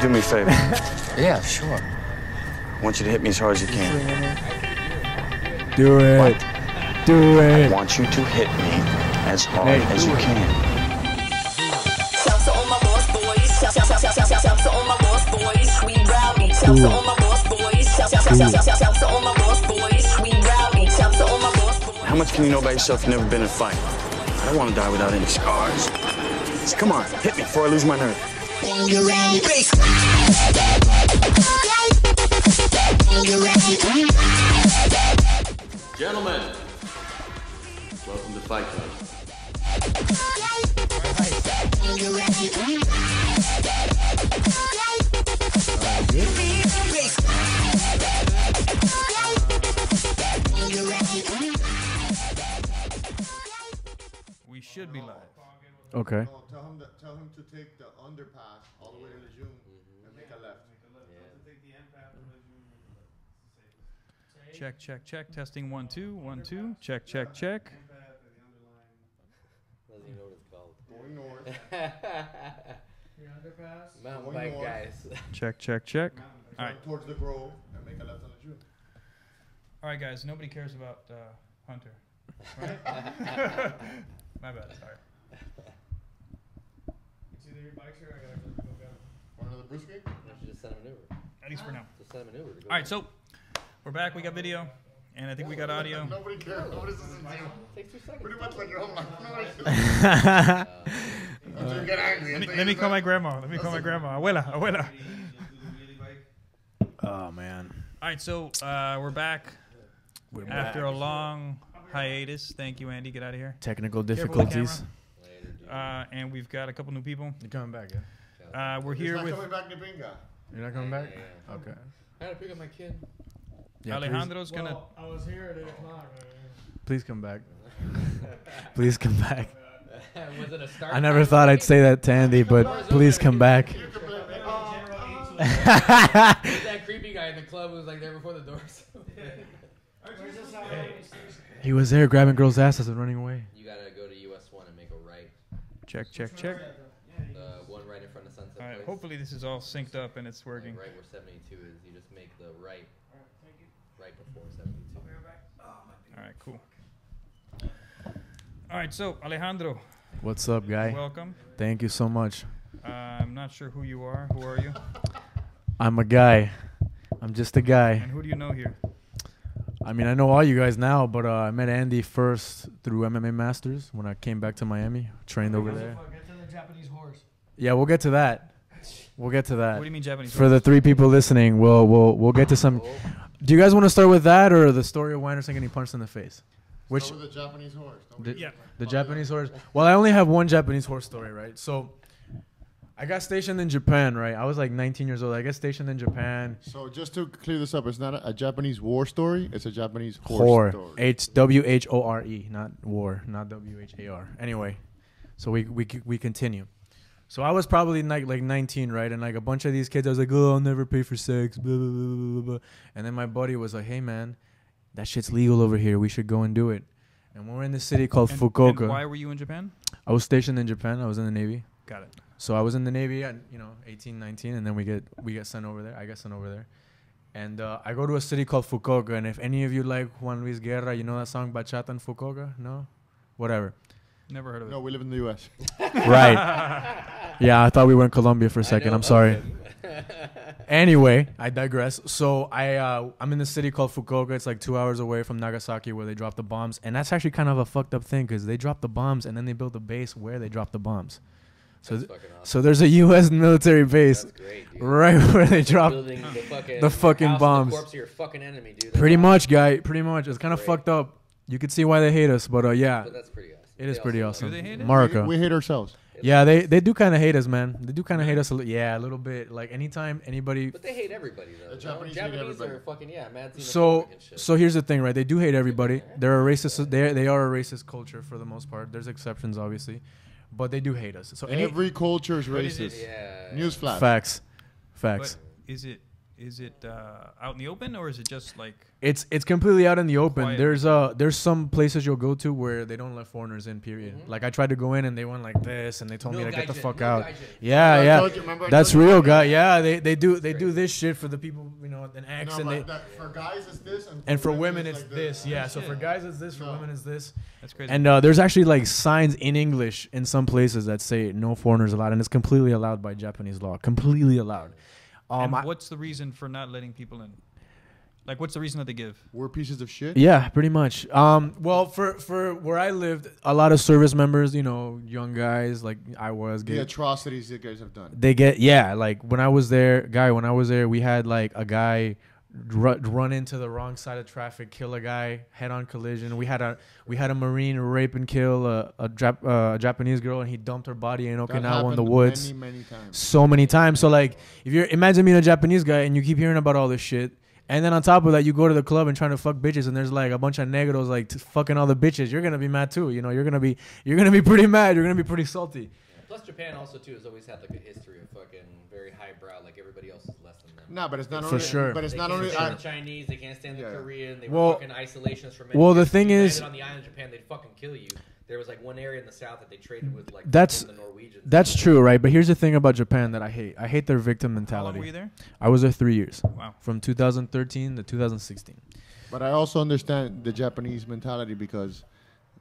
Do me a favor. Yeah, sure. I want you to hit me as hard as you can. Do it. What? Do I it. want you to hit me as hard as you can. Shouts to all my boss boys. Shouts to all my boss boys. We rowdy. Shouts to all my boss boys. Shouts to all my boss boys. We rowdy. Shouts to all my boss boys. How much can you know about yourself if you've never been in a fight? I don't want to die without any scars. So come on, hit me before I lose my nerve. Gentlemen, welcome to Fight Club. We should be live. Okay. No, tell him to take the underpass all the way to Lejeune and make a left. Check, check, check. Testing 1 2 1 2. Check, check, check. Doesn't even know what it's called. Going north. Mountain Going bike north. guys. Check, check, check. All right. Towards the Grove and make a left on Lejeune. All right, guys. Nobody cares about Hunter. Right? My bad. Sorry. Want another brewski? I should just send him an Uber. At least for now. Just send him an Uber. To go All right, so we're back. We got video, and I think we got audio. Nobody cares. Nobody's listening to you. Takes 2 seconds. Pretty much like your own life. Until you get angry. Let me call my grandma. Let me call my grandma. Abuela, abuela. Oh man. All right, so we're back after a long hiatus. Thank you, Andy. Get out of here. Technical Careful with the difficulties. And we've got a couple new people. You're coming back, yeah? We're He's here not with coming back to Binga. You're not coming back? Yeah. Okay. I gotta pick up my kid. Yeah, Alejandro's gonna. I was here at 8 o'clock. please come back. Please come back. Was it a start? I never thought I'd say that to Andy, but please come back. That creepy guy in the club who was like there before the doors. He was there grabbing girls' asses and running away. You gotta go to US 1 and make a right. Check, check, check. The one right in front of Sunset All right. Place. Hopefully this is all synced up and it's working. Right where 72 is. You just make the right. Right before 72. All right. Cool. All right. So Alejandro, What's up, guy? welcome. Thank you so much. I'm not sure who you are. Who are you? I'm a guy. I'm just a guy. And who do you know here? I mean, I know all you guys now, but I met Andy first through MMA Masters when I came back to Miami, trained over there. Get to the Japanese horse. Yeah, we'll get to that. We'll get to that. What do you mean Japanese? For the 3 people listening, we'll get to some. Do you guys want to start with that or the story of Wanderson getting punched in the face? Which Start with the Japanese horse. Don't the, we- Yeah. the Japanese horse? Well, I only have one Japanese horse story, right? So I got stationed in Japan, right? I was like 19 years old. I got stationed in Japan. So just to clear this up, it's not a Japanese war story. It's a Japanese horse Whore. story. WHORE, not war, not WHAR. Anyway, so we continue. So I was probably like 19, right? And like a bunch of these kids, I was like, oh, I'll never pay for sex, blah, blah, blah, blah, blah. And then my buddy was like, hey, man, that shit's legal over here. We should go and do it. And we're in this city called Fukuoka. And why were you in Japan? I was stationed in Japan. I was in the Navy. Got it. So I was in the Navy at 18, 19, and then we get sent over there. I get sent over there. And I go to a city called Fukuoka. And if any of you like Juan Luis Guerra, you know that song Bachata in Fukuoka? No? Whatever. Never heard of it. No, we live in the U.S. Right. Yeah, I thought we were in Colombia for a second. I'm sorry. Anyway, I digress. So I'm in the city called Fukuoka. It's like 2 hours away from Nagasaki where they drop the bombs. And that's actually kind of a fucked up thing because they drop the bombs and then they build a base where they drop the bombs. So, That's fucking awesome. so there's a U.S. military base That's great, dude. right where they drop Building the fucking house bombs. And the corpse of your fucking enemy, dude. That's Pretty awesome. much, guy. Pretty much. It's kind of Great. fucked up. You could see why they hate us, but yeah, But that's pretty awesome. it is They pretty also awesome. Do they hate us? America. We hate ourselves. Yeah, they do kind of hate us, man. They do kind of hate us. Yeah, a little bit. Like anytime anybody. But they hate everybody, though. The you know? Japanese hate Japanese everybody. are fucking, mad So xenophobic and shit. so here's the thing, right? They do hate everybody. They're a racist. They are a racist culture for the most part. There's exceptions, obviously, but they do hate us. So Every culture is What is it? racist. Yeah. Newsflash. facts. But is it Is it out in the open, or is it just like? It's completely out in the open. Quiet. There's some places you'll go to where they don't let foreigners in. Period. Like I tried to go in and they went like this and they told me to get the fuck out. Yeah, I yeah. told you, remember I That's told you real, about guy. that? Yeah, they do this shit for the people, you know, an X, No, and but they for guys it's this, and for women it's it's like this. Yeah, so for guys it's this, for No. women it's this. That's crazy. And there's actually like signs in English in some places that say no foreigners allowed, and it's completely allowed by Japanese law. Completely allowed. And what's the reason for not letting people in? Like, what's the reason that they give? We're pieces of shit. Yeah, pretty much. Well, for where I lived, a lot of service members, you know, young guys like I was, The atrocities you guys have done. they get like when I was there, we had like a guy run into the wrong side of traffic, kill a guy, head-on collision. We had a Marine rape and kill a Japanese girl, and he dumped her body in Okinawa in the woods many times. so many times. So like, if you're imagine being a Japanese guy and you keep hearing about all this shit, and then on top of that, you go to the club and trying to fuck bitches, and there's like a bunch of negros like fucking all the bitches. You're gonna be mad too. You know, you're gonna be pretty mad. You're gonna be pretty salty. Plus, Japan also too has always had like a history of fucking very highbrow. Like everybody else is less than them. No, but it's not For only. sure. But it's They not can't only. stand the Chinese. They can't stand the Yeah. Korean. They Well- were fucking isolationists for many well, the years. thing If you is- landed on the island of Japan, they'd fucking kill you. There was like one area in the south that they traded with like That's- fucking the Norwegians. That's true, right? But here's the thing about Japan that I hate. I hate their victim How long mentality. were you there? I was there 3 years, Wow. from 2013 to 2016. But I also understand the Japanese mentality because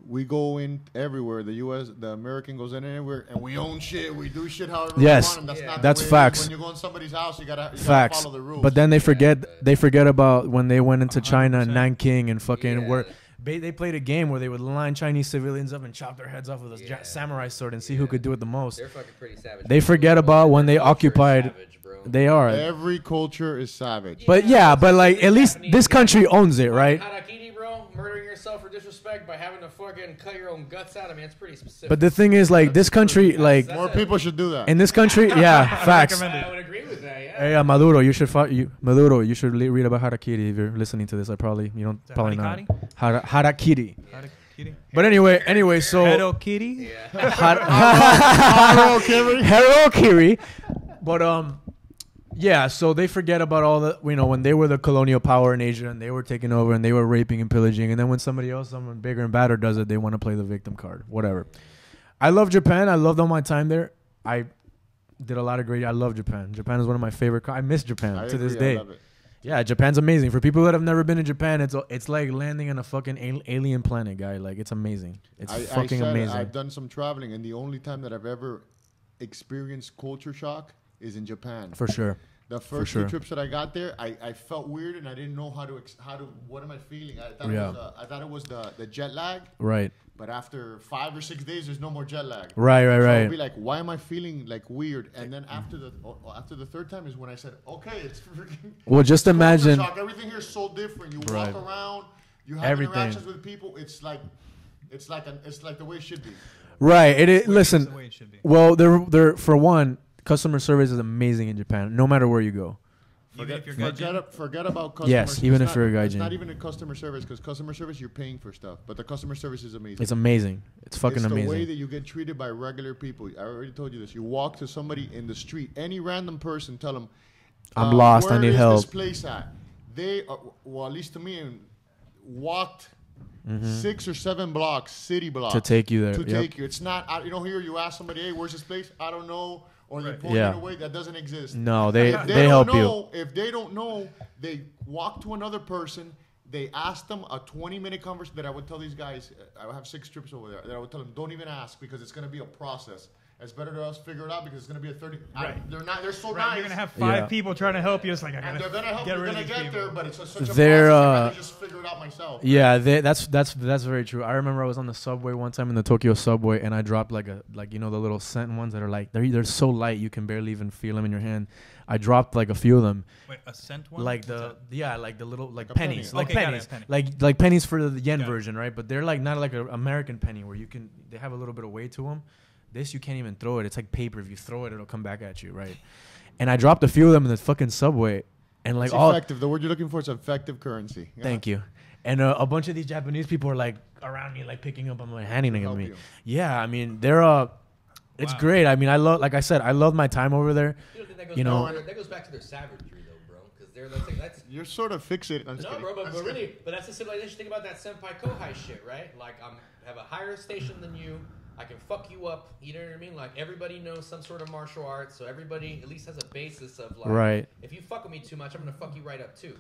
we go in everywhere. The U.S., the American goes in everywhere, and we own shit. We do shit however Yes. we want. And that's Yeah. not the That's way it is. facts. When you go in somebody's house, you gotta Facts. follow the rules. But then they forget about when they went into China, 100%. Nanking, and fucking Yeah. where they played a game where they would line Chinese civilians up and chop their heads off with a Yeah. samurai sword and see who could do it the most. They're fucking pretty savage. They forget about when they Their culture is occupied. savage, bro. They are. every culture is savage. But yeah, but like at least this country owns it, right? Harakiri, bro, murdering yourself for disrespect by having to fucking cut your own guts out. I mean, it's pretty specific. But the thing is, like this country, like That's More it. people should do that. in this country, yeah, facts. recommend I would agree with that. Yeah. Hey, Maduro, you should Maduro, you should read about harakiri if you're listening to this. I probably you don't that probably not harikari? harakiri. Kitty. But anyway, so Hello, kitty. Yeah. harakiri. But yeah, so they forget about all the when they were the colonial power in Asia and they were taking over and they were raping and pillaging, and then when someone bigger and badder does it, they want to play the victim card. Whatever. I love Japan. I loved all my time there. I did a lot of great. I love Japan. Japan is one of my favorite. I miss Japan I to this agree, I day. love it. Yeah, Japan's amazing. For people that have never been in Japan, it's like landing on a fucking alien planet, guy. Like it's amazing. It's fucking said it, amazing. I've done some traveling, and the only time that I've ever experienced culture shock is in Japan. For sure. The first sure. two trips that I got there, I felt weird, and I didn't know how to what am I feeling? Yeah. I thought it was the jet lag, Right. but after 5 or 6 days, there's no more jet lag. Right. So I'll Right. be like, why am I feeling like weird? And then after the third time is when I said, okay, it's freaking. Well, just culture imagine. shock. Everything here is so different. You Right. walk around, you have Everything. interactions with people. It's like the way it should be. Right. It's Listen. the way it should be. Well, they're for one, customer service is amazing in Japan, no matter where you go. Even if you're gaijin. Forget about customer Yes, service. even It's if you're a not- It's gaijin. not even a customer service because customer service you're paying for stuff, but the customer service is amazing. It's amazing. It's fucking It's the way amazing. that you get treated by regular people. I already told you this. You walk to somebody in the street, any random person, tell them, I'm lost, I where need is help." this place at? They, well, at least to me, walked 6 or 7 blocks, city blocks, To take you there, To yep. take you. It's not. You don't hear you ask somebody, "Hey, where's this place?" I don't know, or they Right. point Yeah. it away. That doesn't exist. No, they If they help don't you. know, If they don't know, they walk to another person. They ask them a 20-minute conversation that I would tell these guys. I would have 6 trips over there. That I would tell them, don't even ask because it's going to be a process. It's better to us figure it out because it's going to be a 30. They're so Right, nice. you're gonna have 5 Yeah. people trying to help you. It's like I and they're gotta going to help. get You're rid going of to these get people. there, but it's such a They're, process. I'd rather just figure it out myself. Yeah, that's very true. I remember I was on the subway one time in the Tokyo subway, and I dropped like the little scent ones that are like they're so light you can barely even feel them in your hand. I dropped like a few of them, Wait, a cent one? like What's like the little like a pennies, penny. like Okay, got it, pennies, penny. like pennies for the yen Got it. version, right? But they're like not like an American penny where they have a little bit of weight to them. This you can't even throw it. It's like paper. If you throw it, it'll come back at you, right? And I dropped a few of them in the fucking subway, and like It's all. effective. The word you're looking for is effective currency. Yeah. Thank you. And a bunch of these Japanese people are like around me, like picking up. I'm like handing them to help me. you. Yeah, I mean they're It's great. I mean, I love, like I said, I love my time over there. You know, that goes back to their savagery, though, bro. Because that's You're sort of fixated. no, bro, but really, but that's the civilization. Think about that senpai kohai shit, right? Like, I'm have a higher station than you. I can fuck you up. You know what I mean? Like, everybody knows some sort of martial arts, so everybody at least has a basis of like, right. If you fuck with me too much, I'm gonna fuck you right up too.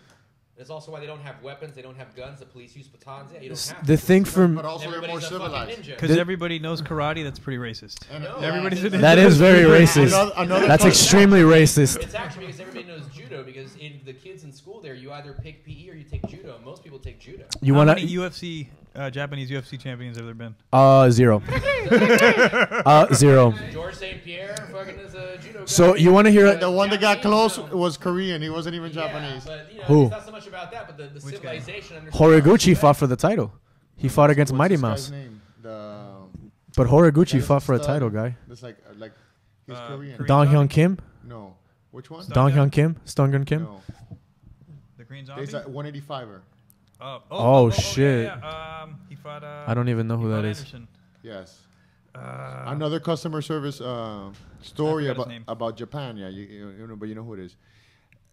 That's also why they don't have weapons. They don't have guns. The police use batons. Yeah, you don't have the to. thing for but also they're more civilized. Because everybody knows karate. That's pretty racist. Everybody's that is very racist. That's extremely racist. It's actually because everybody knows judo. Because in the kids in school there, you either pick PE or you take judo. Most people take judo. You How want many UFC Japanese UFC champions have there been? 0. 0. George St. Pierre fucking is a judo guy. So you want to hear The one that got close was Korean. He wasn't even Japanese. But, you know, Who? It's not so much about that, but the civilization. Horiguchi fought for the title. He fought against What's Mighty this Mouse. guy's name? But Horiguchi Guy fought for a stud. title, guy. It's like he's Korean. Dong Hyun Kim? No. Which one? Dong Hyun Kim? Stungun Kim? No. The Green Zombie? He's a 185er. Shit. He fought. I don't even know who that is. Anderson. Yes. Another customer service story I forgot his name. about Japan. Yeah, you know, but you know who it is.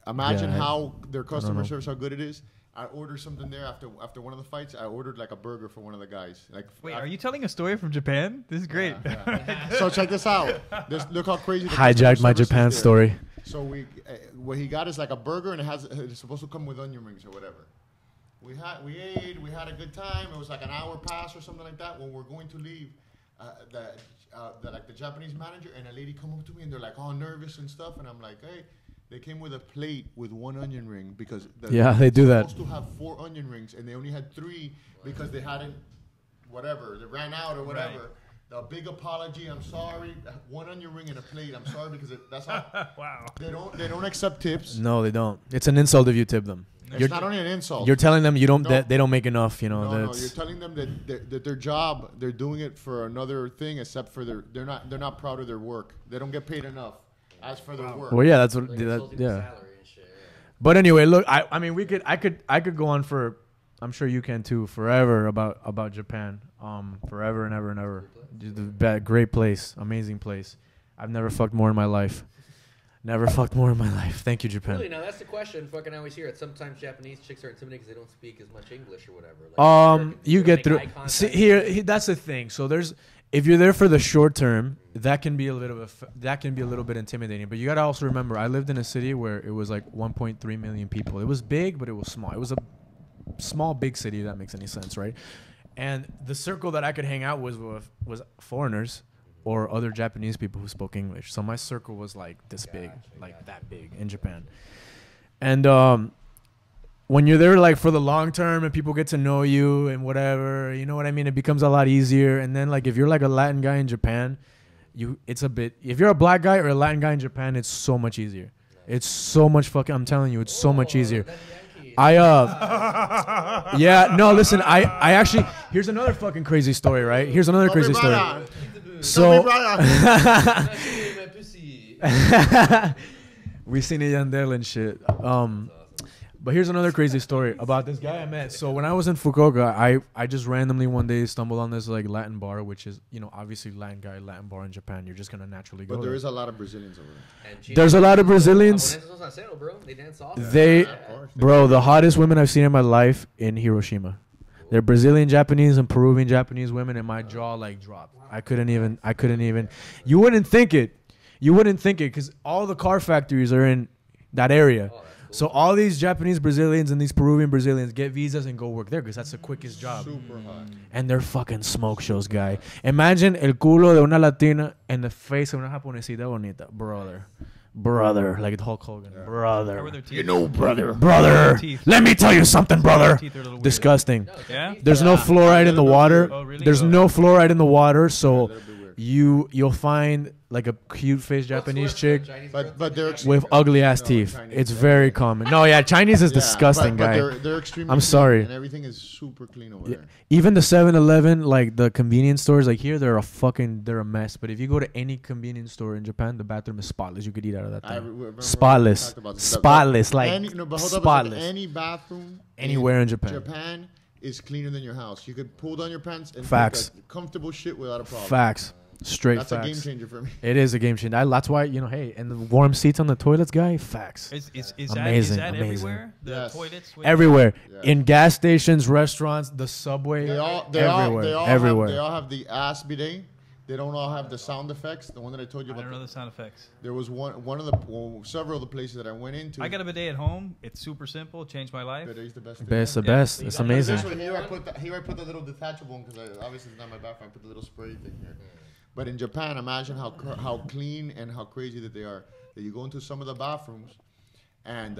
Imagine how their customer service, how good it is. I ordered something there after one of the fights. I ordered like a burger for one of the guys. Like, wait, are you telling a story from Japan? This is great. Yeah. So check this out. Look how crazy. The Hijacked my customer service Japan is there. story. So what he got is like a burger, and it's supposed to come with onion rings or whatever. We ate, we had a good time. It was like an hour past or something like that. When we're going to leave, the Japanese manager and a lady come up to me and they're like all nervous and stuff, and I'm like, hey. They came with a plate with 1 onion ring because they do that. Supposed to have 4 onion rings and they only had 3 because they hadn't, whatever, they ran out or whatever. Right. A big apology. I'm sorry. 1 onion ring and a plate. I'm sorry because that's how. Wow. They don't accept tips. No, they don't. It's an insult if you tip them. It's not only an insult. You're telling them they don't make enough. You know. No, you're telling them that their job, they're doing it for another thing except for they're not proud of their work. They don't get paid enough. As for their work. Well, yeah, that's what. Yeah. But anyway, look, I mean, I could go on for, I'm sure you can too, forever about Japan, forever and ever and ever. Great place, amazing place. I've never fucked more in my life. Never fucked more in my life. Thank you, Japan. Really, now that's the question. Fucking, I always hear it. Sometimes Japanese chicks are intimidated because they don't speak as much English or whatever. Like, you get through. See, here, that's the thing. So if you're there for the short term, that can be a little bit intimidating. But you gotta also remember, I lived in a city where it was like 1.3 million people. It was big, but it was small. It was a small, big city. If that makes any sense, right? And the circle that I could hang out was foreigners or other Japanese people who spoke English. So my circle was like this big, like that big in Japan. And when you're there like for the long term and people get to know you and whatever, you know what I mean? It becomes a lot easier. And then like if you're like a Latin guy in Japan, if you're a black guy or a Latin guy in Japan, it's so much easier. It's so much I'm telling you, it's so much easier. Yeah, no, listen, I actually, here's another fucking crazy story, right? Here's another crazy story. So, we seen it Yandel and shit. But here's another crazy story about this guy I met. So when I was in Fukuoka, I just randomly one day stumbled on this like Latin bar, which is, you know, obviously Latin bar in Japan. You're just gonna naturally go. But there there is a lot of Brazilians over there. There's a lot of Brazilians. They dance off. Bro, the hottest women I've seen in my life in Hiroshima. They're Brazilian Japanese and Peruvian Japanese women, and my jaw like dropped. I couldn't even. You wouldn't think it because all the car factories are in that area. So all these Japanese Brazilians and these Peruvian Brazilians get visas and go work there because that's the quickest job. Super hot. And they're fucking smoke shows, guy. Imagine el culo de una latina and the face of una japonesita bonita. Brother. Like Hulk Hogan. Yeah. Brother. You know, brother. Let me tell you something, brother. Disgusting. Yeah? There's no fluoride in the water. Oh, really? There's no fluoride in the water, so you'll find like a cute face Japanese chick but they're with ugly ass teeth. Chinese, it's very common. No, yeah, Chinese is disgusting, but guy. they're extremely I'm clean, sorry. and everything is super clean over there. Even the 7-Eleven, like the convenience stores, like here they're a mess. But if you go to any convenience store in Japan, the bathroom is spotless. You could eat out of that thing. Spotless, like spotless. Any bathroom anywhere in Japan. Japan is cleaner than your house. You could pull down your pants and Facts. take a comfortable shit without a problem. Facts. Straight That's facts. a game changer for me. It is a game changer. That's why, you know, hey, and the warm seats on the toilets, guy, facts. Is Amazing, that amazing. everywhere? The Yes. toilets? Everywhere. Yeah. In gas stations, restaurants, the subway. They all everywhere. They all have the SBGi. They don't all have the sound effects. The one that I told you I about. don't know the sound effects. There was several of the places that I went into. I got a bidet at home. It's super simple. Changed my life. Bidet's the best. Best, the thing. best. It's amazing. This one here, I put the little detachable one because obviously it's not my bathroom. I put the little spray thing here. But in Japan, imagine how clean and how crazy that they are. That you go into some of the bathrooms, and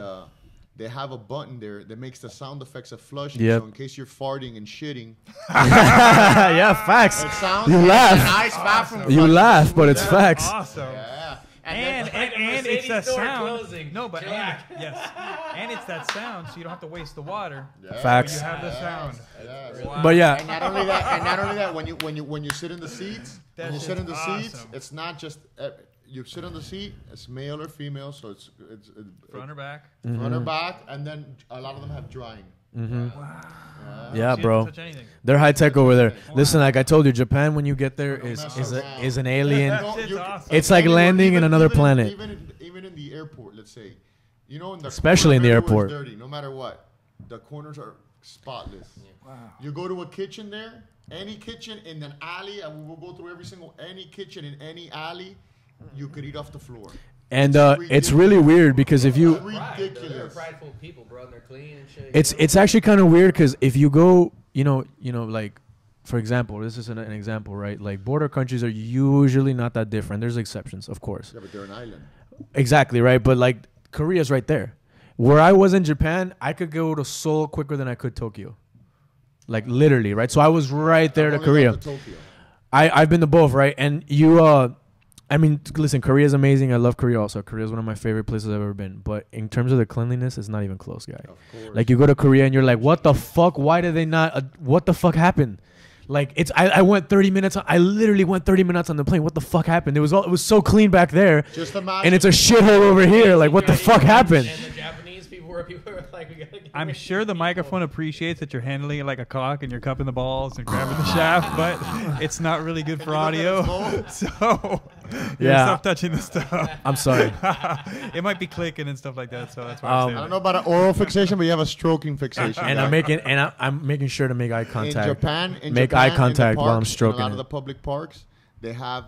they have a button there that makes the sound effects of flushing. Yep. So in case you're farting and shitting, Yeah, facts. it sounds You like laugh. a nice bathroom. You flush. laugh, but it's facts. Awesome. Yeah. And Like a it's the Mercedes door sound. closing. No, but Chillax. yes, and it's that sound, so you don't have to waste the water. Yeah. But you Facts. have the sound. Yeah. Wow. But yeah, And not only that, when you sit in the seats, That when you sit in the shit's seats, awesome. it's not just you sit on the seat. It's male or female, so it's Front or back? Mm-hmm. front or back, and then a lot of them have drying. yeah, So you don't bro. touch anything. They're high tech over there. Listen, like I told you, Japan, when you get there, is mess around. is an alien. It's awesome. It's like landing in another planet. Even in the airport, let's say, in the Especially in the corner, everywhere's airport. dirty, no matter what. The corners are spotless. Wow. You go to a kitchen there, any kitchen in an alley, and we will go through any kitchen in any alley, you could eat off the floor. And it's really weird because if you, They're Ridiculous. prideful people, bro, and they're clean and shit. it's actually kind of weird because if you go, you know, like, for example, this is an example, right? Like border countries are usually not that different. There's exceptions, of course. Yeah, but they're an island. Exactly, right? But like Korea's right there. Where I was in Japan, I could go to Seoul quicker than I could Tokyo. Like literally, right? So I was right there to I've only Korea. gone to Tokyo. I've been to both, right? And you I mean, listen, Korea is amazing. I love Korea also. Korea is one of my favorite places I've ever been. But in terms of the cleanliness, it's not even close, guy. Of course. Like you go to Korea and you're like, what the fuck? Why did they not? What the fuck happened? Like I went 30 minutes. I literally went 30 minutes on the plane. What the fuck happened? It was so clean back there, Just imagine. and it's a shithole over here. Like what the fuck happened? And the Japanese people were like, we gotta get I'm rid of sure these the people. microphone appreciates that you're handling it like a cock and you're cupping the balls and grabbing the shaft, but it's not really good for audio. So Yeah. stop touching the stuff. I'm sorry. It might be clicking and stuff like that. So that's why Um, I'm I saying don't that. know about an oral fixation, but you have a stroking fixation. And I'm making sure to make eye contact. In Make Japan, eye contact in the while I'm parks, stroking in a lot it. of the public parks, they have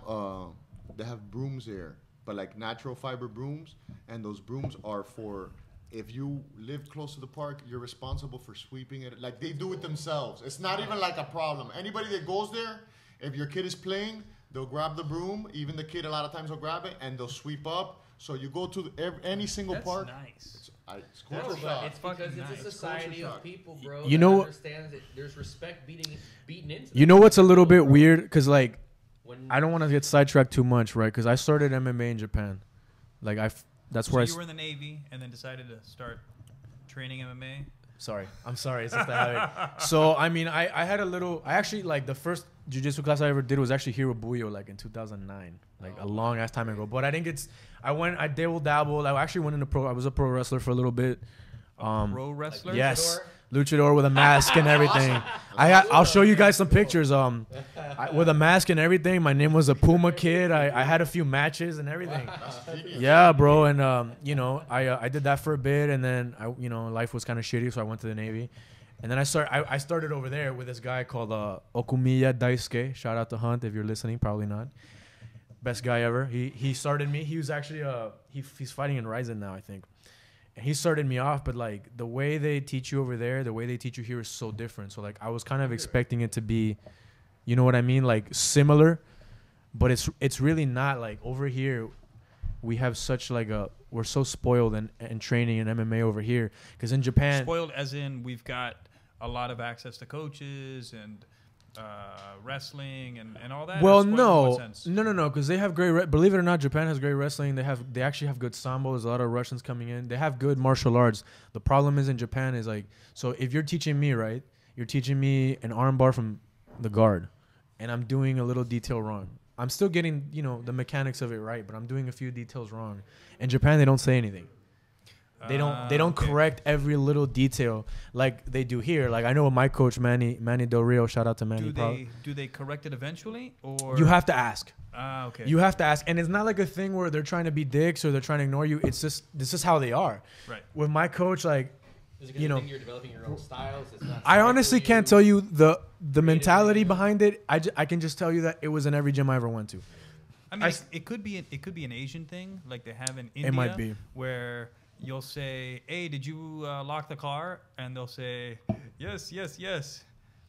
brooms there, but like natural fiber brooms, and those brooms are for if you live close to the park, you're responsible for sweeping it. Like they do it themselves. It's not even like a problem. Anybody that goes there, if your kid is playing, they'll grab the broom. Even the kid, a lot of times, will grab it and they'll sweep up. So you go to any single That's park. nice. It's No, culture but shock. it's because Fucking it's nice. a society Culture of shock. people, bro. You that know- understands that there's respect beaten into. You know what's a little bit weird? Because like When I don't want to get sidetracked too much, right? Because I started MMA in Japan. Like that's So where you were in the Navy and then decided to start training MMA. Sorry, I'm sorry. It's just the habit. So I mean, I had a little. I actually like the first jiu-jitsu class I ever did was actually here with Buyo, like in 2009, like a long ass time ago. But I didn't get. I dabbled. I actually went into pro. I was a pro wrestler for a little bit. Pro wrestler? Yes, luchador with a mask and everything. I'll show you guys some pictures. With a mask and everything. My name was a Puma Kid. I had a few matches and everything. Yeah, bro. And I did that for a bit, and then life was kind of shitty, so I went to the Navy. And then I started over there with this guy called Okumiya Daisuke. Shout out to Hunt if you're listening. Probably not. Best guy ever. He started me. He was actually he's fighting in Ryzen now, I think. And he started me off, but like the way they teach you over there, the way they teach you here is so different. So like I was kind of expecting it to be, you know what I mean, like similar, but it's really not. Like over here, we have such like we're so spoiled and training in MMA over here, because in Japan, Spoiled as in we've got a lot of access to coaches and wrestling and all that. well, or spoiled in what sense? no, because they have great. Believe it or not, Japan has great wrestling. They actually have good sambo. There's a lot of Russians coming in. They have good martial arts. The problem is in Japan is like, so if you're teaching me, right, you're teaching me an armbar from the guard, and I'm doing a little detail wrong. I'm still getting the mechanics of it right, but I'm doing a few details wrong. In Japan, they don't say anything. They don't Okay. correct every little detail like they do here. Like I know my coach Manny Del Rio. Shout out to Manny. Do they correct it eventually, or You have to ask. Okay. You have to ask, and it's not like a thing where they're trying to be dicks or they're trying to ignore you. It's just this is how they are. Right. With my coach, like Is it 'cause you know, you're developing your own styles? It's not I style honestly for can't you? tell you the mentality behind it. I can just tell you that it was in every gym I ever went to. I mean, it could be an Asian thing, like they have in India. It might be. Where you'll say, "Hey, did you lock the car?" And they'll say, "Yes, yes, yes,"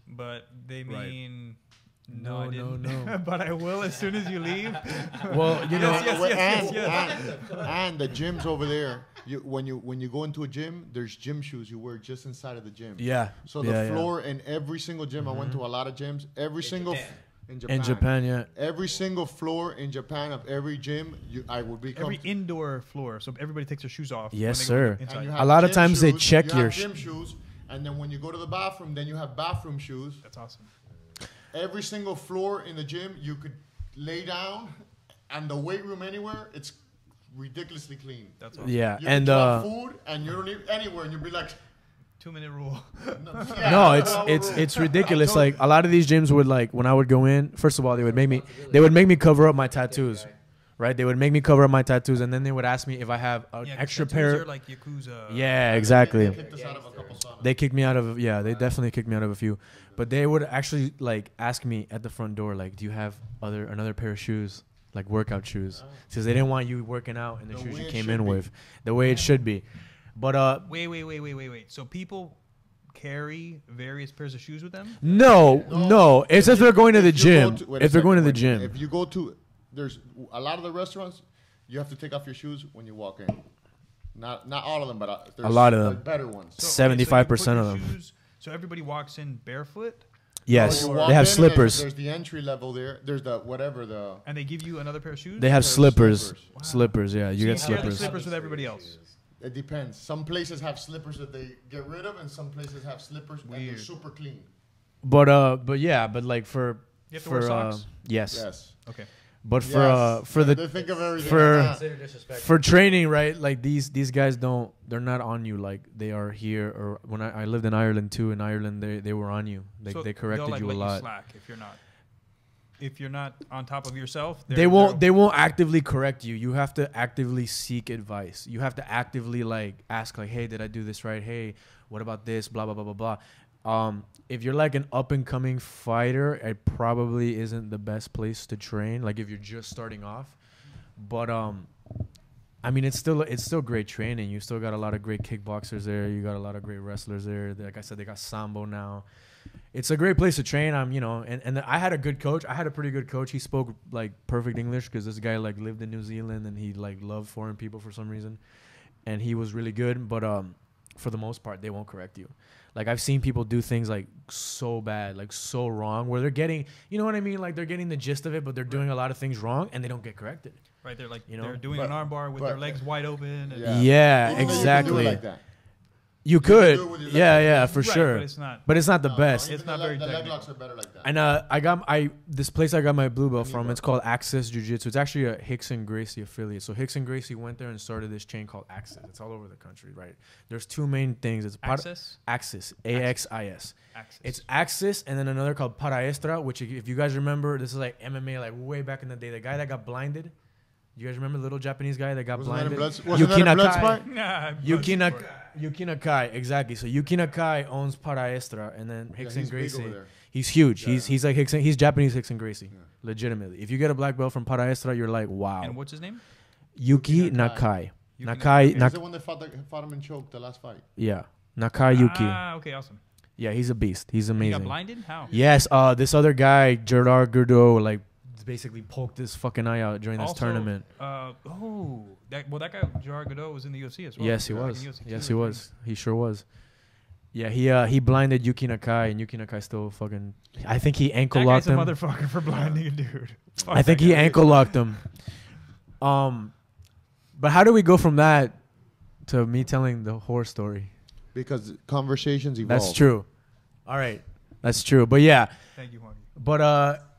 but they mean. No, I didn't. No. But I will as soon as you leave. Well, you know, And the gyms over there. When you go into a gym, there's gym shoes you wear just inside of the gym. yeah. So the floor in every single gym, I went to a lot of gyms. Every single In Japan, yeah. Every single floor in Japan of every gym, I would be Every indoor floor, so everybody takes their shoes off. Yes, when sir. they go And you inside. have A lot of gym times they shoes, check you have your gym shoes, and then when you go to the bathroom, then you have bathroom shoes. That's awesome. Every single floor in the gym, you could lay down, and the weight room anywhere, it's ridiculously clean. That's awesome. Yeah, You and can drop food, and you don't eat anywhere, and you'll be like, 2-minute rule. no, it's ridiculous. Like a lot of these gyms would like when I would go in. First of all, they would make me cover up my tattoos, right? They would make me cover up my tattoos, and then they would ask me if I have an extra pair. Are like Yakuza. Yeah, exactly. They kicked us out of a couple saunas. They kicked me out of they definitely kicked me out of a few, but they would actually like ask me at the front door like, do you have another pair of shoes, like workout shoes, because they didn't want you working out in the shoes you came in with, the way it should be. But Wait. So people carry various pairs of shoes with them? no. It's if they're going to the gym. If they're going to the gym. If you go to, there's a lot of the restaurants, you have to take off your shoes when you walk in. Not all of them, but there's A lot of them. better ones. So, okay, so you 75% put your of them. shoes- So everybody walks in barefoot, Yes, You walk they have in, slippers. There's the entry level there. There's the whatever the. and they give you another pair of shoes. They have There's slippers. slippers. Slippers, yeah. You get You have the slippers. slippers with everybody else. It depends. Some places have slippers that they get rid of, and some places have slippers and they're Weird. super clean. But like for You have to wear socks? yes. Yes. Okay. But Yes. for They the think of everything. for- like that. Consider disrespectful. for training, right? Like these guys they're not on you like they are here. Or when I lived in Ireland too. In Ireland they were on you. They So corrected they'll, like, you a let lot. slack if you're not on top of yourself. They won't actively correct you. You have to actively seek advice. You have to actively like ask like, hey, did I do this right? Hey, what about this? Blah blah blah blah blah. If you're like an up and coming fighter, it probably isn't the best place to train. Like if you're just starting off, but I mean it's still great training. You still got a lot of great kickboxers there. You got a lot of great wrestlers there. Like I said, they got sambo now. It's a great place to train. And I had a good coach. I had a pretty good coach. He spoke like perfect English because this guy like lived in New Zealand and he like loved foreign people for some reason, and he was really good. But for the most part, they won't correct you. Like I've seen people do things like so bad, like so wrong, where they're getting, you know what I mean? Like they're getting the gist of it, but they're doing a lot of things wrong and they don't get corrected. Right, they're like, You know? they're doing But- an armbar with their legs wide open. And Yeah, Even though you can do it exactly. like that. You can do could, it with your yeah, legs. for Right, sure. but it's not. the best. It's not very The leg technical. locks are better like that. And I got this place I got my blue belt from. It's called Access Jiu-Jitsu. It's actually a Hickson Gracie affiliate. So Hickson Gracie went there and started this chain called Access. It's all over the country, right? There's two main things. It's Access? Axis, AXIS. Access. It's Axis, and then another called Paraestra, which if you guys remember, this is like MMA, like way back in the day. The guy that got blinded. You guys remember the little Japanese guy that got Wasn't that a blinded? blood- wasn't that a blood spot? Nah, Yuki Nakai, exactly. So Yuki Nakai owns Paraestra, and then Hickson he's big Gracie. over there. He's huge. He's like Hickson. He's Japanese Hickson Gracie, legitimately. If you get a black belt from Paraestra, you're like, wow. And what's his name? Yuki Nakai. Nakai. Yuki Nakai. He's the one that fought him and choked the last fight. Yeah, Nakai Yuki. Ah, okay, awesome. Yeah, he's a beast. He's He got amazing. blinded? How? Yes. This other guy, Gerard Gourdeau, like basically poked his fucking eye out during this Also, tournament. That guy Gerard Godot was in the UFC as well. Yes, he Back in was. UFC Yes, too, he I was. He sure was. Yeah, he blinded Yuki Nakai, and Yuki Nakai still fucking. I think he ankle That locked guy's a him. motherfucker for blinding a dude. Fuck I think that he guy. ankle locked him. But how do we go from that to me telling the horror story? Because conversations evolve. That's true. All right, that's true. But yeah, Thank you, Juanky. but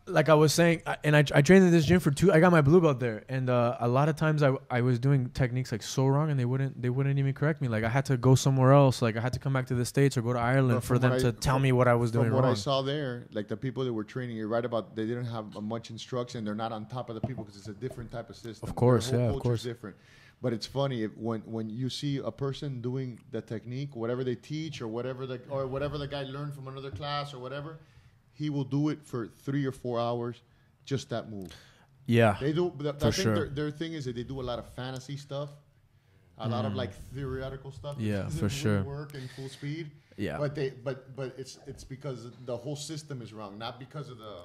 like I was saying, I trained in this gym for I got my blue belt there, and a lot of times I was doing techniques like so wrong, and they wouldn't even correct me. Like I had to go somewhere else. Like I had to come back to the States or go to Ireland for them to tell me what I was doing from wrong. what I saw there, like the people that were training, you're right about they didn't have much instruction. They're not on top of the people because it's a different type of system. Of course, Their whole yeah, of culture's course. different. But it's funny when you see a person doing the technique, whatever they teach or whatever the guy learned from another class or whatever, he will do it for 3 or 4 hours. Just that move. Yeah, They do. I think sure. their thing is that they do a lot of fantasy stuff, a lot of like theoretical stuff. that Yeah, doesn't for really sure. Work in full speed. Yeah. But it's because the whole system is wrong, not because of the.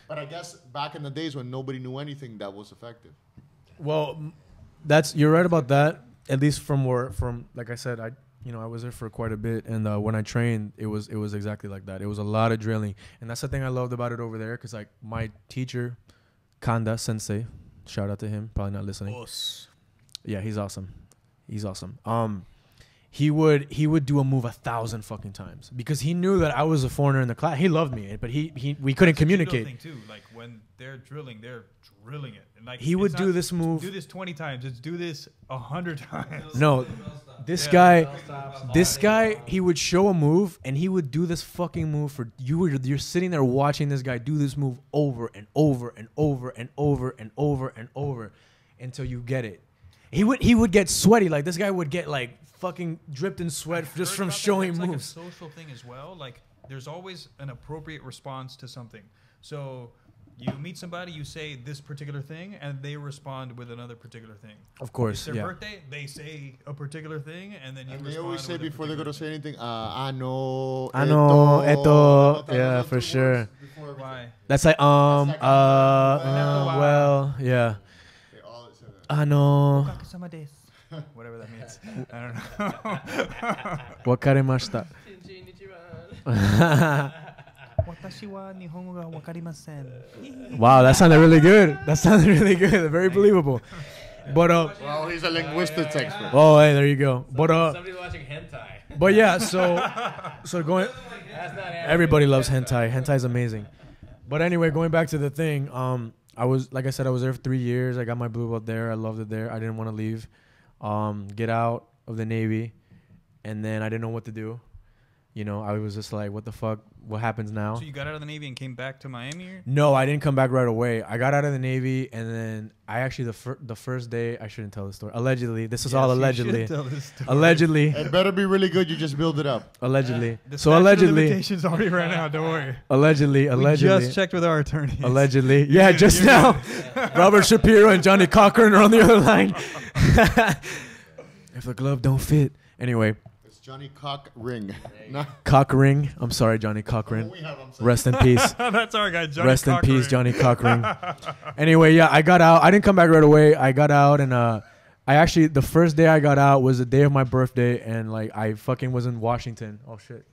But I guess back in the days when nobody knew anything, that was effective. Well, you're right about that. At least from like I said, I was there for quite a bit, and when I trained, it was exactly like that. It was a lot of drilling, and that's the thing I loved about it over there, because like my teacher, Kanda Sensei, shout out to him, probably not listening. Yeah, he's awesome. He would do a move 1,000 fucking times because he knew that I was a foreigner in the class. He loved me, but we couldn't communicate. Thing too. Like when they're drilling it. And like He would do this move. Do this 20 times. Let's do this 100 times. No, this guy, he would show a move and he would do this fucking move for you. You're sitting there watching this guy do this move over and over and over and over and over and over until you get it. He would get sweaty. Like this guy would get like fucking dripped in sweat just from showing That's moves. like a social thing as well. Like there's always an appropriate response to something. So you meet somebody, you say this particular thing, and they respond with another particular thing. Of course, It's their yeah. birthday, they say a particular thing, and then you And respond they always say with a before they go to say particular anything, I know, eto. Yeah, for sure. thing. Why? That's like That's like, well, yeah. They all say that. I know. Whatever that means. I don't know. Wakarimashita. Wow, that sounded really good. Very believable. But Well, he's a linguistics expert. oh, hey, there you go. But Somebody's watching hentai. but yeah, so going. That's not Everybody loves hentai. Hentai is amazing. But anyway, going back to the thing, I was like I said, I was there for 3 years. I got my blue belt there. I loved it there. I didn't want to leave. Get out of the Navy, and then I didn't know what to do. I was just like, what the fuck? What happens now? So you got out of the Navy and came back to Miami? Or? No, I didn't come back right away. I got out of the Navy, and then I actually the first day, I shouldn't tell the story. Allegedly, this is all allegedly. Allegedly, It better be really good. You just build it up. allegedly. The So statute of allegedly, limitations already ran out. Don't worry. allegedly, We just checked with our attorneys. allegedly. Yeah, just now. Robert Shapiro and Johnny Cochran are on the other line. If the glove don't fit, anyway. It's Johnny Cock Ring. Cock ring. I'm sorry, Johnny Cochran. Rest in peace. That's our guy, Johnny Rest in Cochran. peace, Johnny Cochran. Anyway, yeah, I got out. I didn't come back right away. I got out, and I actually, the first day I got out was the day of my birthday, and like I fucking was in Washington. Oh shit.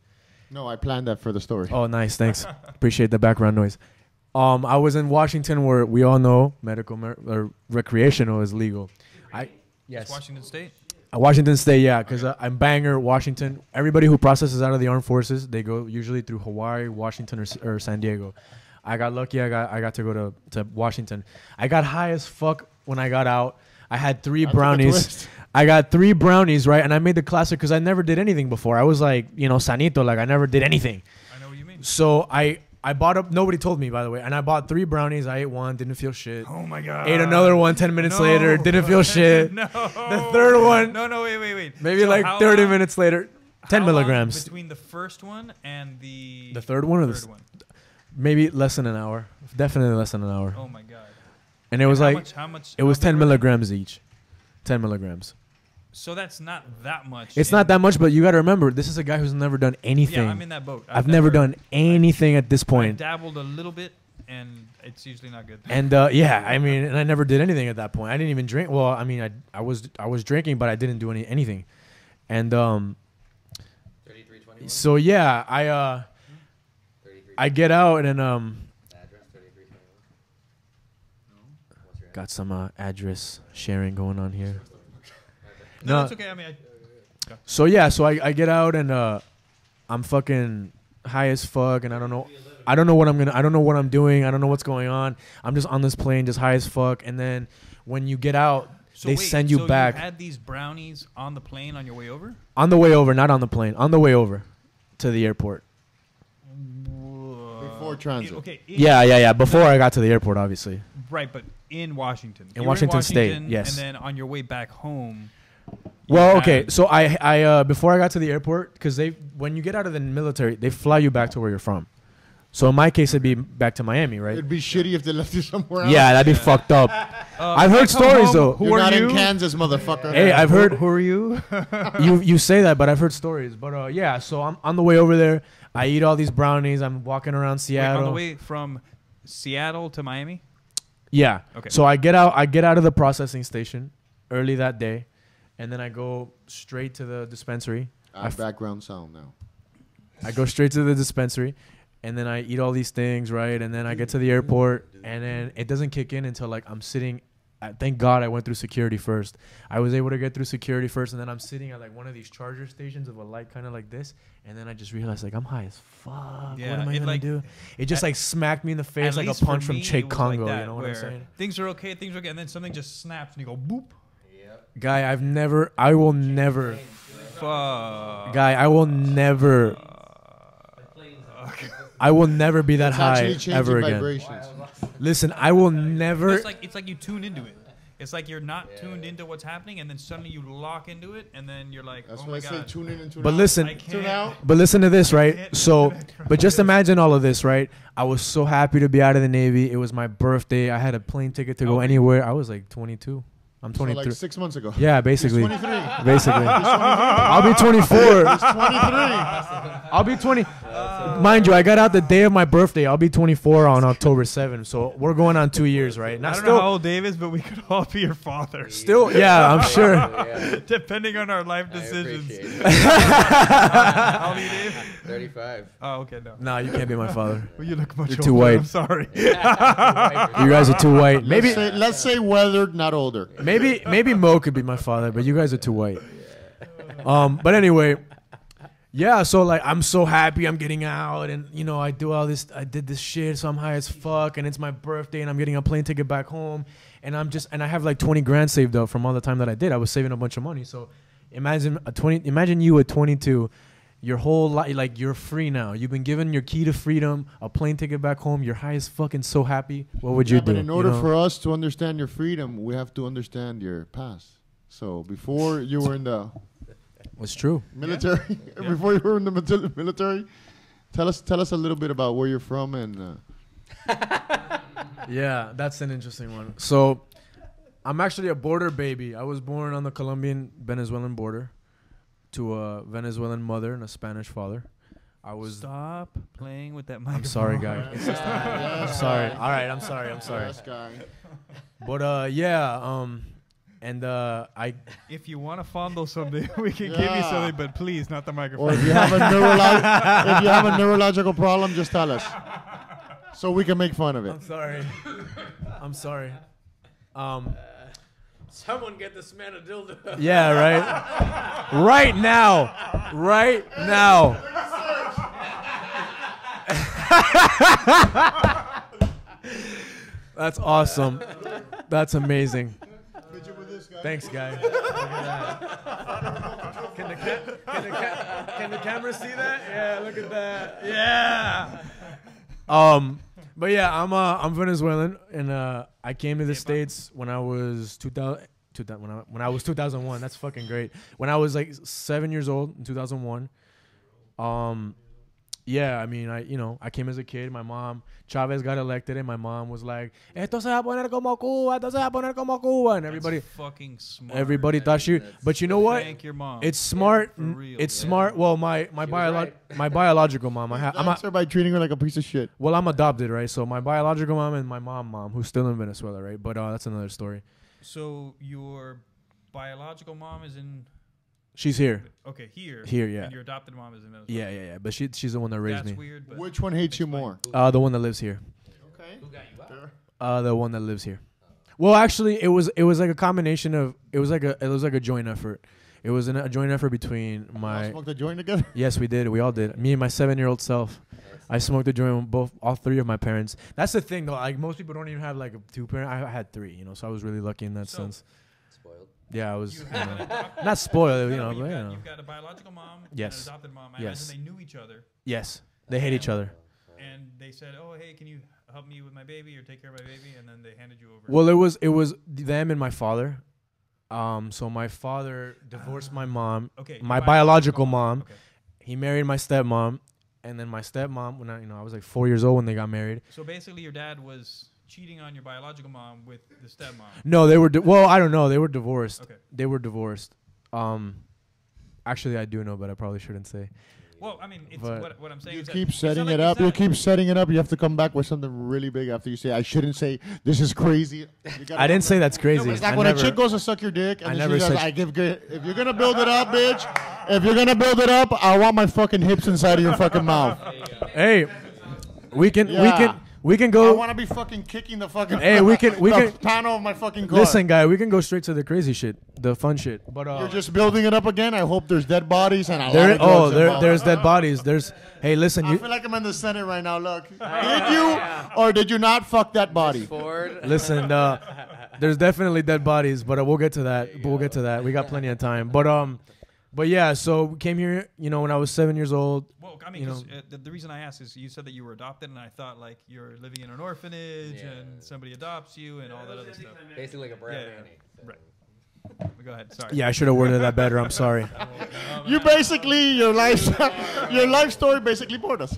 No, I planned that for the story. Oh, nice. Thanks. Appreciate the background noise. I was in Washington, where we all know or recreational is legal. Yes. It's Washington State? Washington State, yeah, because I'm Bangor, Washington. Everybody who processes out of the armed forces, they go usually through Hawaii, Washington, or San Diego. I got lucky. I got to go to Washington. I got high as fuck when I got out. I had 3 That's like a brownies. twist. I got 3 brownies, right? And I made the classic because I never did anything before. I was like, sanito, like I never did anything. I know what you mean. So I bought up. Nobody told me, by the way. And I bought 3 brownies. I ate one, didn't feel shit. Oh my god. Ate another one 10 minutes No. later, didn't feel shit. No. The third one, No, wait. maybe So like how 30 long- minutes later, 10 how long milligrams. between the first one and the The third one or the third one? maybe less than an hour. Definitely less than an hour. Oh my god. And it was How like, much, how much? it was how big 10 were they? milligrams each. 10 milligrams. So that's not that much. It's not that much, but you got to remember, this is a guy who's never done anything. Yeah, I'm in that boat. I've never done anything at this I point. dabbled a little bit, and it's usually not good. And yeah, I mean, and I never did anything at that point. I didn't even drink. Well, I mean, I was drinking, but I didn't do anything. And 3321. so yeah, I get out and Address 3321. What's your got some address sharing going on here. No, No. it's okay. I mean, So yeah, so I get out and I'm fucking high as fuck, and I don't know. I don't know what I don't know what I'm doing. I don't know what's going on. I'm just on this plane, just high as fuck. And then when you get out, they send you back. You had these brownies on the plane on your way over? On the way over, not on the plane. On the way over to the airport. Before transit. Okay. Yeah. Before I got to the airport, obviously. Right, but in Washington. In You were Washington State, Washington, yes. And then on your way back home. Well, okay. So I before I got to the airport, because when you get out of the military, they fly you back to where you're from. So in my case, it'd be back to Miami, right? It'd be shitty if they left you somewhere else. Yeah, that'd be fucked up. I've heard stories though. You're not in Kansas, motherfucker. Hey, I've heard. Who are you? you say that, but I've heard stories. But yeah, so I'm on the way over there. I eat all these brownies. I'm walking around Seattle. Wait, on the way from Seattle to Miami? Yeah. Okay. So I get out of the processing station early that day, and then I go straight to the dispensary. Background sound now. I go straight to the dispensary, and then I eat all these things, right? And then I get to the airport, and then it doesn't kick in until like I'm sitting. Thank God I went through security first. I was able to get through security first, and then I'm sitting at like one of these charger stations of a light kind of like this, and then I just realized like I'm high as fuck. Yeah, what am I gonna like, do? It just like smacked me in the face At like a least for punch from me, Che it was Congo. like that, You know what I'm where saying? Things are okay, and then something just snaps, and you go boop. Guy, I will never. Fuck. Guy, I will never. I will never be that It's high actually changing ever again. vibrations. Listen, I will never. It's like you tune into it. It's like you're not tuned into what's happening, and then suddenly you lock into it, and then you're like, That's oh why my I say god. tune in and tune But out. listen, Tune out. but listen to this, right? can't So, disconnect from but just this. imagine all of this, right? I was so happy to be out of the Navy. It was my birthday. I had a plane ticket to go Okay. anywhere. I was like 22. I'm So 23. like 6 months ago. Yeah, basically. He's 23. Basically. I'll be 24. He's 23. I'll be 20. Mind you, I got out the day of my birthday. I'll be 24 on October 7th. So we're going on 2 years, right? I Not don't still, know how old Dave is, but we could all be your father. still, yeah, I'm sure. Depending on our life decisions. appreciate How old are you, Dave? 35. Oh, okay, no. Nah, you can't be my father. Well, you look much You're older. too white. I'm sorry. You guys are too white. Maybe, Let's say weathered, not older. maybe Mo could be my father, but you guys are too white. But anyway, yeah. So like, I'm so happy I'm getting out, and you know, I did this shit, so I'm high as fuck, and it's my birthday, and I'm getting a plane ticket back home, and I have like 20 grand saved up from all the time that I did. I was saving a bunch of money. So imagine you at 22. Your whole life, like you're free now. You've been given your key to freedom, a plane ticket back home. You're high as fucking so happy. What would you do? But in order you know? for us to understand your freedom, we have to understand your past. So before you were in the It's true. military, before you were in the military, tell us a little bit about where you're from and. Yeah, that's an interesting one. So, I'm actually a border baby. I was born on the Colombian-Venezuelan border to a Venezuelan mother and a Spanish father. I was. Stop playing with that microphone. I'm sorry, guy. I'm sorry. All right, I'm sorry. Yes, guy. But yeah, and I. If you want to fondle something, we can give you Yeah. something, but please, not the microphone. Or if you have a neurological problem, just tell us, so we can make fun of it. I'm sorry. I'm sorry. Someone get this man a dildo. Yeah, right. Right now. Right now. That's awesome. That's amazing. Thanks, guy. Look at that. Can the camera see that? Yeah, look at that. Yeah. But yeah, I'm Venezuelan, and I came to the States when I was 2001. That's fucking great. When I was like 7 years old in 2001. Yeah, I mean, I came as a kid. My mom, Chavez got elected, and my mom was like, "Esto se va a poner como Cuba, esto se va a poner como Cuba," and everybody, Fucking smart. everybody thought she. But you know what? Thank your mom. It's smart. For real. It's smart. Well, my biological mom. Answer by treating her like a piece of shit. Well, I'm adopted, right? So my biological mom and my mom, who's still in Venezuela, right? But that's another story. So your biological mom is in. She's here. Okay, here. Here, yeah. And your adopted mom is in Venezuela. Yeah. But she's the one that raised That's me. weird. But Which one hates you more? The one that lives here. Okay. Who got you out? The one that lives here. Well, actually, it was like a combination of it was like a joint effort. It was a joint effort between Y'all my. smoked a joint together? Yes, we did. We all did. Me and my 7-year-old self. I smoked a joint with all three of my parents. That's the thing, though. Like most people don't even have like a 2-parent. I had 3, you know, so I was really lucky in that sense. Spoiled. Yeah, I was You have not spoiled, you No, know, but but you know. you've got a biological mom Yes. and an adopted mom. I Yes. imagine they knew each other. Yes, they hate each other. And they said, "Oh, hey, can you help me with my baby or take care of my baby?" And then they handed you over. Well, it was them and my father. So my father divorced my mom. Okay, My your biological mom. Okay. He married my stepmom, and then my stepmom. When I was like 4 years old when they got married. So basically, your dad was cheating on your biological mom with the stepmom. No, they were. Well, I don't know. They were divorced. Okay. They were divorced. Actually, I do know, but I probably shouldn't say. Well, I mean, it's But what I'm saying You is that keep it's setting not it like up. you You said- keep setting it up. You have to come back with something really big after you say, I shouldn't say, this is crazy. You gotta I didn't come say back. that's crazy. It's like I when never, a chick goes to suck your dick, and I then never she says, said- I give good. If you're going to build it up, bitch, if you're going to build it up, I want my fucking hips inside of your fucking mouth. Hey, we can Yeah. we can I go. want to be fucking kicking the fucking Hey, we can the panel of my fucking car. listen, guy. We can go straight to the crazy shit, the fun shit. But You're just building it up again. I hope there's dead bodies and a lot there. of drugs involved. There's dead bodies. There's. Hey, listen. I You feel like I'm in the Senate right now. Look, did you or did you not fuck that body? Ford. listen. There's definitely dead bodies, but we'll get to that. We'll get to that. We got plenty of time. But yeah. So we came here. You know, when I was 7 years old. Well, I mean, you 'cause, know- the reason I asked is you said that you were adopted, and I thought like you're living in an orphanage Yeah. and somebody adopts you and all that other stuff. Basically like a brand Yeah, nanny. So. right. But go ahead. Sorry. Yeah, I should have worded that better. I'm sorry. You basically your life story basically bored us.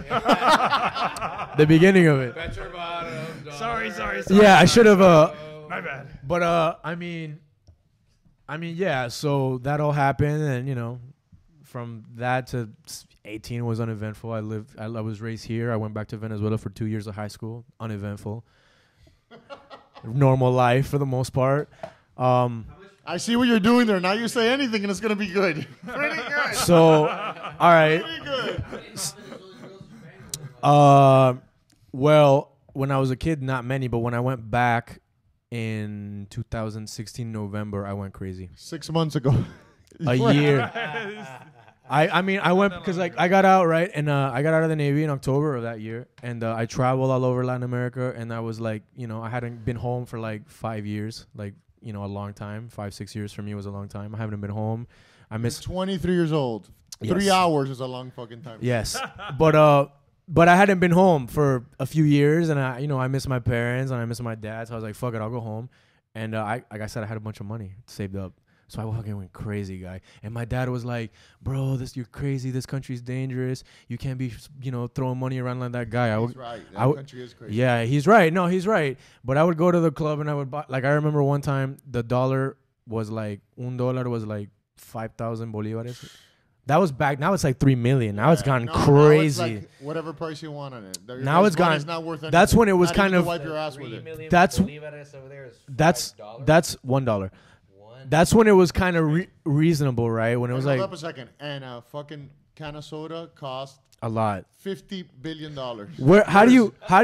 The beginning of it. Bet your bottom dollar. Sorry. Yeah, I should have. My bad. But I mean, yeah. So that all happened, and you know, from that to 18 was uneventful. I was raised here. I went back to Venezuela for 2 years of high school. Uneventful. Normal life for the most part. I see what you're doing there. Now you say anything and it's gonna be good. Pretty good. So, all right. Pretty good. Well, when I was a kid, not many, but when I went back in 2016 November, I went crazy. 6 months ago. A year. I mean, I went because like I got out, right, and I got out of the Navy in October of that year, and I traveled all over Latin America, and I was like, you know, I hadn't been home for like 5 years, like, you know, a long time. 5-6 years for me was a long time. I haven't been home. I miss 23 years old. Yes. 3 hours is a long fucking time. Yes, but I hadn't been home for a few years, and I miss my parents and I miss my dad. So I was like, fuck it, I'll go home. And like I said, I had a bunch of money saved up, so I fucking went crazy, guy. And my dad was like, bro, you're crazy. This country's dangerous. You can't be, you know, throwing money around like that guy. He's right. That country is crazy. Yeah, he's right. No, he's right. But I would go to the club and I would buy. Like I remember one time the dollar was like $1 was like 5,000 bolivares. That was back. Now it's like 3 million. Now it's gone No, crazy. Now it's like whatever price you want on it. Your Now it's money's gone. Not worth anything. That's when it was Not kind even of- to wipe your ass 3 with it. million That's- bolivares over there is that's $5. $1. That's when it was kind of reasonable, right? When it was Hold like up a second. And a fucking can of soda cost a lot. $50 billion. Where? How do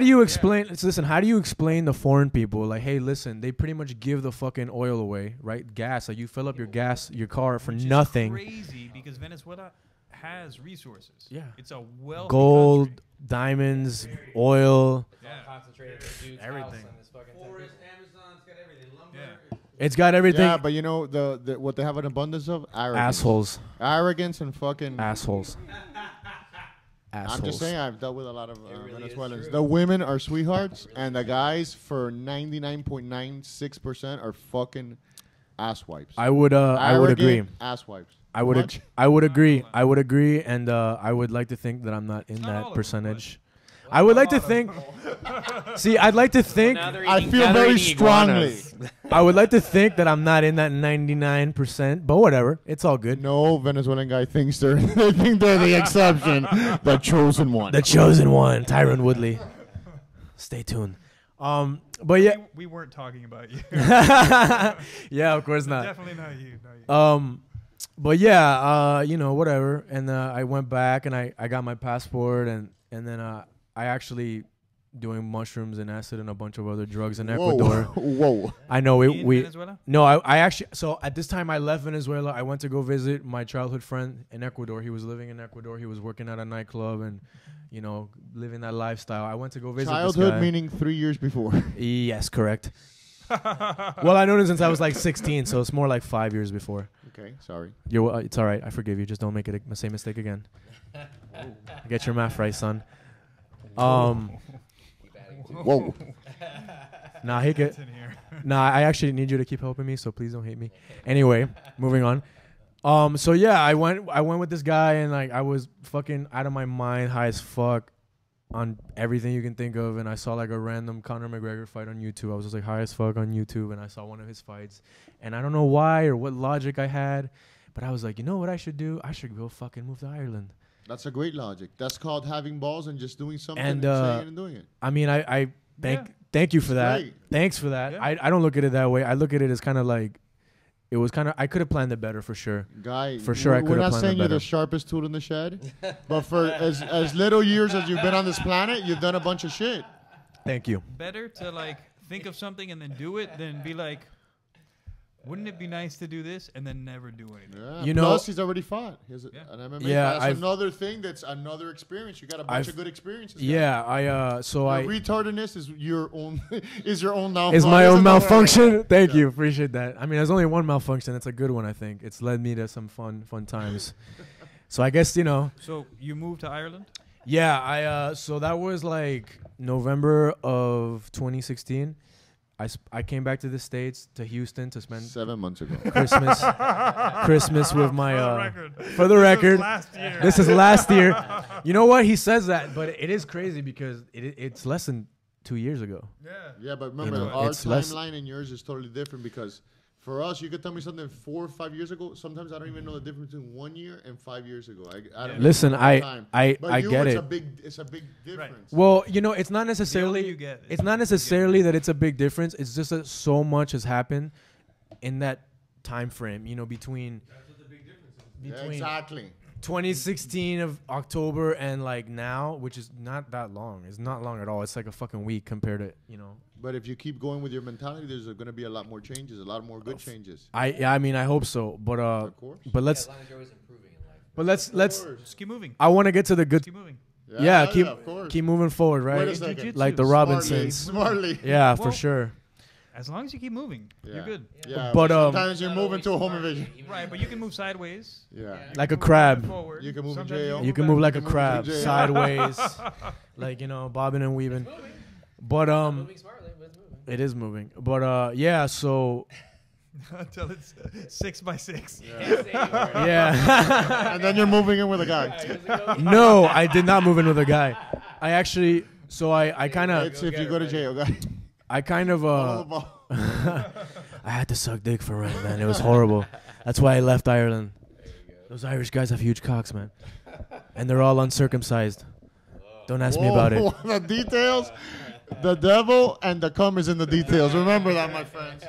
you explain? Listen, how do you explain the foreign people? Like, hey, listen, they pretty much give the fucking oil away, right? Gas. Like you fill up your car for Which is nothing. crazy because Venezuela has resources. Yeah. It's a wealthy Gold, country. diamonds, oil. Yeah. Concentrated in the dude's Everything. house and his fucking Forest, Amazon's got everything. Lumber. Yeah. It's got everything. Yeah, but you know the what they have an abundance of? Arrogance. Assholes. Arrogance and fucking. Assholes. Assholes. I'm just saying, I've dealt with a lot of really is Venezuelans. true. The women are sweethearts, and the guys, for 99.96%, are fucking ass wipes. I would agree. Arrogant Ass wipes. I would Much? I would agree. I would agree, and I would like to think that I'm not in Not all of that them, percentage. I would like to think. See, I'd like to think. I feel very strongly. I would like to think that I'm not in that 99%, but whatever. It's all good. No Venezuelan guy thinks they think they're the exception, the chosen one. The chosen one, Tyron Woodley. Stay tuned. But yeah, We weren't talking about you. yeah, of course not. Definitely not you. Not you. But yeah, you know, whatever. And I went back and I got my passport and then I actually doing mushrooms and acid and a bunch of other drugs in Whoa. Ecuador. Whoa. I know In we Venezuela? no, I actually, so at this time I left Venezuela. I went to go visit my childhood friend in Ecuador. He was living in Ecuador. He was working at a nightclub and, you know, living that lifestyle. I went to go visit this Childhood guy. meaning 3 years before. Yes, correct. Well, I known him since I was like 16, so it's more like 5 years before. Okay, sorry. It's all right. I forgive you. Just don't make it the same mistake again. Get your math right, son. Whoa. Nah, he could. Nah, I actually need you to keep helping me, so please don't hate me. Anyway, moving on. So yeah, I went with this guy, and like I was fucking out of my mind, high as fuck on everything you can think of, and I saw like a random Conor McGregor fight on YouTube. I was just like high as fuck on YouTube, and I saw one of his fights, and I don't know why or what logic I had, but I was like, you know what I should do? I should go fucking move to Ireland. That's a great logic. That's called having balls and just doing something And, and saying it and doing it. I mean, I thank you for that. Great. Thanks for that. Yeah. I don't look at it that way. I look at it as kind of like, it was kind of, I could have planned it better for sure. Guy, For sure I we're could've not planned saying it you're better. the sharpest tool in the shed, but for as little years as you've been on this planet, you've done a bunch of shit. Thank you. Better to like think of something and then do it than be like, wouldn't it be nice to do this and then never do anything? Yeah. You know- Plus, he's already fought. He's an MMA Yeah, fight. That's I've- another thing. That's another experience. You got a bunch I've- of good experiences. Yeah, so I retardedness is your own. Is your own now. is my own malfunction. Thank you, appreciate that. I mean, there's only one malfunction. It's a good one, I think. It's led me to some fun times. So I guess you know. So you moved to Ireland? Yeah, so that was like November of 2016. I came back to the States, to Houston, to spend 7 months ago. Christmas with my for the record. This is last year. You know what? He says that, but it is crazy because it's less than 2 years ago. Yeah, but remember, know, our it's less- timeline and yours is totally different because for us, you could tell me something 4 or 5 years ago. Sometimes I don't even know the difference between 1 year and 5 years ago. I don't Listen, know I time. I But I you, get it's it. It's a big difference. Well, you know, it's not necessarily you get is it's not what you necessarily that it's a big difference. It's just that so much has happened in that time frame, you know, between Yeah, exactly. 2016 of October and like now, which is not that long. It's not long at all. It's like a fucking week compared to, you know. But if you keep going with your mentality, there's going to be a lot more changes, a lot more good changes. I mean, I hope so, but Of course. but let's As long as you're always improving in life. but let's Just keep moving. I want to get to the good. Keep moving. Yeah, of course. keep moving forward, Wait a right? second. Like the Smartly, Robinsons. Smartly. Yeah, Well, for sure. As long as you keep moving, you're good. Yeah, But, sometimes you're moving to a home invasion. Right, but you can move sideways. Yeah. Like a Move crab. Forward. You can move in Sometimes jail. You can move like a You can move crab, to jail. sideways, like, you know, bobbing and weaving. But Moving smartly, but it's moving. it is moving. But yeah, so Until it's 6 by 6. Can't say a word. yeah. And then you're moving in with a guy. Does it go- No, I did not move in with a guy. I actually, so I kind of, It's if you go to jail, guy. I kind of, Follow the ball. I had to suck dick for rent, man. It was horrible. That's why I left Ireland. Those Irish guys have huge cocks, man, and they're all uncircumcised. Don't ask me about it. Whoa, the details. The devil and the cum is in the details. Remember that, my friends.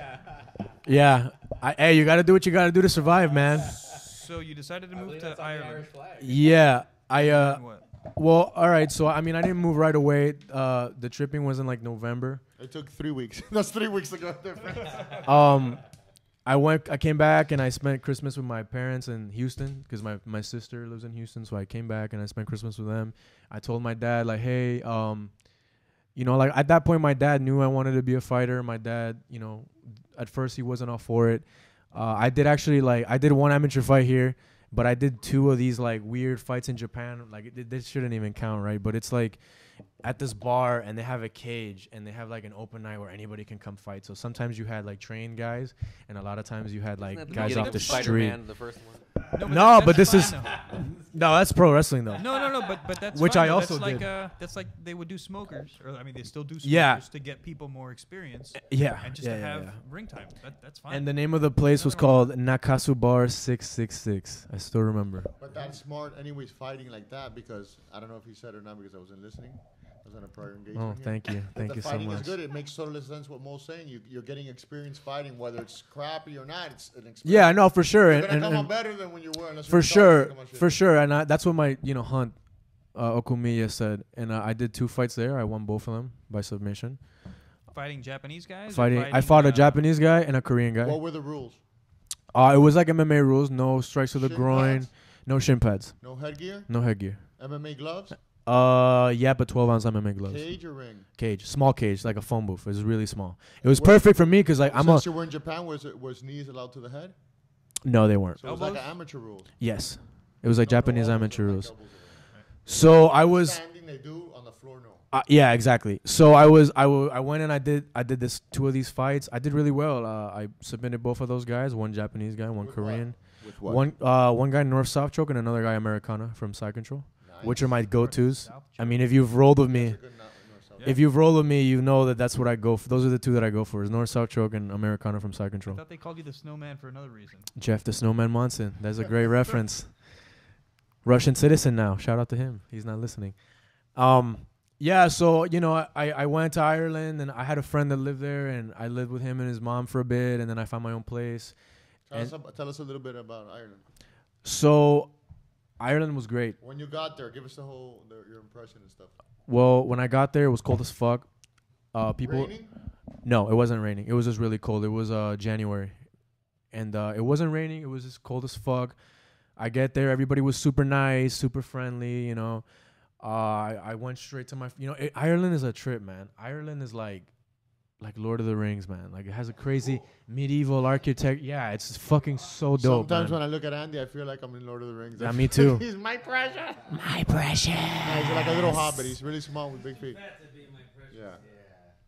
Yeah, hey, you got to do what you got to do to survive, man. So you decided to I move believe to that's on the Ireland. Irish flag. Yeah, And what? well, all right. So I mean, I didn't move right away. The tripping was in like November. It took 3 weeks. That's 3 weeks ago. Difference. I came back and I spent Christmas with my parents in Houston because my sister lives in Houston. So I came back and I spent Christmas with them. I told my dad like, hey, you know, like at that point, my dad knew I wanted to be a fighter. My dad, you know, at first he wasn't all for it. I did one amateur fight here, but I did 2 of these like weird fights in Japan. Like this shouldn't even count, right? But it's like at this bar and they have a cage and they have like an open night where anybody can come fight. So sometimes you had like trained guys and a lot of times you had like guys off the street. Spider-Man, the first one. No, but that's this fine, is though. no, that's pro wrestling though. No, but that's Which fine, I though. also that's like, did. that's like they would do smokers, or I mean, they still do smokers Yeah. to get people more experience. Yeah, And just yeah, to yeah, have yeah. ring time. That's fine. And the name of the place was called Nakasu Bar 666. I still remember. But that's smart, anyways, fighting like that because I don't know if he said or not because I wasn't listening. I was on a prior engagement. Oh, here. thank you. But Thank the you so fighting much. is good. It makes total sense what Mo's saying. You're getting experience fighting, whether it's crappy or not. It's an experience. Yeah, no, for sure. You're gonna and come out better than when you were. Unless for you're sure, talking about shit. for sure. And that's what my, you know, hunt Okumiya said, and I did 2 fights there. I won both of them by submission. Fighting Japanese guys? Or Fighting, I fought a Japanese guy and a Korean guy. What were the rules? It was like MMA rules: no strikes to the Shin groin, pads? no shin pads, No headgear? no headgear. MMA gloves? Yeah, but 12-ounce MMA gloves. Cage or ring? Cage, small cage, like a phone booth. It was really small. It was perfect for me because like Since you were in Japan, was knees allowed to the head? No, they weren't. So it was like an amateur rules. Yes, it was like No Japanese elbows, amateur like rules. elbows or whatever. So I was. Standing, they do. On the floor, no. Yeah, exactly. So I went and I did this 2 of these fights. I did really well. I submitted both of those guys, one Japanese guy, one With Korean. With what? One guy north south choke and another guy Americana from Side Control, Nice. which are my go-tos. South I mean, if you've rolled with me, That's a good north-south. if you've rolled with me, you know that's what I go for. Those are the 2 that I go for: is north south choke and Americana from Side I Control. thought they called you the snowman for another reason. Jeff the Snowman Monson. That's a great reference. Russian citizen now. Shout out to him. He's not listening. Yeah, so, you know, I went to Ireland, and I had a friend that lived there, and I lived with him and his mom for a bit, and then I found my own place. Tell us a little bit about Ireland. So Ireland was great. When you got there, give us your impression and stuff. Well, when I got there, it was cold as fuck. People. Raining? No, it wasn't raining. It was just really cold. It was January, and it wasn't raining. It was just cold as fuck. I get there, everybody was super nice, super friendly. You know, I went straight to my. You know, Ireland is a trip, man. Ireland is like Lord of the Rings, man. Like, it has a crazy medieval architect. Yeah, it's fucking so dope. Sometimes man. when I look at Andy, I feel like I'm in Lord of the Rings. Yeah, me too. He's my precious. My precious. Yeah, he's like a little hobbit. He's really small with big feet. Yeah.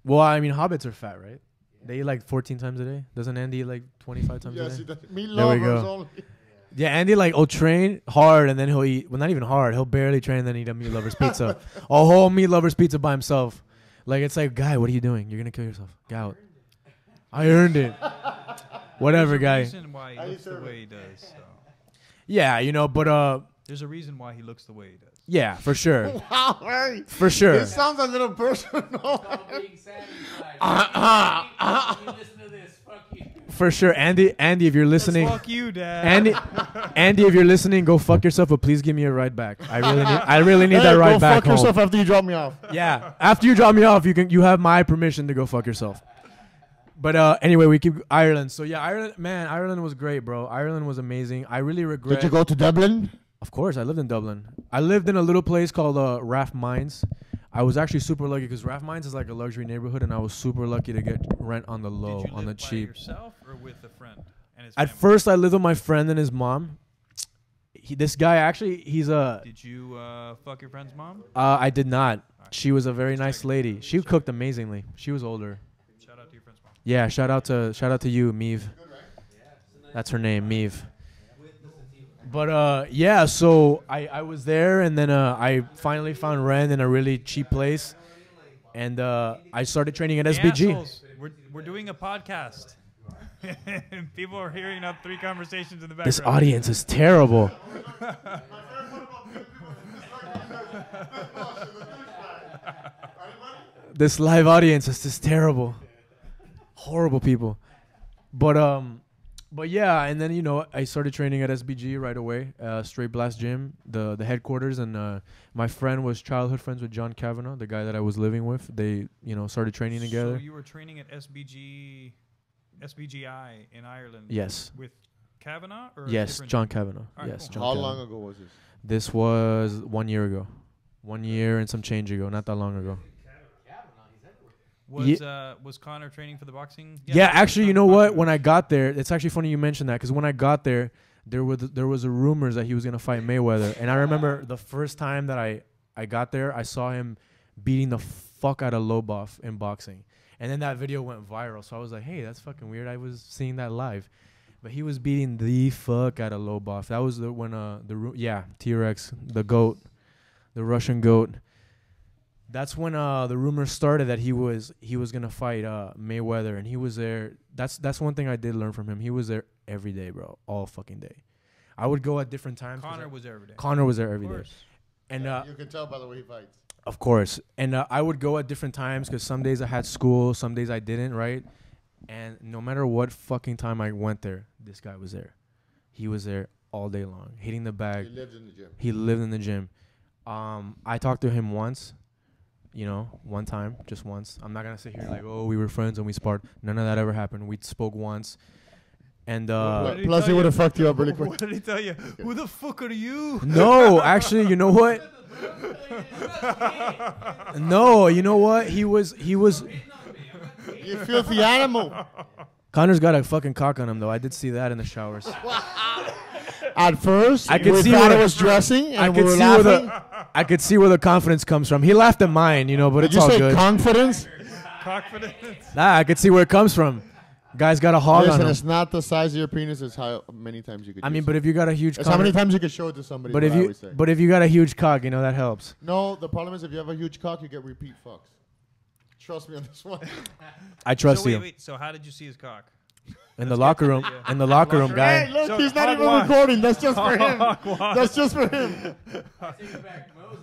Well, I mean, hobbits are fat, right? They eat like 14 times a day. Doesn't Andy eat like 25 times Yes, a he day? does. Meat There we lovers go. only. Yeah, Andy will train hard and then he'll eat. Well, not even hard. He'll barely train and then eat a meat lover's pizza. A whole meat lover's pizza by himself. Like, it's like, guy, what are you doing? You're gonna kill yourself. Get out. I earned it. Whatever, guy. There's a reason why he looks the way he does. So. Yeah, you know, but There's a reason why he looks the way he does. yeah, for sure. Wow, hey. For sure. This sounds a little personal. Being satisfied. You listen to this. Fuck you. For sure. Andy, if you're listening. Fuck you, Dad. Andy, if you're listening, go fuck yourself, but please give me a ride back. I really need that ride go back fuck home. yourself after you drop me off. Yeah. After you drop me off, you have my permission to go fuck yourself. But anyway, we keep Ireland. So yeah, Ireland was great, bro. Ireland was amazing. I really regret. Did you go to Dublin? Of course, I lived in Dublin. I lived in a little place called Rath Mines. I was actually super lucky because Rath Mines is like a luxury neighborhood, and I was super lucky to get rent on the low, Did you on the live by cheap. yourself or with a friend and his At family? first, I lived with my friend and his mom. This guy actually, he's a. Did you fuck your friend's mom? I did not. She was a very nice lady. She cooked amazingly. She was older. Shout out to your friend's mom. Yeah, shout out to you, Meave. That's her name, Meave. But yeah, so I was there, and then I finally found rent in a really cheap place, and I started training at SBGi. Assholes, we're doing a podcast. People are hearing up 3 conversations in the background. This audience is terrible. This live audience is just terrible. Horrible people. But yeah, and then, you know, I started training at SBGi right away, Straight Blast Gym, the headquarters, and my friend was childhood friends with John Kavanaugh, the guy that I was living with. They, you know, started training together. So you were training at SBGi in Ireland? Yes. With Kavanaugh? Or Yes, different- John Kavanaugh. All right, Yes, cool. John How Kavanaugh. long ago was this? This was 1 year ago. 1 year and some change ago, not that long ago. Was Conor training for the boxing? Yeah, actually, you know what? Boxing When I got there, it's actually funny you mentioned that because when I got there, there was a rumors that he was gonna fight Mayweather, and I remember the first time that I got there, I saw him beating the fuck out of Lobov in boxing, and then that video went viral. So I was like, hey, that's fucking weird. I was seeing that live, but he was beating the fuck out of Lobov. That was T-Rex, the goat, the Russian goat. That's when the rumors started that he was gonna fight Mayweather, and he was there. That's one thing I did learn from him. He was there every day, bro, all fucking day. I would go at different times. Conor was there every day. Connor was there every day, course. and You can tell by the way he fights. of course, and I would go at different times because some days I had school, some days I didn't, right? And no matter what fucking time I went there, this guy was there. He was there all day long, hitting the bag. He lived in the gym. He lived in the gym. I talked to him once, one time, just once. I'm not gonna sit here like, oh, we were friends and we sparred. None of that ever happened. We spoke once, and Plus, he would have fucked you up really quick. What did he tell you? Who the fuck are you? no, actually, you know what? No, you know what? He was. You filthy animal. Connor's got a fucking cock on him though. I did see that in the showers. At first, I could we see thought where it was dressing, and I we could were see laughing. I could see where the confidence comes from. He laughed at mine, but Did it's you all say good. confidence? Confidence. Nah, I could see where it comes from. Guy's got a hog on Listen, him. it's not the size of your penis; it's how many times you could. I mean, use but it. if you got a huge It's cock, how many times you could show it to somebody. but is if what I you always say. but if you got a huge cock, that helps. No, the problem is if you have a huge cock, you get repeat fucks. Trust me on this one. I trust so you. Wait. So how did you see his cock? In the locker room, in the locker room, guy. Hey, look, So he's not hog even wash. recording. That's just for him. Hog wash. That's just for him.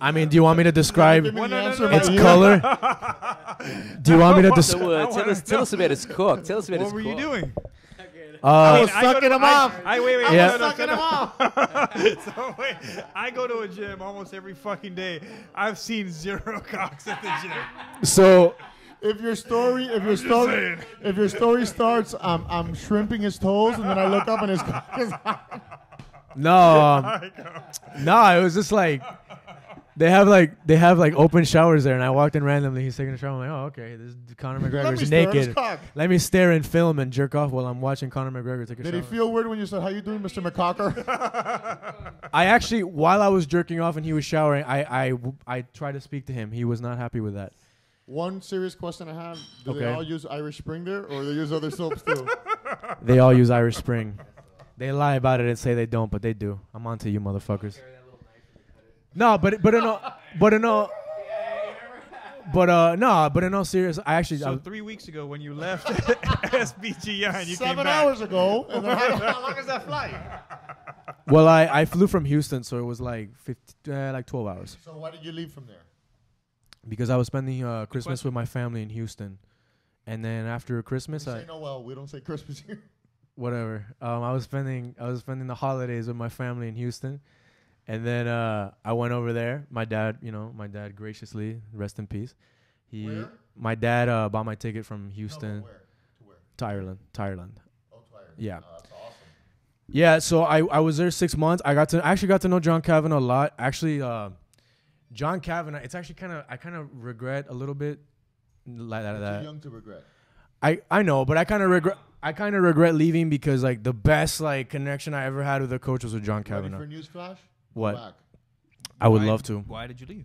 I mean, do you want me to describe Give me the no, answer no, its right here. color? Do you want me to describe? So tell us about his cock. Tell us about his What were you cock. doing? I was I go sucking to- him off. Wait. I Yeah. was sucking him off. So wait, I go to a gym almost every fucking day. I've seen 0 cocks at the gym. So If your story starts, I'm shrimping his toes, and then I look up and his cock is out. no, it was just like they have like open showers there, and I walked in randomly. He's taking a shower. I'm like, oh, okay, this is Conor Let me McGregor's stare at his naked. cock. Let me stare and film and jerk off while I'm watching Conor McGregor take a Did shower. he feel weird when you said, "How you doing, Mr. McCocker"? I actually, while I was jerking off and he was showering, I tried to speak to him. He was not happy with that. One serious question I have: Do they Okay. all use Irish Spring there, or they use other soaps too? They all use Irish Spring. They lie about it and say they don't, but they do. I'm on to you, motherfuckers. No, but in all serious, I actually So 3 weeks ago when you left SBGi and you came 7 back. hours ago. And then how long is that flight? well, I flew from Houston, so it was like 12 hours So why did you leave from there? because I was spending Christmas with my family in Houston, and then after Christmas, We say Noel. We don't say Christmas here. whatever. I was spending the holidays with my family in Houston, and then I went over there. My dad graciously, rest in peace. Where? My dad bought my ticket from No, Houston but where? To where? to Ireland. Oh, to Ireland. Yeah. Oh, that's awesome. Yeah, so I was there 6 months. I actually got to know John Kavanaugh a lot. Actually, John Kavanaugh. It's actually I kind of regret a little bit like You're that. too young to regret. I know, but I kind of regret leaving because like the best like connection I ever had with a coach was with John Ready Kavanaugh. for news flash? What? Back. I would Why- love to. Why did you leave?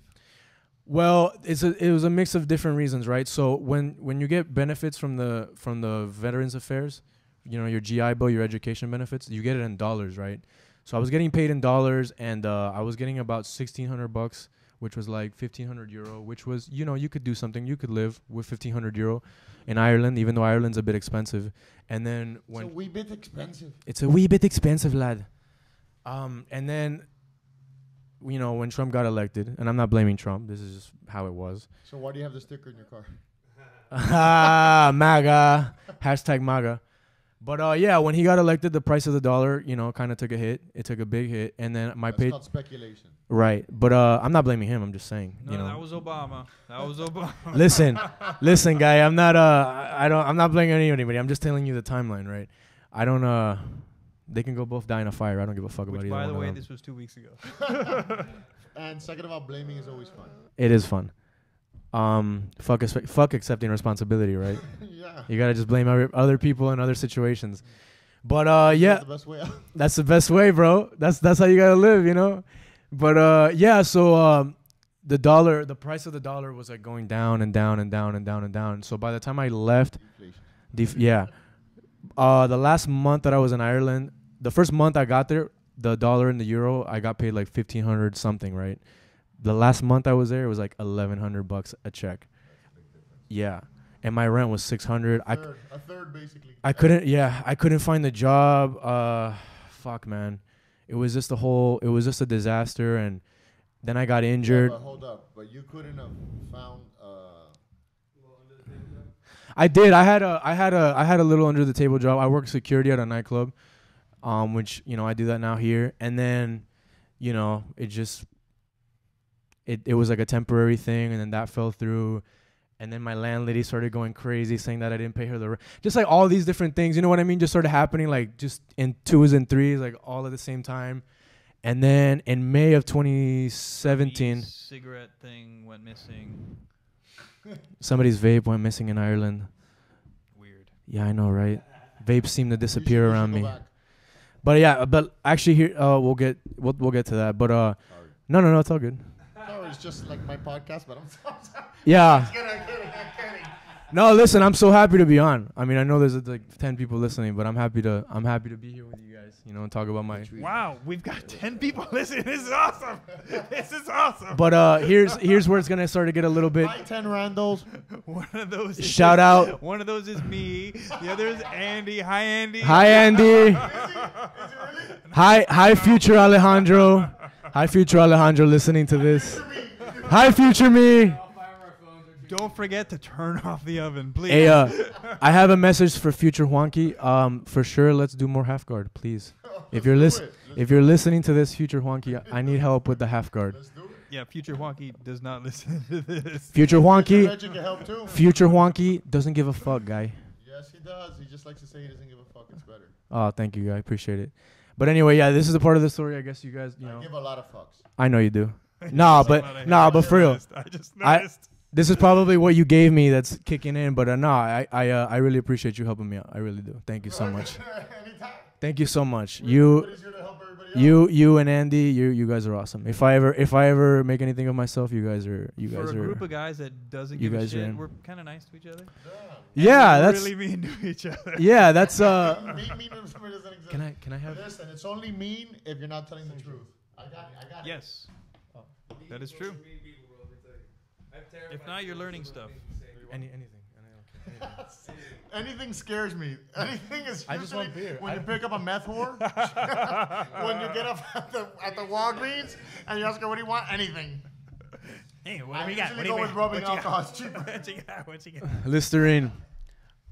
Well, it was a mix of different reasons, right? So when you get benefits from the Veterans Affairs, your GI Bill, your education benefits, you get it in dollars, right? So I was getting paid in dollars, and I was getting about $1,600, which was like €1,500, which was you could do something, you could live with €1,500 in Ireland, even though Ireland's a bit expensive. And then It's a wee bit expensive. it's a wee bit expensive, lad. And then when Trump got elected, and I'm not blaming Trump, this is just how it was. So why do you have the sticker in your car? MAGA. Hashtag MAGA. But yeah, when he got elected, the price of the dollar, kind of took a hit. It took a big hit, and then my That's pay. called speculation. Right, but I'm not blaming him. I'm just saying, No, that was Obama. That was Obama. listen, guy. I'm not. I'm not blaming anybody. I'm just telling you the timeline, right? I don't. They can go both die in a fire. I don't give a fuck about Which, either by one the of way, them. this was 2 weeks ago. And second of all, blaming is always fun. It is fun. Fuck accepting responsibility, right? Yeah. You gotta just blame other people in other situations. But yeah, That's the best way out. that's the best way, bro. That's how you gotta live, But yeah, so the price of the dollar was like going down and down and down and down and down. So by the time I left, Inflation. the last month that I was in Ireland, the first month I got there, the dollar and the euro, I got paid like $1,500 something, right? The last month I was there, it was like $1,100 a check. Yeah, and my rent was $600. A third, basically. I couldn't find the job. Fuck, man. It was just a disaster, and then I got injured. Yeah, but hold up. But you couldn't have found. I did. I had a little under the table job. I worked security at a nightclub, which I do that now here. And then, it just it was like a temporary thing, and then that fell through. And then my landlady started going crazy, saying that I didn't pay her the rent. Just like all these different things, you know what I mean? Just started happening like just in 2s and 3s, like all at the same time. And then in May of 2017, cigarette thing went missing. somebody's vape went missing in Ireland. Weird. Yeah, I know, right? Vapes seem to disappear You should around go me. back. But yeah, but actually here we'll get to that. But no, it's all good. Sorry, it's just like my podcast, but I'm sorry. Yeah. I'm kidding. No, listen, I'm so happy to be on. I mean, I know there's like 10 people listening, but I'm happy to be here with you guys, you know, and talk about my. Wow, we've got 10 people listening. This is awesome. This is awesome. But here's where it's gonna start to get a little bit. Hi, 10 randos. One of those. Shout out. One of those is me. The other is Andy. Hi, Andy. Hi, Andy. Hi, future Alejandro. Hi, future Alejandro, listening to this. Hi, future me. Don't forget to turn off the oven, please. Hey, I have a message for future Juanky. For sure, let's do more half guard, please. If you're listening to this, future Juanky, I need help with the half guard. Yeah, future Juanky does not listen to this. Future Juanky, Can help too. future Juanky doesn't give a fuck, guy. Yes, he does. He just likes to say he doesn't give a fuck. It's better. Oh, thank you, guy. Appreciate it. But anyway, yeah, this is a part of the story. I guess you guys, you know. I give a lot of fucks. I know you do. But for real. I just noticed. This is probably what you gave me that's kicking in, but I really appreciate you helping me out. I really do. Thank you so much. Thank you so much. You and Andy, you guys are awesome. If I ever make anything of myself, you guys are. For a group of guys that doesn't give a shit, we're kind of nice to each other. Yeah, we're that's really mean to each other. Yeah, that's Mean when somebody doesn't exist. Can I have? Listen, it's only mean if you're not telling the truth. I got it. Yes. That is true. If not, you're learning stuff. Anything. Anything scares me. Anything is. I just want beer. When you pick up a meth whore, when you get up at the Walgreens and you ask her what do you want, anything. Hey, what do I we got? usually go with rubbing alcohol. It's cheaper. What you got? Listerine.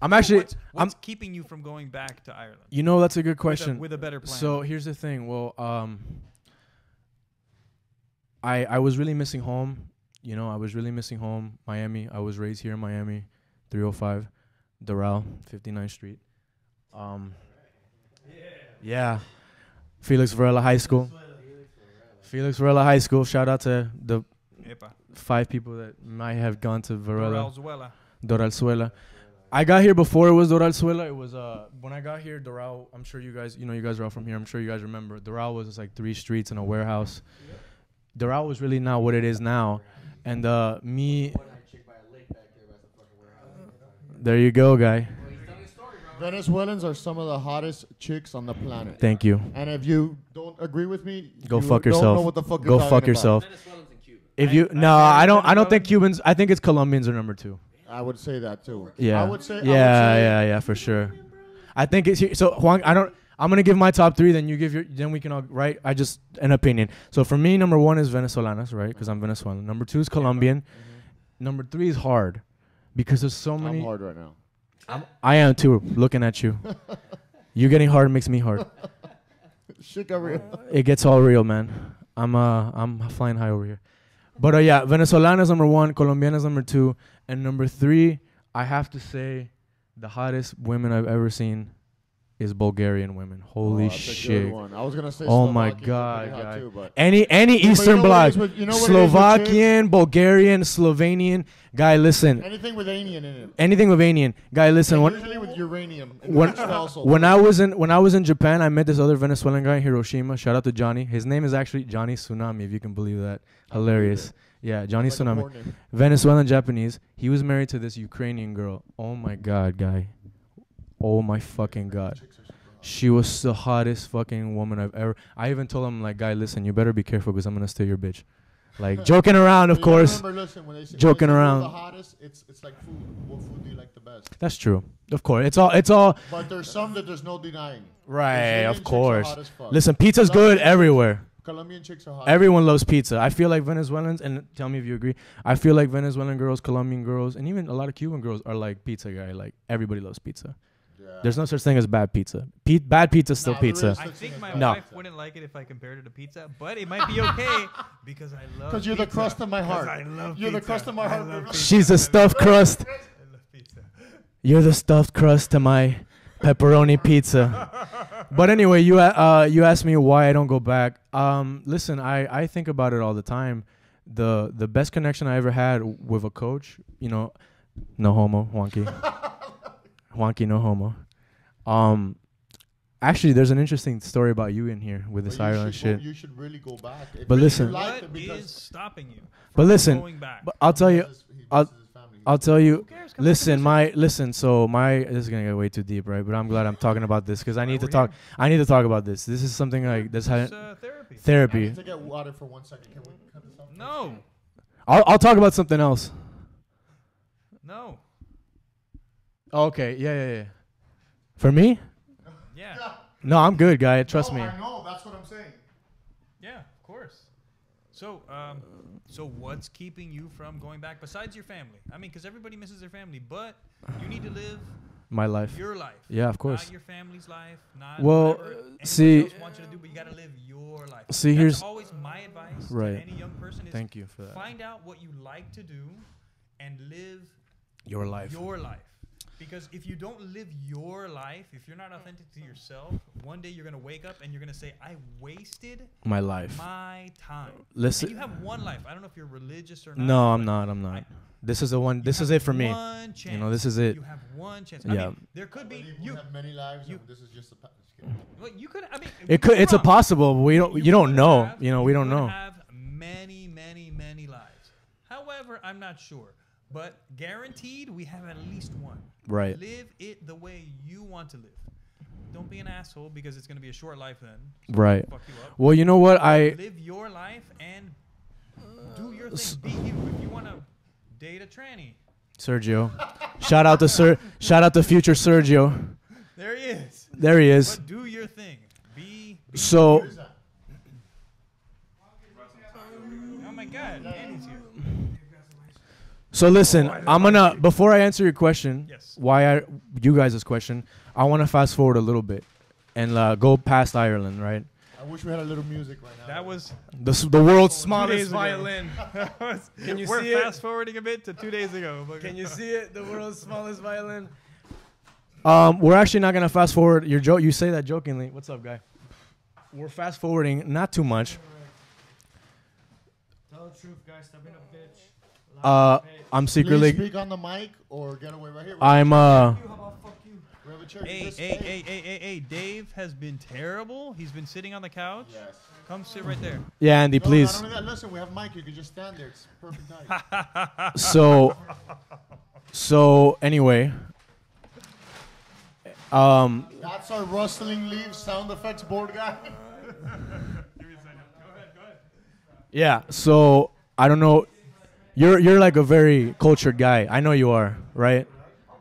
I'm actually. What's keeping you from going back to Ireland? You know, that's a good question. With a better plan. So here's the thing. Well, I was really missing home. You know, I was really missing home. Miami. I was raised here in Miami, 305, Doral, 59th Street. Yeah. Felix Varela High School. Felix Varela High School. Shout out to the 5 people that might have gone to Varela. Doralzuela. I got here before it was Doralzuela. It was when I got here, Doral. I'm sure you guys are all from here. I'm sure you guys remember. Doral was just like 3 streets and a warehouse. Doral was really not what it is now. And me. There you go, guy. Venezuelans are some of the hottest chicks on the planet. Thank you. And if you don't agree with me, go you fuck don't yourself. know what the fuck go you're fuck talking yourself. about. I don't think Cubans. I think it's Colombians are number 2. I would say that too. Yeah. I would say. Yeah, for sure. I think it's so. Juan, I'm gonna give my top 3. Then you give your. Then we can all right. I just an opinion. So for me, number 1 is Venezolanas, right? Because I'm Venezuelan. Number 2 is Colombian. Number 3 is hard, because there's so many. I'm hard right now. I am too. Looking at you, you getting hard makes me hard. Shit got real. It gets all real, man. I'm flying high over here. But yeah, Venezolana's number 1, Colombiana's number 2, and number 3, I have to say, the hottest women I've ever seen is Bulgarian women. Holy shit! A good one. I was gonna say. Oh my Slovakians God, are pretty hot guy. too, but Any Eastern Bloc, Slovakian, Slovakian, Bulgarian, Slovenian. Guy, listen. Anything with Anian in it. Anything with Anian. Guy, listen. Usually with uranium. When I was in Japan, I met this other Venezuelan guy in Hiroshima. Shout out to Johnny. His name is actually Johnny Tsunami, if you can believe that. Hilarious. Yeah, Johnny like Tsunami. Venezuelan Japanese. He was married to this Ukrainian girl. Oh my God, guy. Oh my fucking God. She was the hottest fucking woman I've ever. I even told him, like, guy, listen, you better be careful because I'm gonna steal your bitch. Like, joking around, of course. Remember, listen, when they say, joking around. The hottest, it's like food. What food do you like the best? That's true. Of course, it's all. But there's some that there's no denying. Right, Brazilian of chicks course. are hot as fuck. Listen, pizza's good everywhere. Colombian chicks are hot. Everyone loves pizza. I feel like Venezuelans, and tell me if you agree. I feel like Venezuelan girls, Colombian girls, and even a lot of Cuban girls are like pizza guy. Like everybody loves pizza. Yeah. There's no such thing as bad pizza. Bad pizza is still Nah, there pizza. is I such think thing my as No. wife wouldn't like it if I compared it to pizza, but it might be okay because I love. Because you're the pizza. crust of my 'Cause heart. I love You're the pizza. crust of my I heart. love baby. pizza. She's a stuffed crust. I love pizza. You're the stuffed crust to my pepperoni pizza. But anyway, you asked me why I don't go back. Listen, I think about it all the time. The best connection I ever had with a coach, you know, no homo, Juanky. Juanky, no homo. Actually, there's an interesting story about you in here with this But you Ireland should shit. You should really go back. If But you listen- like it What because is stopping you? But from listen, going back? but I'll tell you, I'll tell you. cares? Come Listen, back and listen. So this is gonna get way too deep, right? But I'm glad I'm talking about this because I need to we're talk. I need to talk about this. This is something like this. It's, therapy. I Therapy. need to get water for 1 second. Can we cut this off? No, I'll talk about something else. no. Okay. Yeah. For me? Yeah, No, I'm good, guy. Trust me. I know. That's what I'm saying. yeah, of course. So, so what's keeping you from going back besides your family? I mean, because everybody misses their family, but you need to live My life. your life. Yeah, of course. Not your family's life. Not Well, whatever anybody see- else wants you to do, but you got to live your life. See, That's here's- always my advice Right. to any young person is Thank you for that. find out what you like to do and live Your life. your life. Because if you don't live your life, if you're not authentic to yourself, one day you're going to wake up and you're going to say, I wasted My life. my time. Listen. And you have one life. I don't know if you're religious or not. No, I'm but not. This is the one. This you is have it for me. one chance. You know, this is it. You have one chance. Yeah. I mean, there could be Believe you. we have many lives. you- and this is just a. Just kidding. Well, you could. I mean, It could. It's a wrong. possible. But we don't. You don't could know. have- You know. We don't could know. Have many lives. However, I'm not sure. But guaranteed, we have at least one. Right. Live it the way you want to live. Don't be an asshole because it's going to be a short life then. Right. Fuck you up. Well, you know what? Live your life and do your thing. Be you. If you want to date a tranny, Sergio. Shout out to Sir. Shout out to future Sergio. there he is. There he is. But do your thing. Be So. What is that? oh my God, Andy's here. So listen, I'm gonna before I answer your question, Yes. you guys' question, I want to fast forward a little bit and go past Ireland, right? I wish we had a little music right now. That was The world's 2 days smallest ago. violin. Can you We're see it? fast forwarding a bit to 2 days ago. But Can you see it? The world's smallest violin. We're actually not gonna fast forward your joke. You say that jokingly. What's up, guy? We're fast forwarding, not too much. Tell the truth, guys. Stop being a bitch. I'm Please secretly. speak on the mic or get away right here. I'm How about fuck you? We have a chair. Hey, Just- hey, Dave has been terrible. He's been sitting on the couch. Yes. Come sit right there. Yeah, Andy, No, please. Not only that, listen, we have mic. You can just stand there. It's perfect height. So anyway, That's our rustling leaves sound effects board guy. yeah. So I don't know. You're like a very cultured guy. I know you are, right?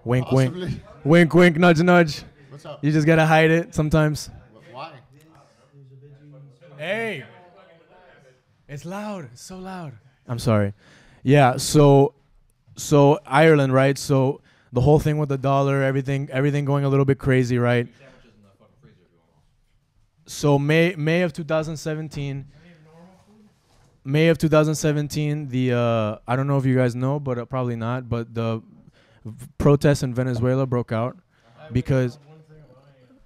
Wink, wink, Possibly. wink, wink, nudge, nudge. What's up? You just gotta hide it sometimes. Why? Hey, it's loud. It's so loud. I'm sorry. Yeah. So Ireland, right? So the whole thing with the dollar, everything going a little bit crazy, right? So May of 2017. May of 2017, the I don't know if you guys know, but probably not. But the protests in Venezuela broke out because,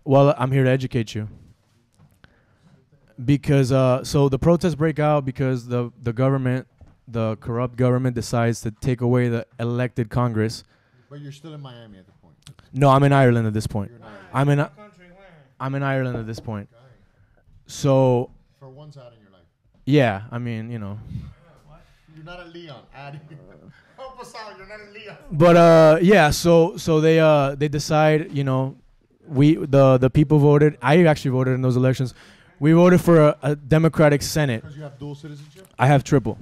well, I'm here to educate you. Because so the protests break out because the government, the corrupt government, decides to take away the elected Congress. But you're still in Miami at the point. No, I'm in Ireland at this point. You're in Ireland. I'm in Ireland at this point. So For one side in your life. yeah, I mean, you know. You're not a Leon. Add help us out. You're not a Leon. But yeah, so they decide, you know, the people voted. I actually voted in those elections. We voted for a Democratic Senate. Because you have dual citizenship? I have triple,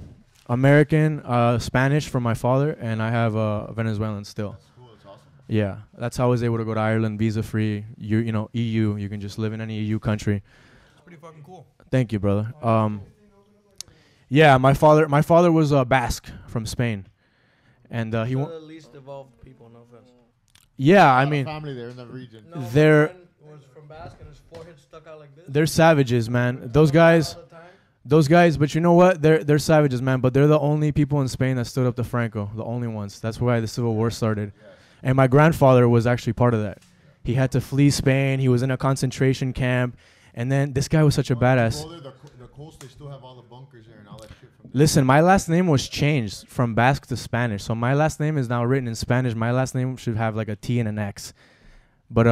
American, Spanish from my father, and I have Venezuelan still. That's cool. That's awesome. Yeah, that's how I was able to go to Ireland visa free. You know, EU. You can just live in any EU country. It's pretty fucking cool. Thank you, brother. Yeah, my father was Basque from Spain, and he They're won't. the least evolved people, no offense. Yeah, I A lot of mean, family there in that region. No, my They're- friend was from Basque and his forehead stuck out like this. they're savages, man. Those guys, All the time. but you know what? They're savages, man. But they're the only people in Spain that stood up to Franco. The only ones. That's why the Civil War started. And my grandfather was actually part of that. He had to flee Spain. He was in a concentration camp. And then this guy was such a badass. Go there, the coast, they still have all the bunkers there and all that shit from Listen, my last name was changed from Basque to Spanish. So my last name is now written in Spanish. My last name should have like a T and an X. But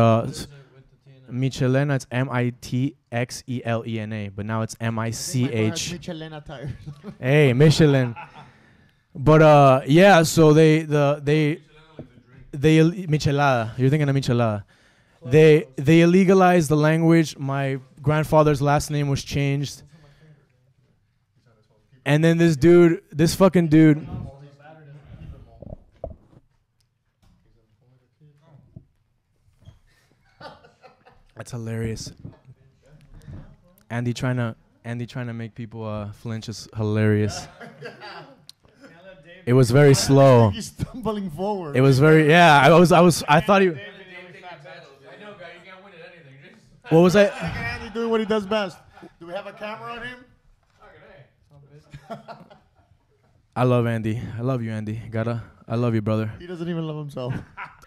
Michelena, it's Mitxelena. But now it's Mich. Michelena tires. Hey, Michelin. But yeah, so they Michelada. You're thinking of Michelada. They illegalized the language. My grandfather's last name was changed. And then this fucking dude. That's hilarious. Andy trying to make people flinch is hilarious. It was very slow. He's stumbling forward. It was very I thought he. I know, guy. You can't win at anything. Just What was Look that? at Andy doing what he does best. Do we have a camera on him? I love Andy. I love you, Andy. I love you, brother. He doesn't even love himself.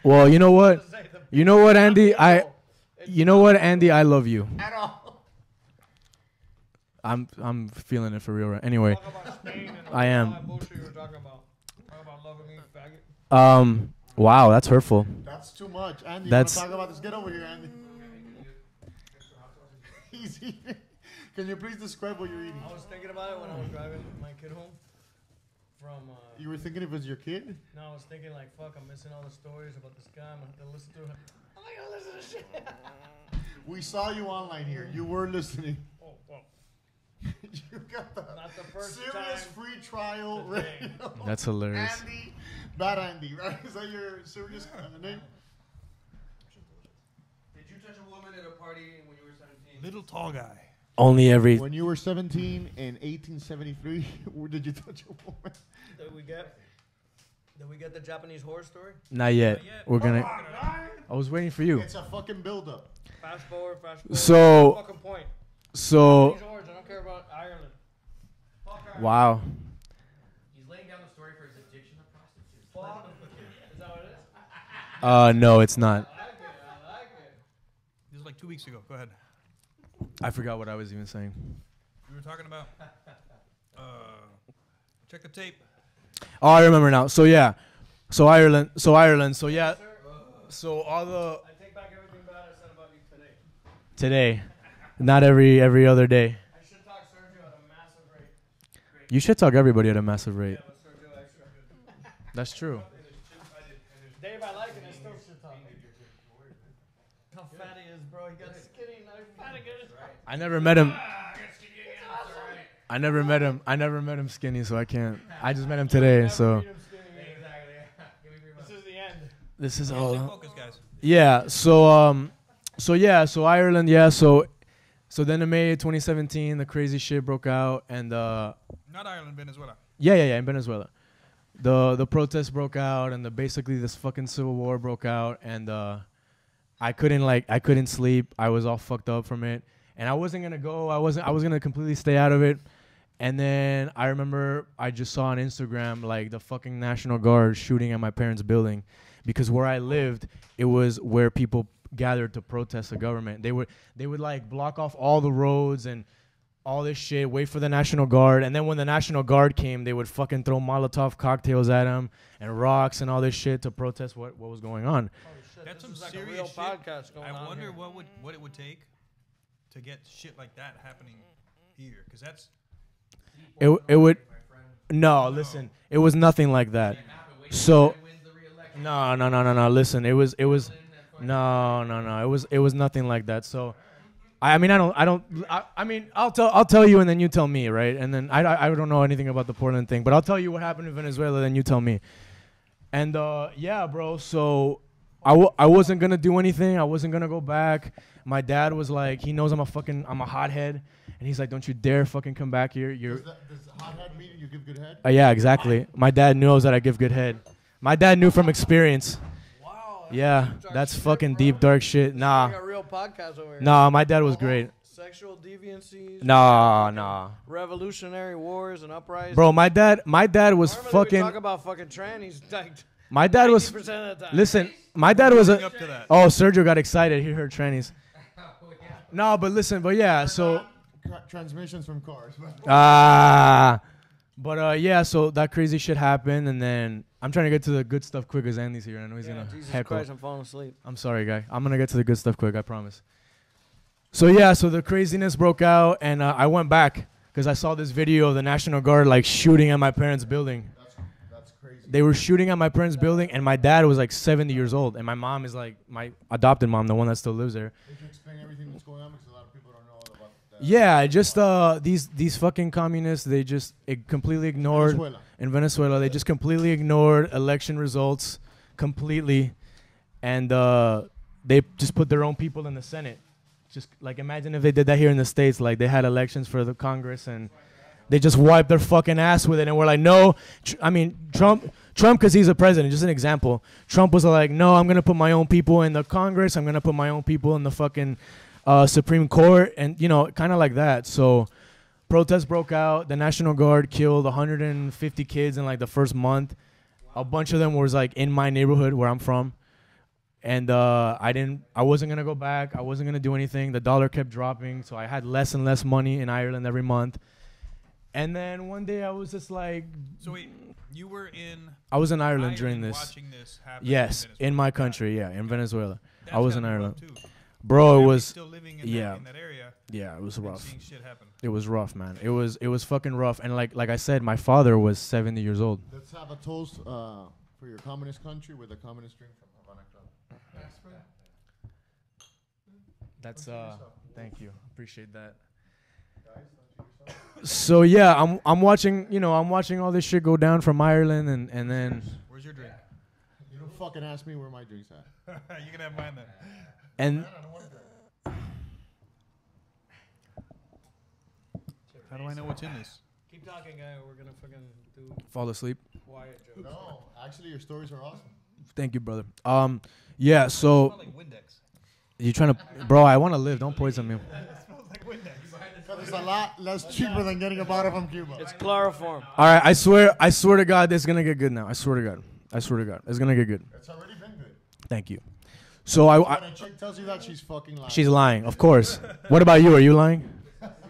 Well, you know what? You know what, Andy? Andy, I love you. At all. I'm feeling it for real, right? Anyway, Talk about Spain and I am. all that bullshit you were talking about. Talk about loving me, faggot. Wow, that's hurtful. That's too much. Andy, That's- you want to talk about this? Get over here, Andy. He's eating. Can you please describe what you're eating? I was thinking about it when I was driving my kid home from. You were thinking if it was your kid? No, I was thinking like, fuck, I'm missing all the stories about this guy. I'm gonna listen to him. I'm not gonna listen to shit. We saw you online here. You were listening. Oh, well, You got the not the first serious time. free trial today. radio. That's hilarious. Andy, bad Andy, right? Is that your serious name? Did you touch a woman at a party when you were 17? Little tall guy. Only every. When you were 17 in 1873, where did you touch a woman? Did we get the Japanese horror story? Not yet. Not yet. We're gonna. I was waiting for you. It's a fucking build-up. Fast forward. So- Fucking point. So. Japanese horrors, I don't care about Ireland. Fuck Ireland. Wow. he's laying down the story for his addiction to prostitutes. Fuck. Is that what it is? No, it's not. I like it. This was like 2 weeks ago. Go ahead. I forgot what I was even saying. We were talking about. Check the tape. Oh, I remember now. So yeah. So Ireland. So yeah. So all the I take back everything bad I said about you today, today. not every other day. I should talk Sergio at a massive rate. You should talk everybody at a massive rate. Yeah, but Sergio extra. That's true. Dave, I like it. I still should talk. How fat he is, bro. He got skinny. Now he's fat again. I never met him. I never met him. I never met him skinny, so I can't. I just met him today, so This is the end. this is Stay all. focused, guys. Yeah. So Ireland. Yeah. So then in May 2017, the crazy shit broke out, and Not Ireland, Venezuela. yeah, in Venezuela, the protests broke out, and basically this fucking civil war broke out, and I couldn't sleep. I was all fucked up from it, and I wasn't gonna go. I was gonna completely stay out of it. And then I remember I just saw on Instagram like the fucking National Guard shooting at my parents' building, because where I lived, it was where people gathered to protest the government. They would like block off all the roads and all this shit, wait for the National Guard, and then when the National Guard came, they would fucking throw Molotov cocktails at them and rocks and all this shit to protest what was going on. Holy shit. That's some this is like serious a real shit. podcast going I on wonder here. what it would take to get shit like that happening here, because that's It would no, listen, it was nothing like that. So no. Listen, it was no. It was nothing like that. So I mean I'll tell you and then you tell me, right? And then I don't know anything about the Portland thing, but I'll tell you what happened in Venezuela, then you tell me. And yeah, bro. So I wasn't gonna do anything. I wasn't gonna go back. My dad was like, he knows I'm a hothead, and he's like, don't you dare fucking come back here. Does hothead mean you give good head? Yeah, exactly. My dad knows that I give good head. My dad knew from experience. Wow, Yeah, that's fucking deep dark shit. Nah. Like a real podcast over here. Nah, my dad was great. Sexual deviancies. Nah. Revolutionary wars and uprisings. Bro, my dad was Normally we fucking. talk about fucking trannies. Like My dad was. 90% of the time. Listen, my dad was Leading a. up to that. Oh, Sergio got excited. He heard trannies. No, but listen, but yeah, so. Transmissions from cars. Yeah, so that crazy shit happened, and then I'm trying to get to the good stuff quick as Andy's here. I know he's Yeah, gonna Jesus heckle. Christ, I'm falling asleep. I'm sorry, guy. I'm gonna get to the good stuff quick. I promise. So yeah, so the craziness broke out, and I went back because I saw this video of the National Guard like shooting at my parents' building. That's crazy. They were shooting at my parents' building, and my dad was like 70 years old, and my mom is like my adopted mom, the one that still lives there. Could you explain everything that's going on because a lot of people don't know about that? Yeah, just these fucking communists, they just completely ignored in Venezuela. They just completely ignored election results completely, and they just put their own people in the Senate. Just like imagine if they did that here in the States, like they had elections for the Congress and they just wiped their fucking ass with it, and we're like, no. I mean, Trump, because he's a president. Just an example. Trump was like, no, I'm gonna put my own people in the Congress. I'm gonna put my own people in the fucking Supreme Court, and kind of like that. So protests broke out. The National Guard killed 150 kids in like the first month. A bunch of them was like in my neighborhood where I'm from. And I wasn't gonna go back. I wasn't gonna do anything. The dollar kept dropping, so I had less and less money in Ireland every month. And then one day I was just like, So wait, you were in? I was in Ireland during this. Watching this happen. Yes, in my country, yeah, in Venezuela. I was in gotta be Ireland. rough, too. Bro, it was Still living in yeah, that area. Yeah, it was and rough. seeing shit happen. It was rough, man. It was fucking rough. And like I said, my father was 70 years old. Let's have a toast for your communist country with a communist drink from Havana Club. That's thank you. Appreciate that. So yeah, I'm watching, I'm watching all this shit go down from Ireland and then Where's your drink? You don't fucking ask me where my drink's at. You can have mine then. and How do I know what's in this? Keep talking, guy. We're gonna fucking do fall asleep. quiet jokes. No, actually, your stories are awesome. Thank you, brother. Yeah, so Like Windex. you trying to, bro? I want to live. Don't poison me. It smells like Windex. Because it's a lot less cheaper than getting a bottle from Cuba. It's chloroform. All right, I swear to God, this is gonna get good now. I swear to God, it's gonna get good. It's already been good. Thank you. So When a chick tells you that, she's fucking lying. she's lying, of course. What about you? Are you lying?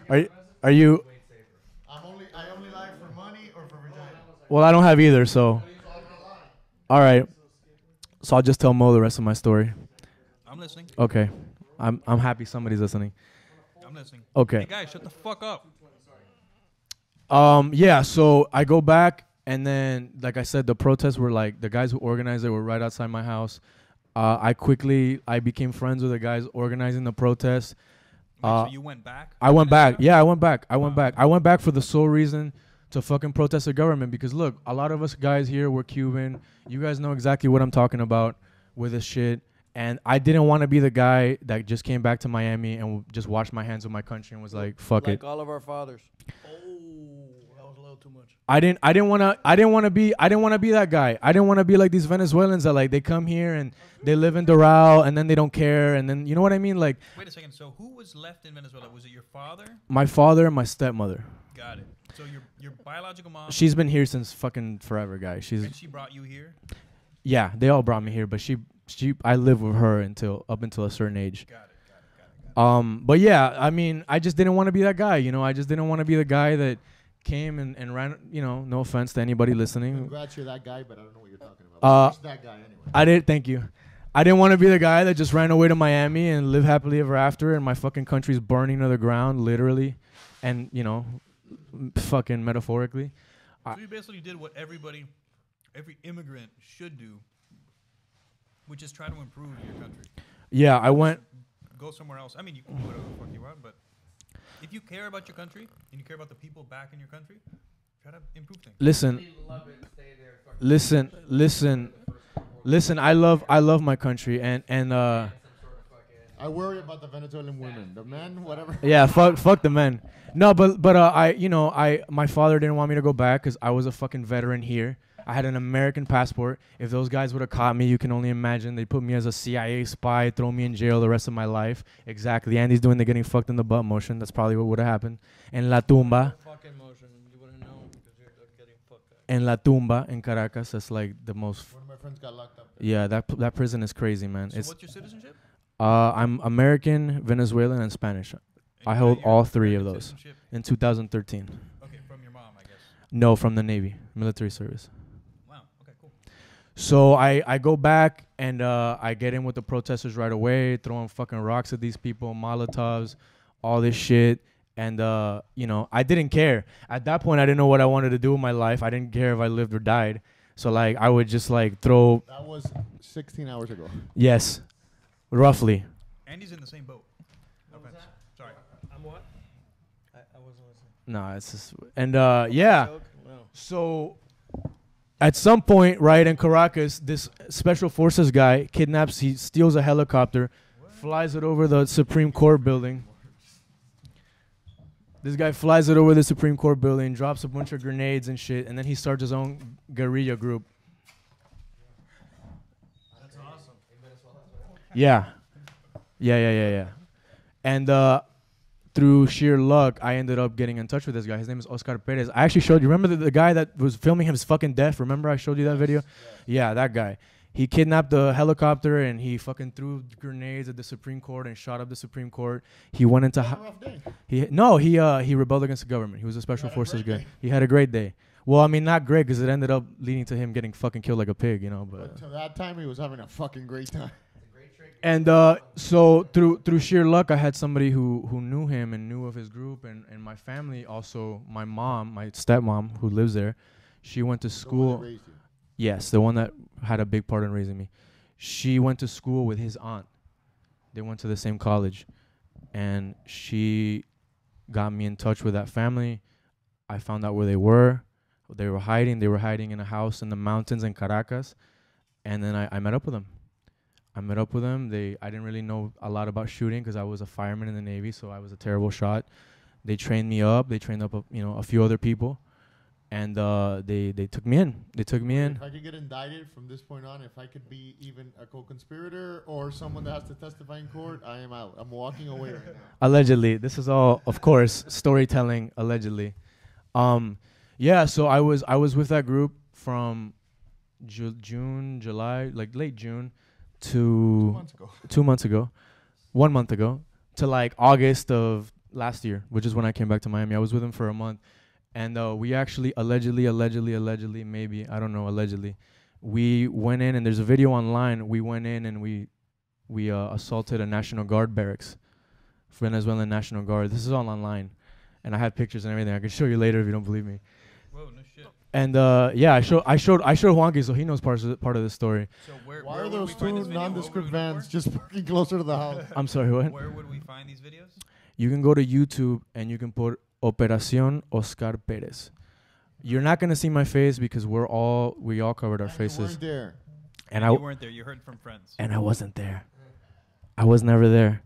Are you? I only lie for money or for vagina. Well, I don't have either. So, all right. So I'll just tell Mo the rest of my story. I'm listening. Okay, I'm happy somebody's listening. I'm listening. Okay. Hey guys, shut the fuck up. Yeah, so I go back, and then, like I said, the protests were like, the guys who organized it were right outside my house. I became friends with the guys organizing the protest. Wait, so you went back? I went back. Yeah, I went back. I went back for the sole reason to fucking protest the government, because look, a lot of us guys here were Cuban. You guys know exactly what I'm talking about with this shit. And I didn't want to be the guy that just came back to Miami and just washed my hands with my country and was like, fuck it. Like all of our fathers. Oh, that was a little too much. I didn't want to be that guy. I didn't want to be like these Venezuelans that like they come here and they live in Doral and then they don't care, and then you know what I mean? Like, wait a second. So who was left in Venezuela? Was it your father? my father and my stepmother. Got it. So your biological mom. She's been here since fucking forever, guys. And she brought you here. Yeah, they all brought me here, but I lived with her up until a certain age. Got it. But yeah, I mean, I just didn't want to be that guy, I just didn't want to be the guy that came and ran, no offense to anybody listening. Congrats, you're that guy, but I don't know what you're talking about. It's that guy anyway. Thank you. I didn't want to be the guy that just ran away to Miami and live happily ever after, and my fucking country's burning to the ground, literally, and, fucking metaphorically. So you basically did what every immigrant should do, which is try to improve your country. Yeah, I went. Go somewhere else. I mean, you can do whatever the fuck you want, but if you care about your country and you care about the people back in your country, try to improve things. Listen. I love my country, and I worry about the Venezuelan women, the men, whatever. Yeah, fuck the men. No, but my father didn't want me to go back because I was a fucking veteran here. I had an American passport. If those guys would have caught me, you can only imagine. They put me as a CIA spy, throw me in jail the rest of my life. Exactly. Andy's doing the getting fucked in the butt motion. That's probably what would have happened. En La Tumba. Fucking motion. You wouldn't know because you're getting fucked up. En La Tumba in Caracas. That's like the most. One of my friends got locked up. Yeah, that prison is crazy, man. So It's what's your citizenship? I'm American, Venezuelan, and Spanish. I hold all three of those in 2013. Okay, from your mom, I guess. No, from the Navy, military service. Wow. Okay, cool. So I go back and I get in with the protesters right away, throwing fucking rocks at these people, Molotovs, all this shit. And, you know, I didn't care. At that point, I didn't know what I wanted to do with my life. I didn't care if I lived or died. So, like, I would just, like, throw... That was 16 hours ago. Yes, roughly. Andy's in the same boat. No What was offense. that? Sorry. I'm what? I wasn't listening. No, it's just... And, yeah. Joke? No. So... At some point, right, in Caracas, this special forces guy kidnaps, he steals a helicopter, flies it over the Supreme Court building. This guy flies it over the Supreme Court building, drops a bunch of grenades and shit, and then he starts his own guerrilla group. That's awesome. Yeah. Yeah. And through sheer luck, I ended up getting in touch with this guy. His name is Oscar Perez. I actually showed you. Remember the guy that was filming him is fucking deaf? Remember I showed you that video? Yeah, that guy. He kidnapped the helicopter and he fucking threw grenades at the Supreme Court and shot up the Supreme Court. He went into... He rebelled against the government. He was a special forces guy. He had a great day. Well, I mean, not great because it ended up leading to him getting fucking killed like a pig, you know. But to that time, he was having a fucking great time. And so through sheer luck, I had somebody who knew him and knew of his group, and my family also. My mom, my stepmom, who lives there, she went to school. The one that raised you. Yes, the one that had a big part in raising me. She went to school with his aunt. They went to the same college, and she got me in touch with that family. I found out where they were. They were hiding. They were hiding in a house in the mountains in Caracas, and then I met up with them. I didn't really know a lot about shooting because I was a fireman in the Navy, so I was a terrible shot. They trained me up. They trained up, a few other people, and they took me in. If I could get indicted from this point on, if I could be even a co-conspirator or someone that has to testify in court, I am out. I'm walking away right now. Allegedly, this is all, of course, storytelling. Allegedly, yeah. So I was with that group from June, July, like late June. To 2 months ago, 1 month ago, to like August of last year, which is when I came back to Miami. I was with him for a month, and we actually allegedly, maybe, I don't know, allegedly, we went in, and there's a video online. We went in and we assaulted a National Guard barracks, Venezuelan National Guard. This is all online, and I have pictures and everything. I can show you later if you don't believe me. Whoa, no shit. And yeah, I showed Juanky, so he knows part of the story. So why are those two nondescript vans just parking closer to the house? I'm sorry, what? Where would we find these videos? You can go to YouTube and you can put Operación Oscar Perez. You're not gonna see my face because we all covered our faces. You weren't there. And you weren't there. You heard from friends. And I wasn't there. I was never there.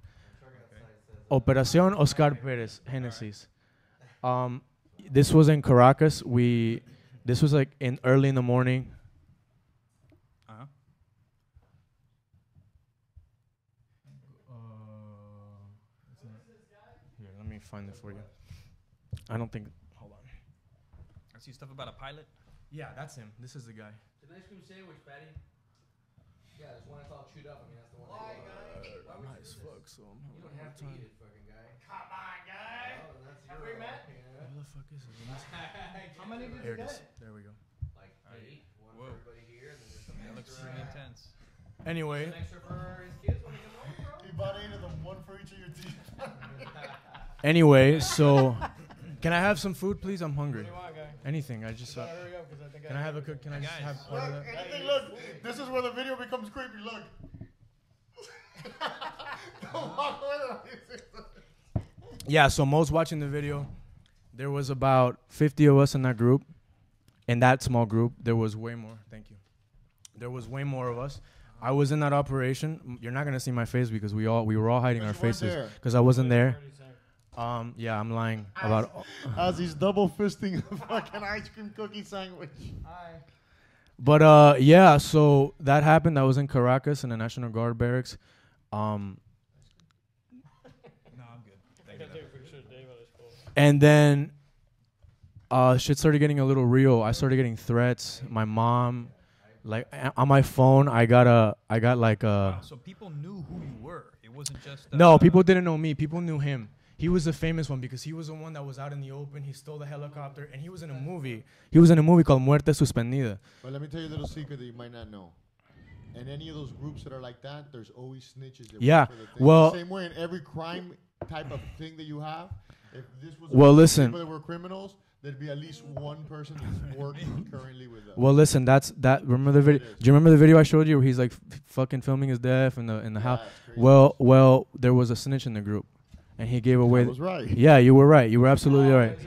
Okay. Operación Oscar Perez, Genesis. This was in Caracas. This was like early in the morning. Uh-huh. Here, let me find it for you. I don't think. Hold on. I see stuff about a pilot. Yeah, that's him. This is the guy. The ice cream sandwich, Patty. Yeah, there's one that's all chewed up. I mean, that's the one. Why, Nice would you do fuck. this? So You don't have to eat it, fucking guy. Come on, guy. Oh, that's Have your we met? Yeah. Where the fuck is it? How many did Here you it is. get? There we go. Like 8, one Whoa. for everybody here, and then there's some That looks extra. pretty intense. Anyway, An extra for his kids when he comes home, bro. He bought 8 of them, one for each of your teeth. anyway, so can I have some food, please? I'm hungry. What do you want, guy? Anything. I just. Gotta hurry up 'cause I think Can I have a cook? Can I just Guys. have part of that? Anything, look, this is where the video becomes creepy, look. Don't walk away. Yeah, so Mo's watching the video. There was about 50 of us in that group. In that small group, there was way more. Thank you. There was way more of us. I was in that operation. You're not gonna see my face because we were all hiding our faces because I wasn't there. Yeah, I'm lying about. As he's double fisting a fucking ice cream cookie sandwich. Hi. But yeah, so that happened. That was in Caracas in the National Guard barracks. No, I'm good. Thank you. And then shit started getting a little real. I started getting threats. My mom, like on my phone, I got like a. Wow, so people knew who you were. It wasn't just. No, people didn't know me. People knew him. He was the famous one because he was the one that was out in the open. He stole the helicopter, and he was in a movie. He was in a movie called Muerte Suspendida. But let me tell you a little secret that you might not know. In any of those groups that are like that, there's always snitches. That Yeah, work for the thing. well- The same way in every crime type of thing that you have, if this was Well, a listen. people that were criminals, there'd be at least one person that's working currently with them. Well, listen, that. Remember the video? Do you remember the video I showed you where he's like fucking filming his death in the house? it's crazy. Well, there was a snitch in the group, and he gave away. I was right. Yeah, you were right. You were absolutely right.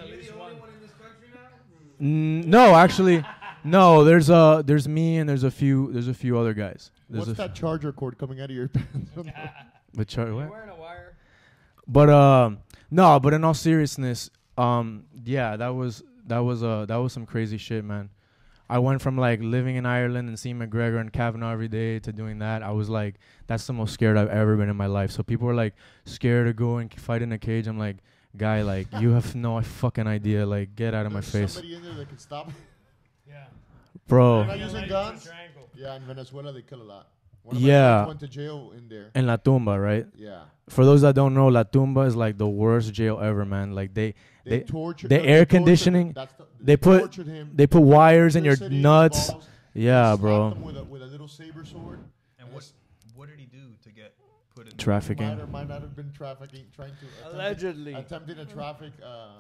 No, actually, no. There's me and there's a few other guys. There's What's that charger cord coming out of your pants? what? Wearing a wire. But no. But in all seriousness, yeah, that was some crazy shit, man. I went from like living in Ireland and seeing McGregor and Kavanaugh every day to doing that. I was like, that's the most scared I've ever been in my life. So people were like scared to go and fight in a cage. I'm like, guy, like you have no fucking idea. Like, get out of my face, Somebody in there that can stop. Yeah. bro. They're not using guns. Yeah, in Venezuela they kill a lot. One of my Yeah. friends went to jail in there. In La Tumba, right? Yeah. For those that don't know, La Tumba is like the worst jail ever, man. Like they tortured. the air conditioning. They put wires in your electricity, nuts. balls. Yeah, Slapped bro. him with a little saber sword. And what did he do to get put in? Trafficking. Might or might not have been trafficking, trying to Allegedly. attempting to traffic.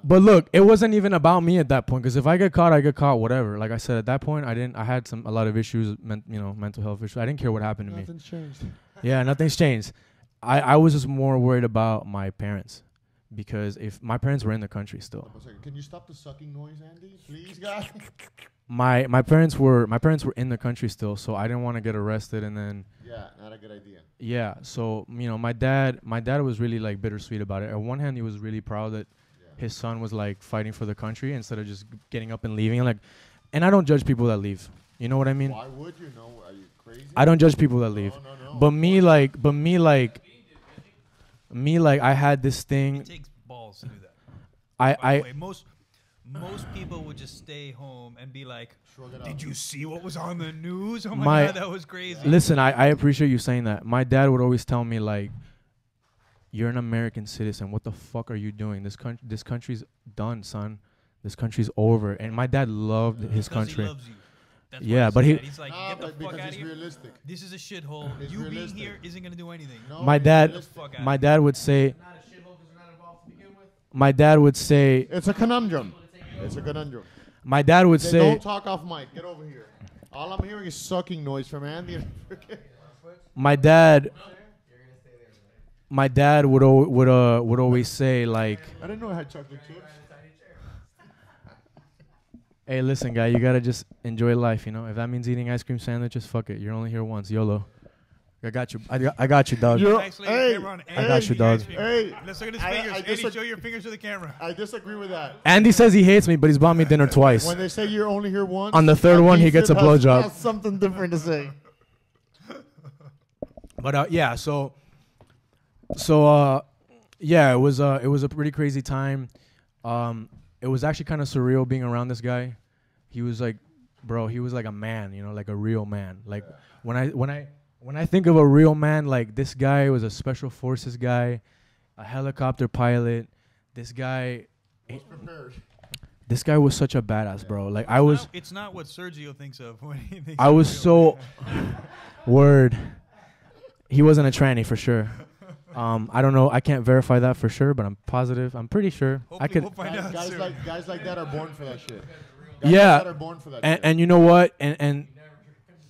But look, it wasn't even about me at that point. Because if I get caught, I get caught. Whatever. Like I said, at that point, I had a lot of issues, mental health issues. I didn't care what happened to me. Nothing's changed. Yeah, nothing's changed. I was just more worried about my parents, because if my parents were in the country still. Can you stop the sucking noise, Andy? Please, guys. My parents were in the country still, so I didn't want to get arrested and then. Yeah, not a good idea. Yeah, so my dad was really like bittersweet about it. On one hand, he was really proud that his son was like fighting for the country instead of just getting up and leaving. And I don't judge people that leave. You know what I mean? Why would you know? Are you crazy? I don't judge people that leave. No. But me like I had this thing. It takes balls to do that. I By the way, most people would just stay home and be like, "Did you see what was on the news? Oh my god, that was crazy." Listen, I appreciate you saying that. My dad would always tell me like, "You're an American citizen. What the fuck are you doing? This country's done, son. This country's over." And my dad loved his country. He loves you. That's why Yeah, he but said he. that. He's like, get the fuck because out of it's here. realistic. This is a shithole. It's You realistic. being here isn't gonna do anything. No, My it's dad. realistic. My dad would say. My dad would say. It's a conundrum. It's a conundrum. My dad would They say. don't talk off mic. Get over here. All I'm hearing is sucking noise from Andy. My dad. My dad would always say like. I didn't know I had chocolate chips. Hey, listen, guy, you gotta just enjoy life, you know. If that means eating ice cream sandwiches, fuck it. You're only here once, YOLO. I got you. I got you, dog. Thanks, ladies. Camera on. I got you, dog. Hey, Let's look at his fingers. Andy, show your fingers to the camera. I disagree with that. Andy says he hates me, but he's bought me dinner twice. When they say you're only here once, On the third at one, he least gets a it has- blowjob. has something different to say. But yeah, so yeah, it was a pretty crazy time. It was actually kind of surreal being around this guy. He was like, bro, he was like a man, you know, like a real man. Like when I think of a real man, like this guy was a special forces guy, a helicopter pilot. This guy was such a badass, bro. Like It's not what Sergio thinks of when he thinks. I was so word. He wasn't a tranny for sure. I don't know. I can't verify that for sure, but I'm positive. I'm pretty sure. Hopefully we'll find out Guys soon. like that are born for that shit. Guys Yeah, like that are born for that shit. and you know what? And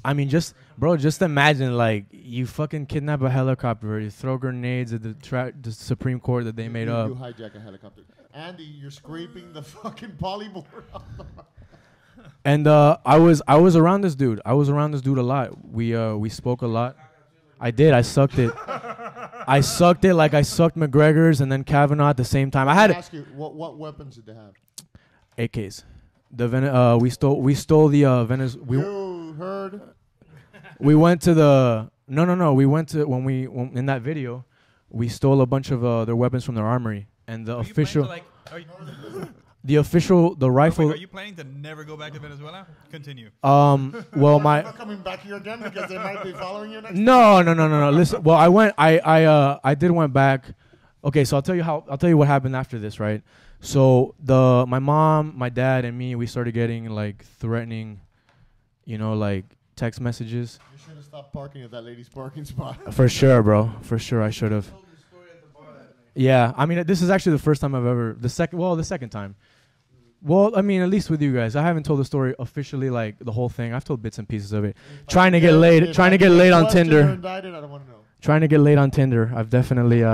I mean, just imagine like you fucking kidnap a helicopter, you throw grenades at the Supreme Court that they made up. You hijack a helicopter. Andy, you're scraping the fucking polyboard off the And I was around this dude. I was around this dude a lot. We spoke a lot. I did. I sucked it. I sucked it like I sucked McGregor's and then Kavanaugh at the same time. I Let had me ask you, what weapons did they have? AKs. We stole the Venezuela. word. We went to the no. We went to when in that video, we stole a bunch of their weapons from their armory, and the official, the rifle. Wait, are you planning to never go back to Venezuela? Continue. Well, Not coming back here again because they might be following you next. No. Listen, well, I did went back. Okay, so I'll tell you what happened after this, right? So my mom, my dad, and me, we started getting like threatening, like text messages. You should have stopped parking at that lady's parking spot. For sure, bro. For sure, I should have. Yeah, I mean, this is actually the first time I've ever the second time. Well, I mean, at least with you guys, I haven't told the story officially, like the whole thing. I've told bits and pieces of it. Trying to get laid on Tinder. Indicted, I don't want to know. Trying to get laid on Tinder. I've definitely.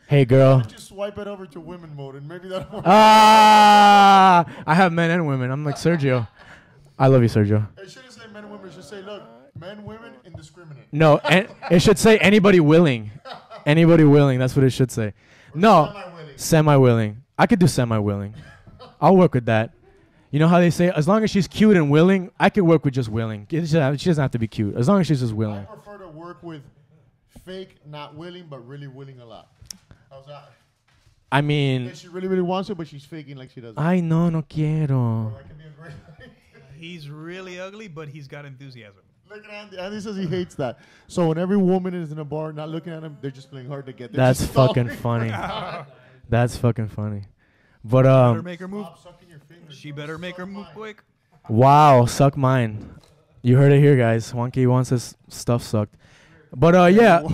Hey, girl. Just swipe it over to women mode, and maybe that'll work. I have men and women. I'm like Sergio. I love you, Sergio. It shouldn't say men and women. It should say, look, men, women, indiscriminate. No, and it should say anybody willing. Anybody willing. That's what it should say. No, semi-willing. I could do semi-willing. I'll work with that. You know how they say, as long as she's cute and willing, I could work with just willing. She doesn't have to be cute. As long as she's just willing. I prefer to work with fake, not willing, but really willing a lot. How's that? I mean, she really, really wants it, but she's faking like she doesn't. Ay, no quiero. He's really ugly, but he's got enthusiasm. Look at Andy. Andy says he hates that. So when every woman is in a bar not looking at him, they're just playing hard to get. That's fucking funny. That's fucking funny. But better make her move. She better make her move quick. Wow, suck mine. You heard it here, guys. Juanky wants his stuff sucked. But yeah.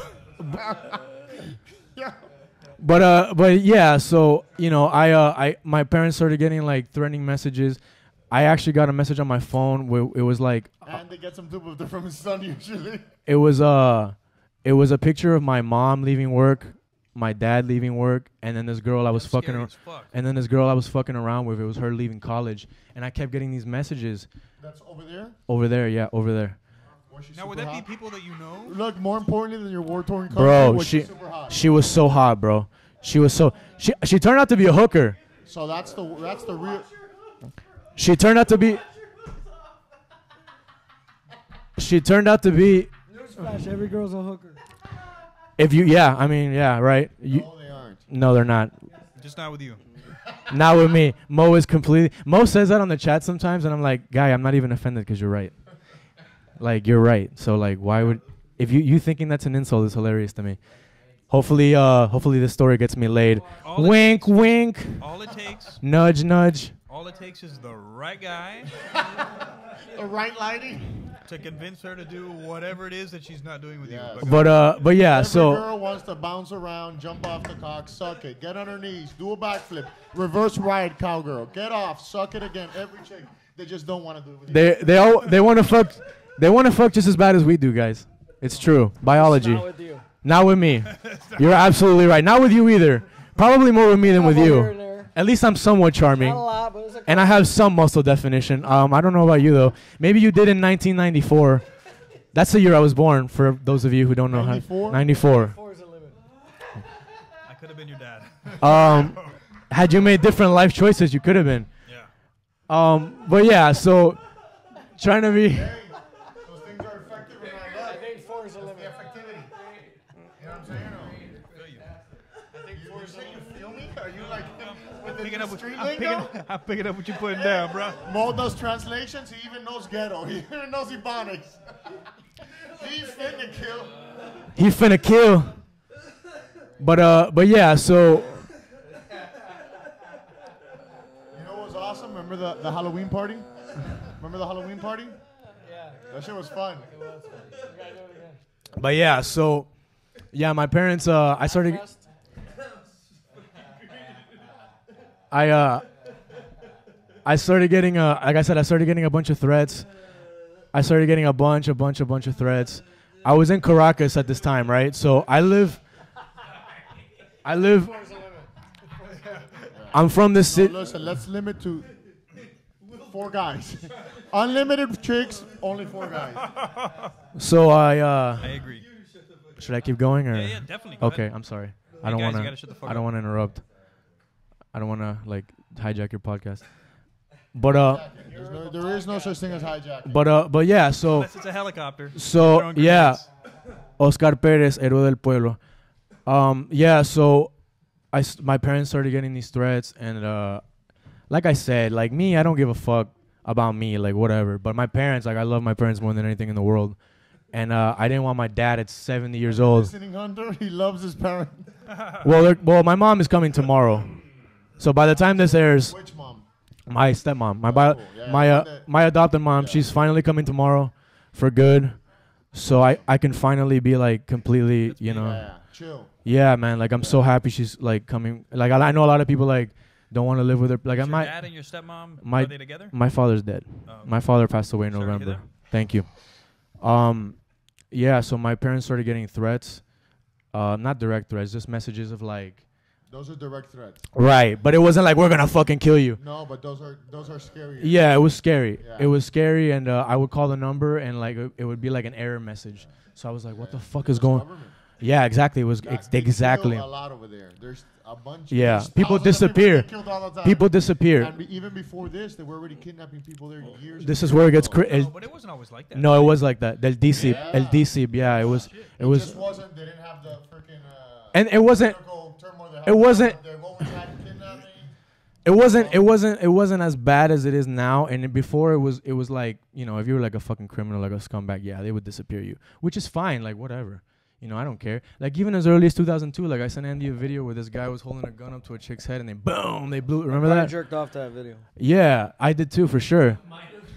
But yeah, so I my parents started getting like threatening messages. I actually got a message on my phone where it was like, and they get some from his son usually. It was a picture of my mom leaving work, my dad leaving work, and then this girl I was fucking around with. It was her leaving college, and I kept getting these messages. That's over there. Over there, yeah, over there. Now, would that be people that you know? Look, more importantly than your war-torn country, bro, she was so hot, bro. She turned out to be a hooker. So that's the real. She turned out to be. Newsflash: every girl's a hooker. Right. No, they aren't. No, they're not. Just not with you. Not with me. Mo is completely. Mo says that on the chat sometimes, and I'm like, guy, I'm not even offended because you're right. Like, you're right. So, like, why would... If you thinking that's an insult is hilarious to me. Hopefully this story gets me laid. Wink, wink. All it takes... Nudge, nudge. All it takes is the right guy... the right lady? To convince her to do whatever it is that she's not doing with you. But yeah, Every so... girl wants to bounce around, jump off the cock, suck it, get on her knees, do a backflip, reverse ride cowgirl, get off, suck it again. Every chick, they just don't want to do it with you. They want to fuck... They want to fuck just as bad as we do, guys. It's true. Biology. Not with you. Not with me. You're absolutely right. Not with you either. Probably more with me than with you. At least I'm somewhat charming. Not a lot, but it's a and I have some muscle definition. I don't know about you, though. Maybe you did in 1994. That's the year I was born, for those of you who don't know. 94? 94. I could have been your dad. Had you made different life choices, you could have been. Yeah. But yeah, so trying to be... Those things are effective in my life. I think 4 is a limit. The effectivity. You know what I'm saying? I think 4 is a limit. You feel me? Are you like... I'm picking up what you're putting down, bro. Mo does translations. He even knows ghetto. He even knows Ebonics. He finna kill. He finna kill. But yeah, so... You know what was awesome? Remember the Halloween party? Remember the Halloween party? Yeah. That shit was fun. It was fun. We gotta do it again. But yeah, so... Yeah, my parents... I started... I started getting like I said, I started getting a bunch of threats. I started getting a bunch of threats. I was in Caracas at this time, right? So I live I'm from the city. Listen, let's limit to 4 guys. Unlimited chicks, only 4 guys. So I agree. Should I keep going or? Yeah, definitely. Go Okay, ahead. I'm sorry. Hey I don't guys, want you gotta shut the fuck to. I don't up. want to interrupt. I don't want to like hijack your podcast. But there is no such thing as hijacking. but yeah. So Unless it's a helicopter. so Throwing yeah, grenades. Oscar Perez, héroe del pueblo. Yeah. So my parents started getting these threats, and like I said, like me, I don't give a fuck about me, like whatever. But my parents, like I love my parents more than anything in the world. And I didn't want my dad at 70 years old. Listening, Hunter, he loves his parents. Well, my mom is coming tomorrow. So by the time this airs, Which mom? my stepmom, Cool. my adopted mom, she's finally coming tomorrow for good. So I can finally be like completely, you know. Yeah, chill. Yeah, man. Like I'm so happy she's like coming. Like I know a lot of people like don't want to live with her. Like Is I your dad and your stepmom, my are they together? my father's dead. Oh, okay. My father passed away in Sorry to hear November. that. Thank you. Yeah, so my parents started getting threats. Not direct threats, just messages of like. Those are direct threats. Right, but it wasn't like we're gonna fucking kill you. No, but those are scary. Yeah, it was scary. Yeah. It was scary, and I would call the number, and like it would be like an error message. So I was like, "What the fuck is going?" Government. Yeah, exactly. It was They kill exactly. a lot over there. There's a bunch. Yeah, there's people thousands of disappear. get killed all the time. People disappear. And even before this, they were already kidnapping people there years. This and is where it years gets ago. No, but it wasn't always like that. No, it was like that. El Disip, Yeah. El Disip. Yeah, it was. It It was. just wasn't. They didn't have the freaking. And it wasn't. political turmoil they it have now, wasn't- but they've always had kidnapping. It wasn't as bad as it is now. And before it was like, you know, if you were like a fucking criminal, like a scumbag, yeah, they would disappear you, which is fine. Like whatever, you know, I don't care. Like even as early as 2002, like I sent Andy a video where this guy was holding a gun up to a chick's head and then boom, they blew. Remember I that? jerked off that video. Yeah, I did too for sure.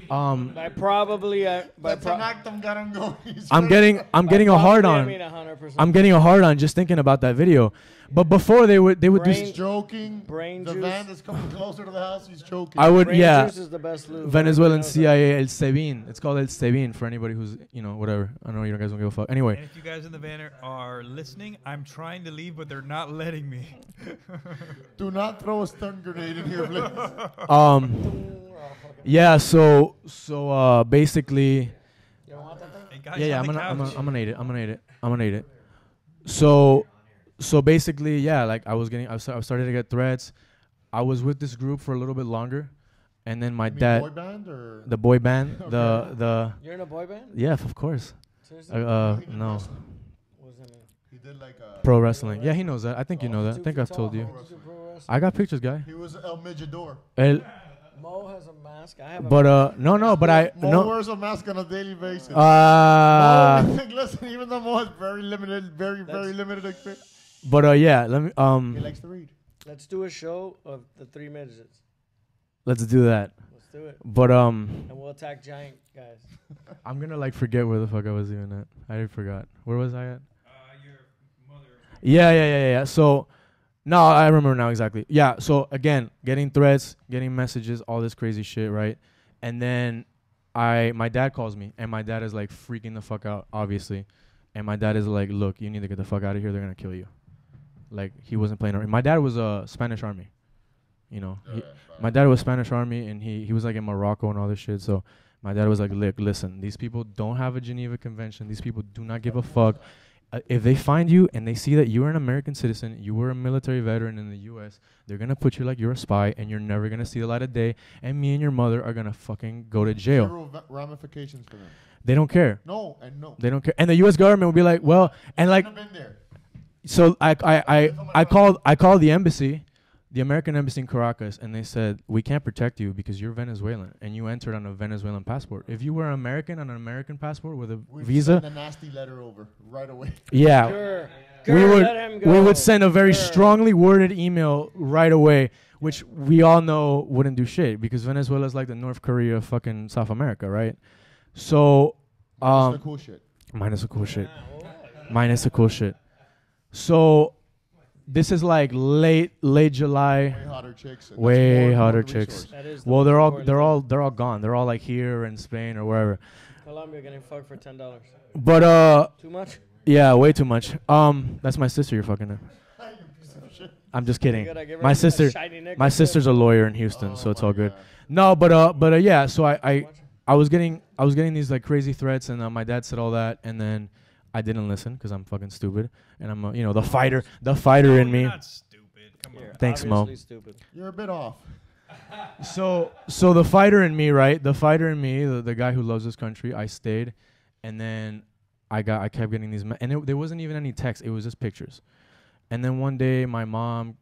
I probably. That's an act of got him going. He's I'm very- getting a hard I on. mean 100%. I'm getting a hard on just thinking about that video. But before they would Brain- do. He's joking. Brain the juice. van that's coming closer to the house. He's choking. I would Brain yeah. juice is the best lube. Venezuelan Everybody knows CIA El Sebin. It's called El Sebin for anybody who's, you know, whatever. I know you guys don't give a fuck. Anyway, And if you guys in the van are listening, I'm trying to leave, but they're not letting me. Do not throw a stun grenade in here, please. yeah. So basically, You want that thing? Hey, guys yeah. on I'm the gonna couch. I'm gonna eat it. I'm gonna eat it. So basically, yeah. Like I started to get threats. I was with this group for a little bit longer, and then my You mean dad, boy band or the boy band, Okay. the You're in a boy band? yeah, of course. Seriously? No. What does that mean? he did like a Pro wrestling. Yeah, he knows that. I think you know that. I think I've told you. I got pictures, guy. He was El Midgetador. Mo has a mask. I have a But no, but I Mo no. wears a mask on a daily basis. Listen, even though Mo has very limited experience. But yeah, let me He likes to read. Let's do a show of the 3 midgets. let's do that. Let's do it. But And we'll attack giant guys. I'm gonna like forget where the fuck I was even at. I already forgot. Where was I at? Your mother. Yeah. So no, I remember now exactly. Yeah. So again, getting threats, getting messages, all this crazy shit, right? And then my dad calls me, and my dad is like freaking the fuck out, obviously. And my dad is like, "Look, you need to get the fuck out of here. They're gonna kill you." Like he wasn't playing around. My dad was Spanish Army. You know, my dad was Spanish Army, and he was like in Morocco and all this shit. So my dad was like, "Look, listen, these people don't have a Geneva Convention. These people do not give a fuck. If they find you and they see that you're an American citizen, you were a military veteran in the U.S., they're gonna put you like you're a spy, and you're never gonna see the light of day. And me and your mother are gonna fucking go to jail. Zero ramifications for them. They don't care. No, and no. They don't care. And the U.S. government will be like, well, and like, I've been there. so I called the embassy, the American embassy in Caracas, and they said, we can't protect you because you're Venezuelan and you entered on a Venezuelan passport. If you were American on an American passport with a We'd visa, send a nasty letter over right away. yeah, Sure. we Let him would go. send a very Sure. strongly worded email right away, which we all know wouldn't do shit because Venezuela is like the North Korea of fucking South America, right? So That's the cool shit. minus the cool shit. Minus the cool shit. So this is like late July. Way hotter chicks. and that's Way more hotter the chicks. resource. That is the Well, most they're important all gone. They're all like here in Spain or wherever. thing. Colombia getting fucked for $10. But Too much? yeah, way too much. That's my sister you're fucking her. I'm just kidding. You gotta give her My a sister shiny necklace. my sister's a lawyer in Houston, so it's all good. No, but yeah, so I was getting these like crazy threats, and my dad said all that, and then I didn't listen because I'm fucking stupid, and I'm you know the fighter in me. You're not stupid. Come on. You're Thanks, Mo. obviously stupid. You're a bit off. So the fighter in me, right? The fighter in me, the guy who loves this country, I stayed, and then I kept getting these, there wasn't even any text. It was just pictures. And then one day, my mom.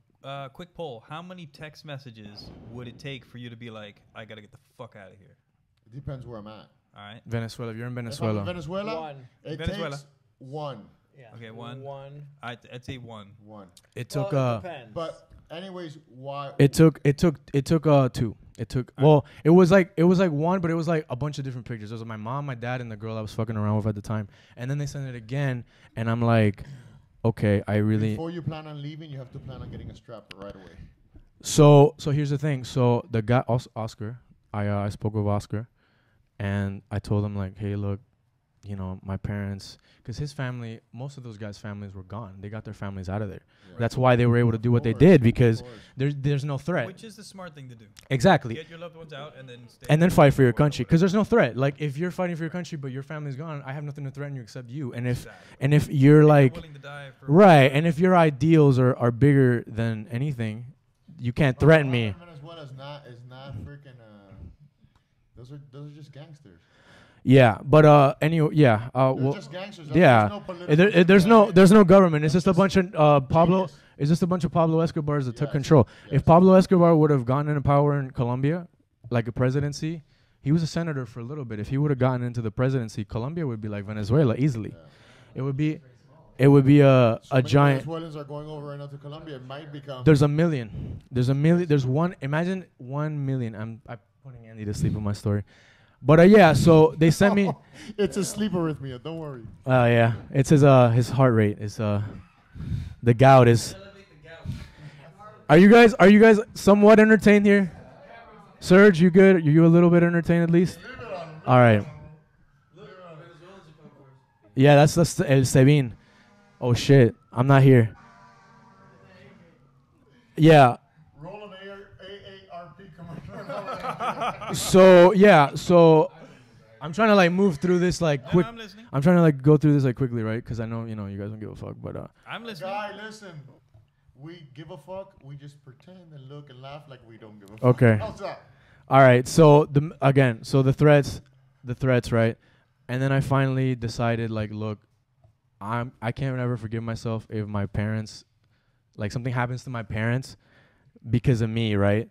Quick poll: how many text messages would it take for you to be like, I gotta get the fuck out of here? It depends where I'm at. All right. Venezuela. If you're in If I'm Venezuela. in Venezuela, One. it Venezuela. takes one. Yeah. Okay, one. One. I'd say one. One. It Well, took it depends. But anyways, why? It took 2. It took it was like one, but it was like a bunch of different pictures. It was my mom, my dad, and the girl I was fucking around with at the time. And then they sent it again, and I'm like, okay, I really. Before you plan on leaving, you have to plan on getting a strap right away. So here's the thing. So the guy Oscar, I spoke with Oscar, and I told him like, hey, look, you know, my parents, because his family, most of those guys' families were gone. They got their families out of there. Right. That's why they were able to do what they did, because there's no threat. Which is the smart thing to do. Exactly. Get your loved ones out and then stay. And then fight for your country, because there's no threat. Like if you're fighting for your country, but your family's gone, I have nothing to threaten you except you. And if you're like, willing to die for right, and if your ideals are bigger than anything, you can't threaten me. Venezuela is not freaking. Those are just gangsters. Yeah, but anyway, yeah. Well, just gangsters. Yeah, there's no government. It's just a bunch of Pablo. It's just a bunch of Pablo Escobars that took control. Yes. If Pablo Escobar would have gotten into power in Colombia, like a presidency, he was a senator for a little bit. If he would have gotten into the presidency, Colombia would be like Venezuela easily. Yeah. It would be a giant. Venezuelans are going over right now to Colombia. It might become. There's a million. There's one. Imagine 1 million. I'm putting Andy to sleep with my story. But yeah, so they sent me. It's a sleep arrhythmia. Don't worry. Yeah, it's his heart rate is the gout is. Are you guys somewhat entertained here? Serge, you good? Are you a little bit entertained at least? All right. Yeah, that's El Sebin. Oh shit, I'm not here. Yeah. So I'm trying to like move through this like quick. I'm trying to like go through this like quickly, right? Because I know you guys don't give a fuck, but I'm listening. Guy, listen. We give a fuck. We just pretend and look and laugh like we don't give a fuck. Okay. How's that? All right. So the threats, right? And then I finally decided like, look, I can't ever forgive myself if my parents, like something happens to my parents because of me, right?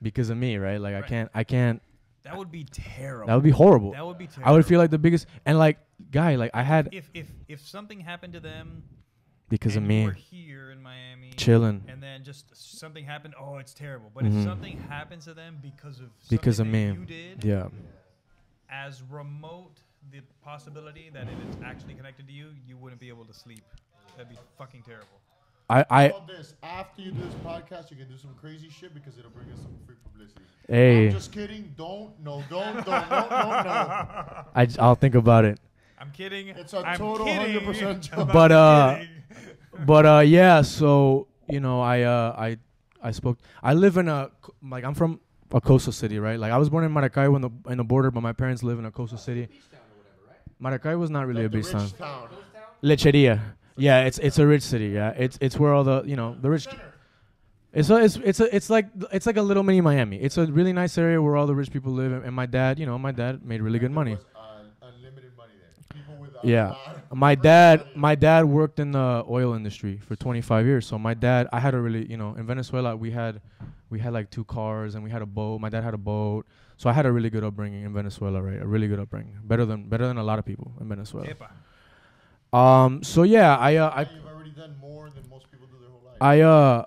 Because of me, right? Like I can't. That would be terrible. That would be horrible. That would be terrible. I would feel like the biggest, and like guy, like I had. If something happened to them. Because of me. We're here in Miami. Chilling. And then just something happened. Oh, it's terrible. But if something happens to them because of me, you did. Yeah. As remote the possibility that it is actually connected to you, you wouldn't be able to sleep. That'd be fucking terrible. All this after you do this podcast, you can do some crazy shit because it'll bring us some free publicity. Hey. I'm just kidding. Don't. I'll think about it. I'm kidding. It's a total 100% joke. But yeah. So I spoke. I live in I'm from a coastal city, right? Like I was born in Maracaibo in the border, but my parents live in a coastal city. Maracaibo was not really a beach town. Lecheria. Yeah, it's a rich city. Yeah, it's where all the the rich. It's like a little mini Miami. It's a really nice area where all the rich people live. And my dad made really good money. Unlimited money there. People with yeah, my dad worked in the oil industry for 25 years. So I had a really in Venezuela we had like 2 cars and we had a boat. My dad had a boat. So I had a really good upbringing in Venezuela, right? A really good upbringing, better than a lot of people in Venezuela. Epa. So yeah, you've already done more than most people do their whole life.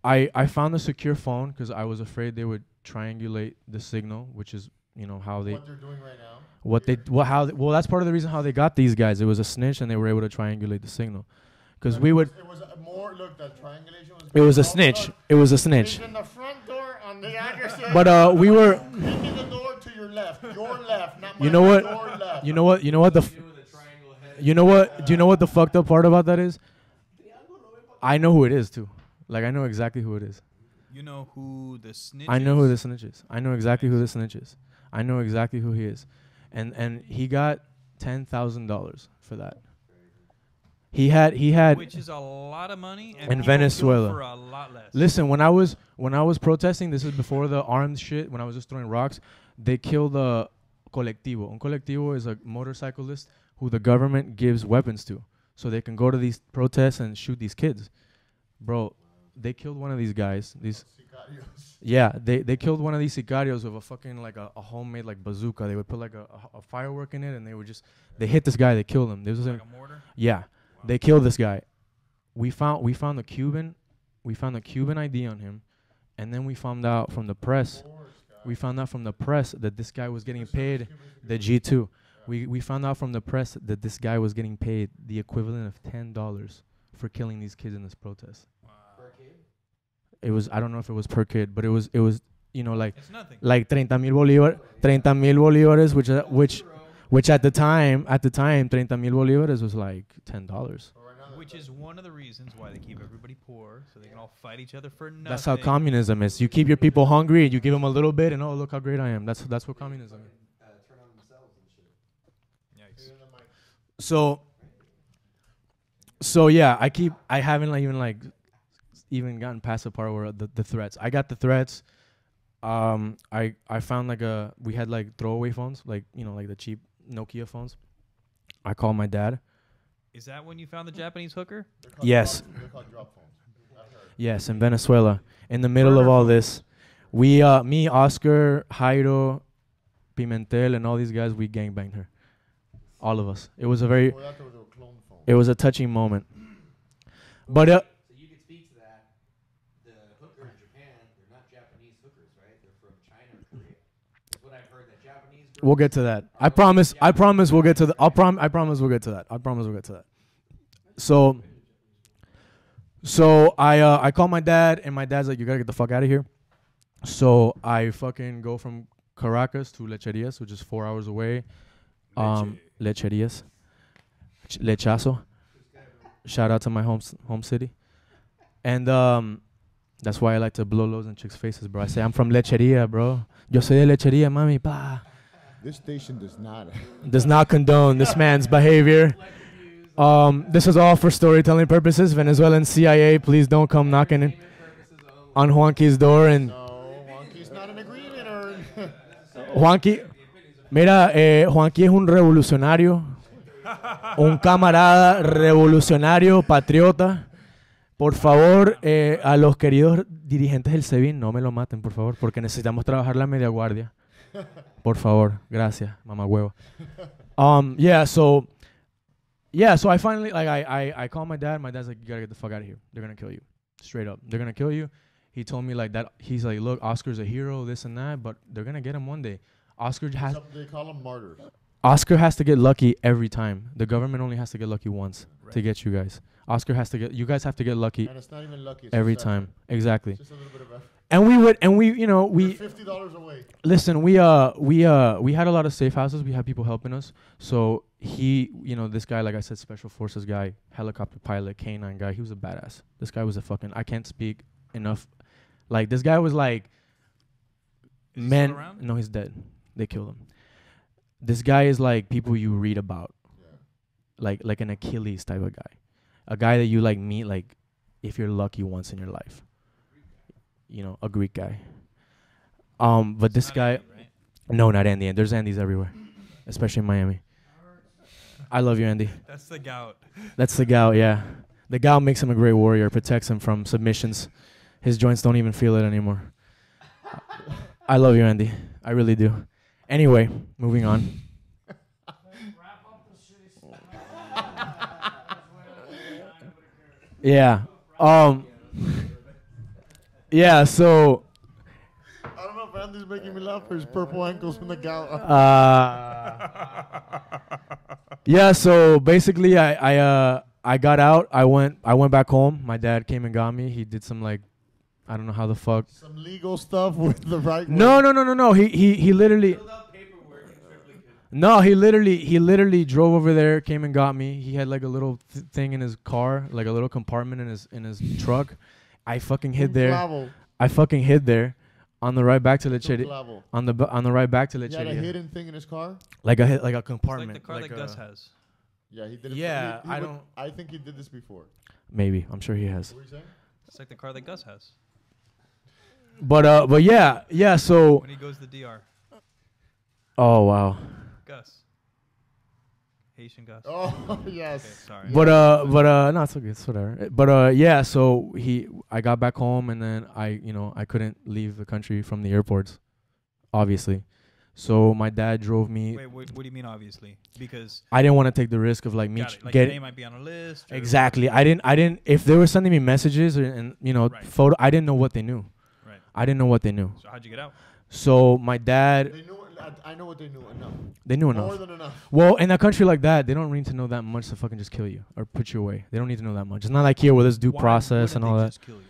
I found a secure phone because I was afraid they would triangulate the signal, which is how they. What they're doing right now. Well, that's part of the reason how they got these guys. It was a snitch, and they were able to triangulate the signal, because we would. It was more. Look, that triangulation was. It was a snitch. It was a snitch. In the front door on the address. But we were. Taking the door to your left, not my You know what? Your left. You know what? You know what the. You know what? Do you know what the fucked up part about that is? I know who it is too. Like I know exactly who it is. You know who the snitch is? I know who the snitch is. I know exactly who the snitch is. I know exactly who he is. And he got $10,000 for that. He had which is a lot of money, and in people kill Venezuela. for a lot less. Listen, when I was protesting, this is before the armed shit. When I was just throwing rocks, they killed a colectivo. Un colectivo is a motorcyclist who the government gives weapons to, so they can go to these protests and shoot these kids. Bro, they killed one of these guys. Yeah, they killed one of these sicarios with a fucking like a homemade like bazooka. They would put like a firework in it, and they hit this guy. They killed him. This was like a mortar. Yeah, they killed this guy. We found the Cuban ID on him, and then we found out from the press. We found out from the press that this guy was getting paid the G2. We found out from the press that this guy was getting paid the equivalent of $10 for killing these kids in this protest. Per kid? It was, I don't know if it was per kid, but it was you know, like It's nothing. like 30,000 bolívares, which at the time 30,000 bolívares was like $10. Which is one of the reasons why they keep everybody poor, so they can all fight each other for nothing. That's how communism is. You keep your people hungry, and you give them a little bit, and oh, look how great I am. That's what communism is. Turn on themselves and shit. Yikes. So yeah, I haven't even gotten past the part where the threats. I got the threats. I found we had like throwaway phones, like, you know, like the cheap Nokia phones. I called my dad. Is that when you found the Japanese hooker? Yes. They're called drop phones. Yes, in Venezuela. In the middle of all this, me, Oscar, Jairo, Pimentel, and all these guys, we gangbanged her. All of us. It was it was a touching moment. But So you could speak to that. The hooker in Japan, they're not Japanese hookers, right? They're from China or Korea. That's what I've heard. That Japanese. we'll get to that. I promise we'll get to the. I promise we'll get to that. I promise we'll get to that. So I call my dad, and my dad's like, "You gotta get the fuck out of here." So I fucking go from Caracas to Lecherias, which is 4 hours away. Lecherias, Lechazo. Shout out to my home city, and that's why I like to blow loads in chicks' faces, bro. I say I'm from Lecheria, bro. Yo soy de Lecheria, mami, pa. This station does not condone this man's behavior. This is all for storytelling purposes. Venezuelan CIA, please don't come knocking on Juanky's door. And No, Juanky's not an agreement. Or Juanky, mira, Juanky es un revolucionario, un camarada revolucionario, patriota. Por favor, a los queridos dirigentes del SEBIN, no me lo maten, por favor, porque necesitamos trabajar la media guardia. Por favor, gracias, mamá huevo. So I finally, like, I call my dad. My dad's like, "You gotta get the fuck out of here. They're gonna kill you. Straight up. They're gonna kill you." He told me like that. He's like, "Look, Oscar's a hero, this and that, but they're gonna get him one day." they call them martyrs. Oscar has to get lucky every time. The government only has to get lucky once to get you guys. Oscar has to get, you guys have to get lucky And it's not even lucky. It's every just time. Exactly. Just a little bit of effort. And we, you know, We're $50 away. listen, we had a lot of safe houses. We had people helping us. So he, you know, this guy, like I said, special forces guy, helicopter pilot, K9 guy, he was a badass. This guy was a fucking, I can't speak enough. Like, this guy was like, Is he still around? no, he's dead. They killed him. This guy is like people you read about. Yeah. Like an Achilles type of guy. A guy that you like meet like if you're lucky once in your life. You know, a Greek guy. But this guy, Andy, right? no, not Andy. There's Andys everywhere, especially in Miami. I love you, Andy. That's the gout. That's the gout, yeah. The gout makes him a great warrior, protects him from submissions. His joints don't even feel it anymore. I love you, Andy. I really do. Anyway, moving on. Yeah. Yeah, so I don't know if Andy's making me laugh or his purple ankles from the gout. yeah, so basically I got out. I went back home. My dad came and got me. He did some like I don't know how the fuck. Some legal stuff with the right. No. He literally. No, he literally drove over there, came and got me. He had like a little thing in his car, like a little compartment in his truck. I fucking hid there. On the ride back to Lecheria. On the ride back to Lecheria. He had a hidden thing in his car. Like a It's like compartment. the car that Gus has. Yeah, he did it. Yeah, he I would- don't. I think he did this before. Maybe I'm sure he has. What were you saying? It's like the car that Gus has But yeah. So when he goes to the DR. oh wow. Gus. Haitian Gus. Oh yes. Okay, sorry. But no, it's okay, it's whatever. But yeah, so I got back home and then I couldn't leave the country from the airports, obviously. So my dad drove me. Wait, what do you mean obviously? Because I didn't want to take the risk of like me got it. Like your getting name might be on a list. Or exactly. I didn't. If they were sending me messages and Right. photo, I didn't know what they knew. Right. I didn't know what they knew. So how'd you get out? So my dad, They knew. I know what they knew enough. they knew enough. More than enough. Well, in a country like that, they don't need to know that much to fucking just kill you or put you away. They don't need to know that much. It's not like here where there's due Why process and wouldn't all they that. just kill you?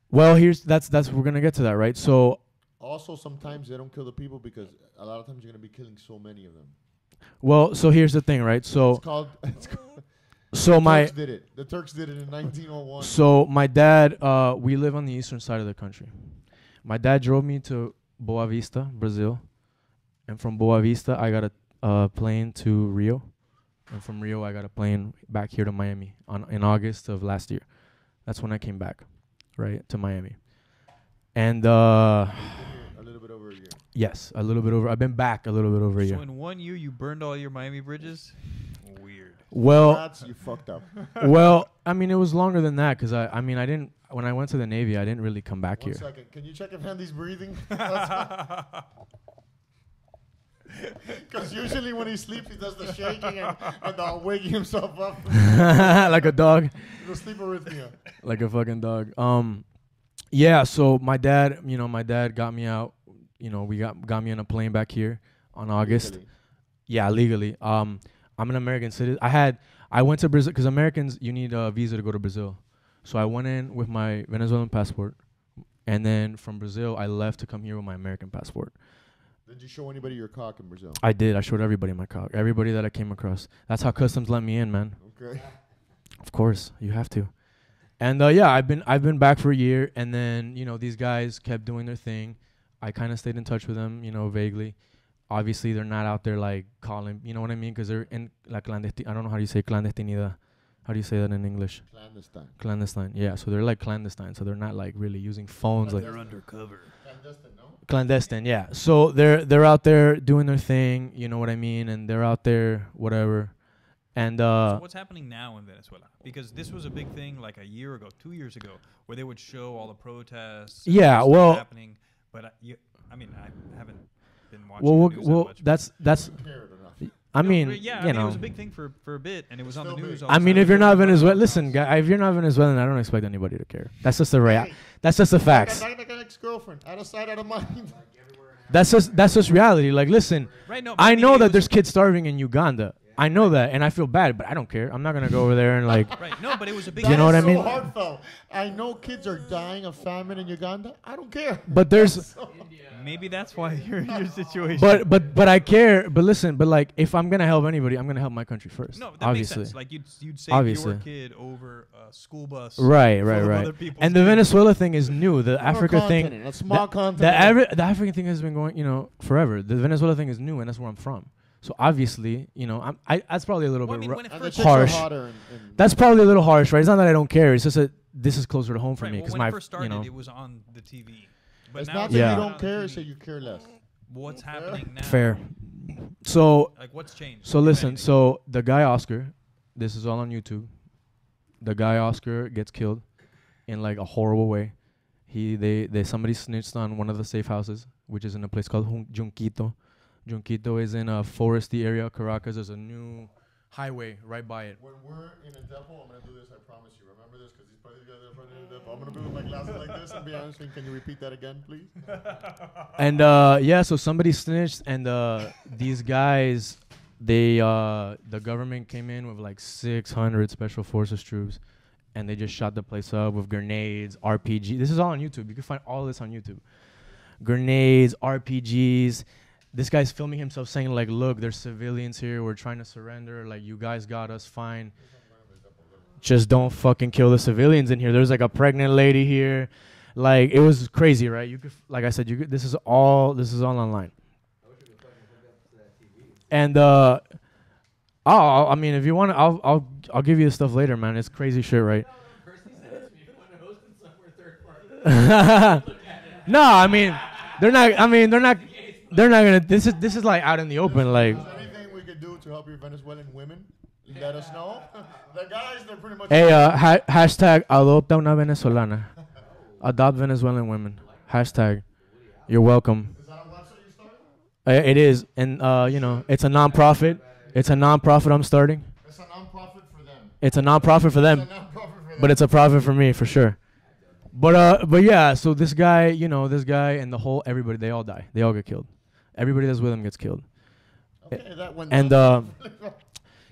Well, that's we're gonna get to that, right? So Also, sometimes they don't kill the people because a lot of times you're gonna be killing so many of them. here's the thing, right? So It's called. so my Turks did it. The Turks did it in 1901. so my dad, we live on the eastern side of the country. My dad drove me to Boa Vista, Brazil, and from Boa Vista I got a plane to Rio, and from Rio I got a plane back here to Miami in August of last year. That's when I came back, right, to Miami. And A little bit over a year. yes, a little bit over. I've been back a little bit over a year. So in 1 year you burned all your Miami bridges? Weird. Well, That's you fucked up. well, I mean, it was longer than that because I didn't. When I went to the Navy, I didn't really come back One here. second. Can you check if Andy's breathing? Because usually when he sleeps, he does the shaking and the waking himself up. Like a dog, The sleep arrhythmia. like a fucking dog. Yeah. So my dad got me out. We got me on a plane back here on August. Legally. Yeah, legally. I'm an American citizen. I went to Brazil because Americans, you need a visa to go to Brazil. So I went in with my Venezuelan passport, and then from Brazil I left to come here with my American passport. Did you show anybody your cock in Brazil? I did. I showed everybody my cock. Everybody that I came across. That's how customs let me in, man. Okay. Of course, you have to. And yeah, I've been back for a year, and then these guys kept doing their thing. I kind of stayed in touch with them, vaguely. Obviously, they're not out there like calling. You know what I mean? Because they're in la clandestine. I don't know how do you say clandestinidad. How do you say that in English? Clandestine. Clandestine. Yeah. So they're like clandestine. So they're not like really using phones. Like They're undercover. Clandestine, no? clandestine. Yeah. So they're out there doing their thing. You know what I mean? And they're out there whatever. And So what's happening now in Venezuela? Because this was a big thing like a year ago, 2 years ago, where they would show all the protests. and Yeah, stuff well- happening. But I haven't been watching the news that much. that's. I No, mean, but yeah, you it know. was a big thing for a bit, and it was on the Still news. big. all I the mean, time. if you're not Venezuelan, listen, guy. If you're not Venezuelan, I don't expect anybody to care. That's just the That's just the facts. Like an ex-girlfriend. Out of sight, out of mind. That's just reality. Like, listen, Right, no, but I mean, know it that was- there's kids starving in Uganda. I know that, and I feel bad, but I don't care. I'm not gonna go over there and like. Right, no, but it was a big. You know what I so mean? heartfelt. I know kids are dying of famine in Uganda. I don't care. But there's, Maybe that's why your situation. but I care. But listen, but like, if I'm gonna help anybody, I'm gonna help my country first. no, that obviously. makes sense. Like you'd save Obviously. your kid over a school bus. Right. full of other And people's the kids. Venezuela thing is new. The Africa thing, A small the, continent. the African thing has been going, forever. The Venezuela thing is new, and that's where I'm from. So obviously, that's probably a little Well, I bit mean, when it And the first chicks are harsh. hotter in That's probably a little harsh, right? It's not that I don't care. It's just that this is closer to home for right, me well, because when my, it first started, it was on the TV. But It's now not it's that Yeah. you not don't on the care, TV. it's that you care less. What's happening now? fair. So Like what's changed? So if listen, anything? so the guy Oscar, this is all on YouTube. The guy Oscar gets killed in like a horrible way. Somebody snitched on one of the safe houses, which is in a place called Junquito. Junquito is in a foresty area of Caracas. There's a new highway right by it. When we're in a depot, I'm going to do this, I promise you. Remember this? Because these probably guys are in front of the depot. I'm going to be with my glasses like this and be honest with you. Can you repeat that again, please? And yeah, so somebody snitched, and these guys, the government came in with like 600 special forces troops, and they just shot the place up with grenades, RPG. This is all on YouTube. You can find all this on YouTube. Grenades, RPGs. This guy's filming himself saying like, "Look, there's civilians here. We're trying to surrender. Like, you guys got us fine. Just don't fucking kill the civilians in here. There's like a pregnant lady here." Like, it was crazy, right? You could, like I said, this is all online. And Oh, I mean, if you want, I'll give you the stuff later, man. It's crazy shit, right? No, I mean, they're not. I mean, they're not. They're not gonna. This is like out in the open, like. Is there anything we could do to help your Venezuelan women? Let us know. The guys, they're pretty much. Hey, hashtag adopta una venezolana. Adopt Venezuelan women. Hashtag. You're welcome. Is that a website you started? It is, and you know, it's a non-profit. It's a non-profit I'm starting. It's a non-profit for them. It's a non-profit for them, It's a non-profit for them. but it's a profit for me for sure. But yeah, so this guy, you know, this guy and the whole everybody, they all die. They all get killed. Everybody that's with him gets killed. Okay, that went And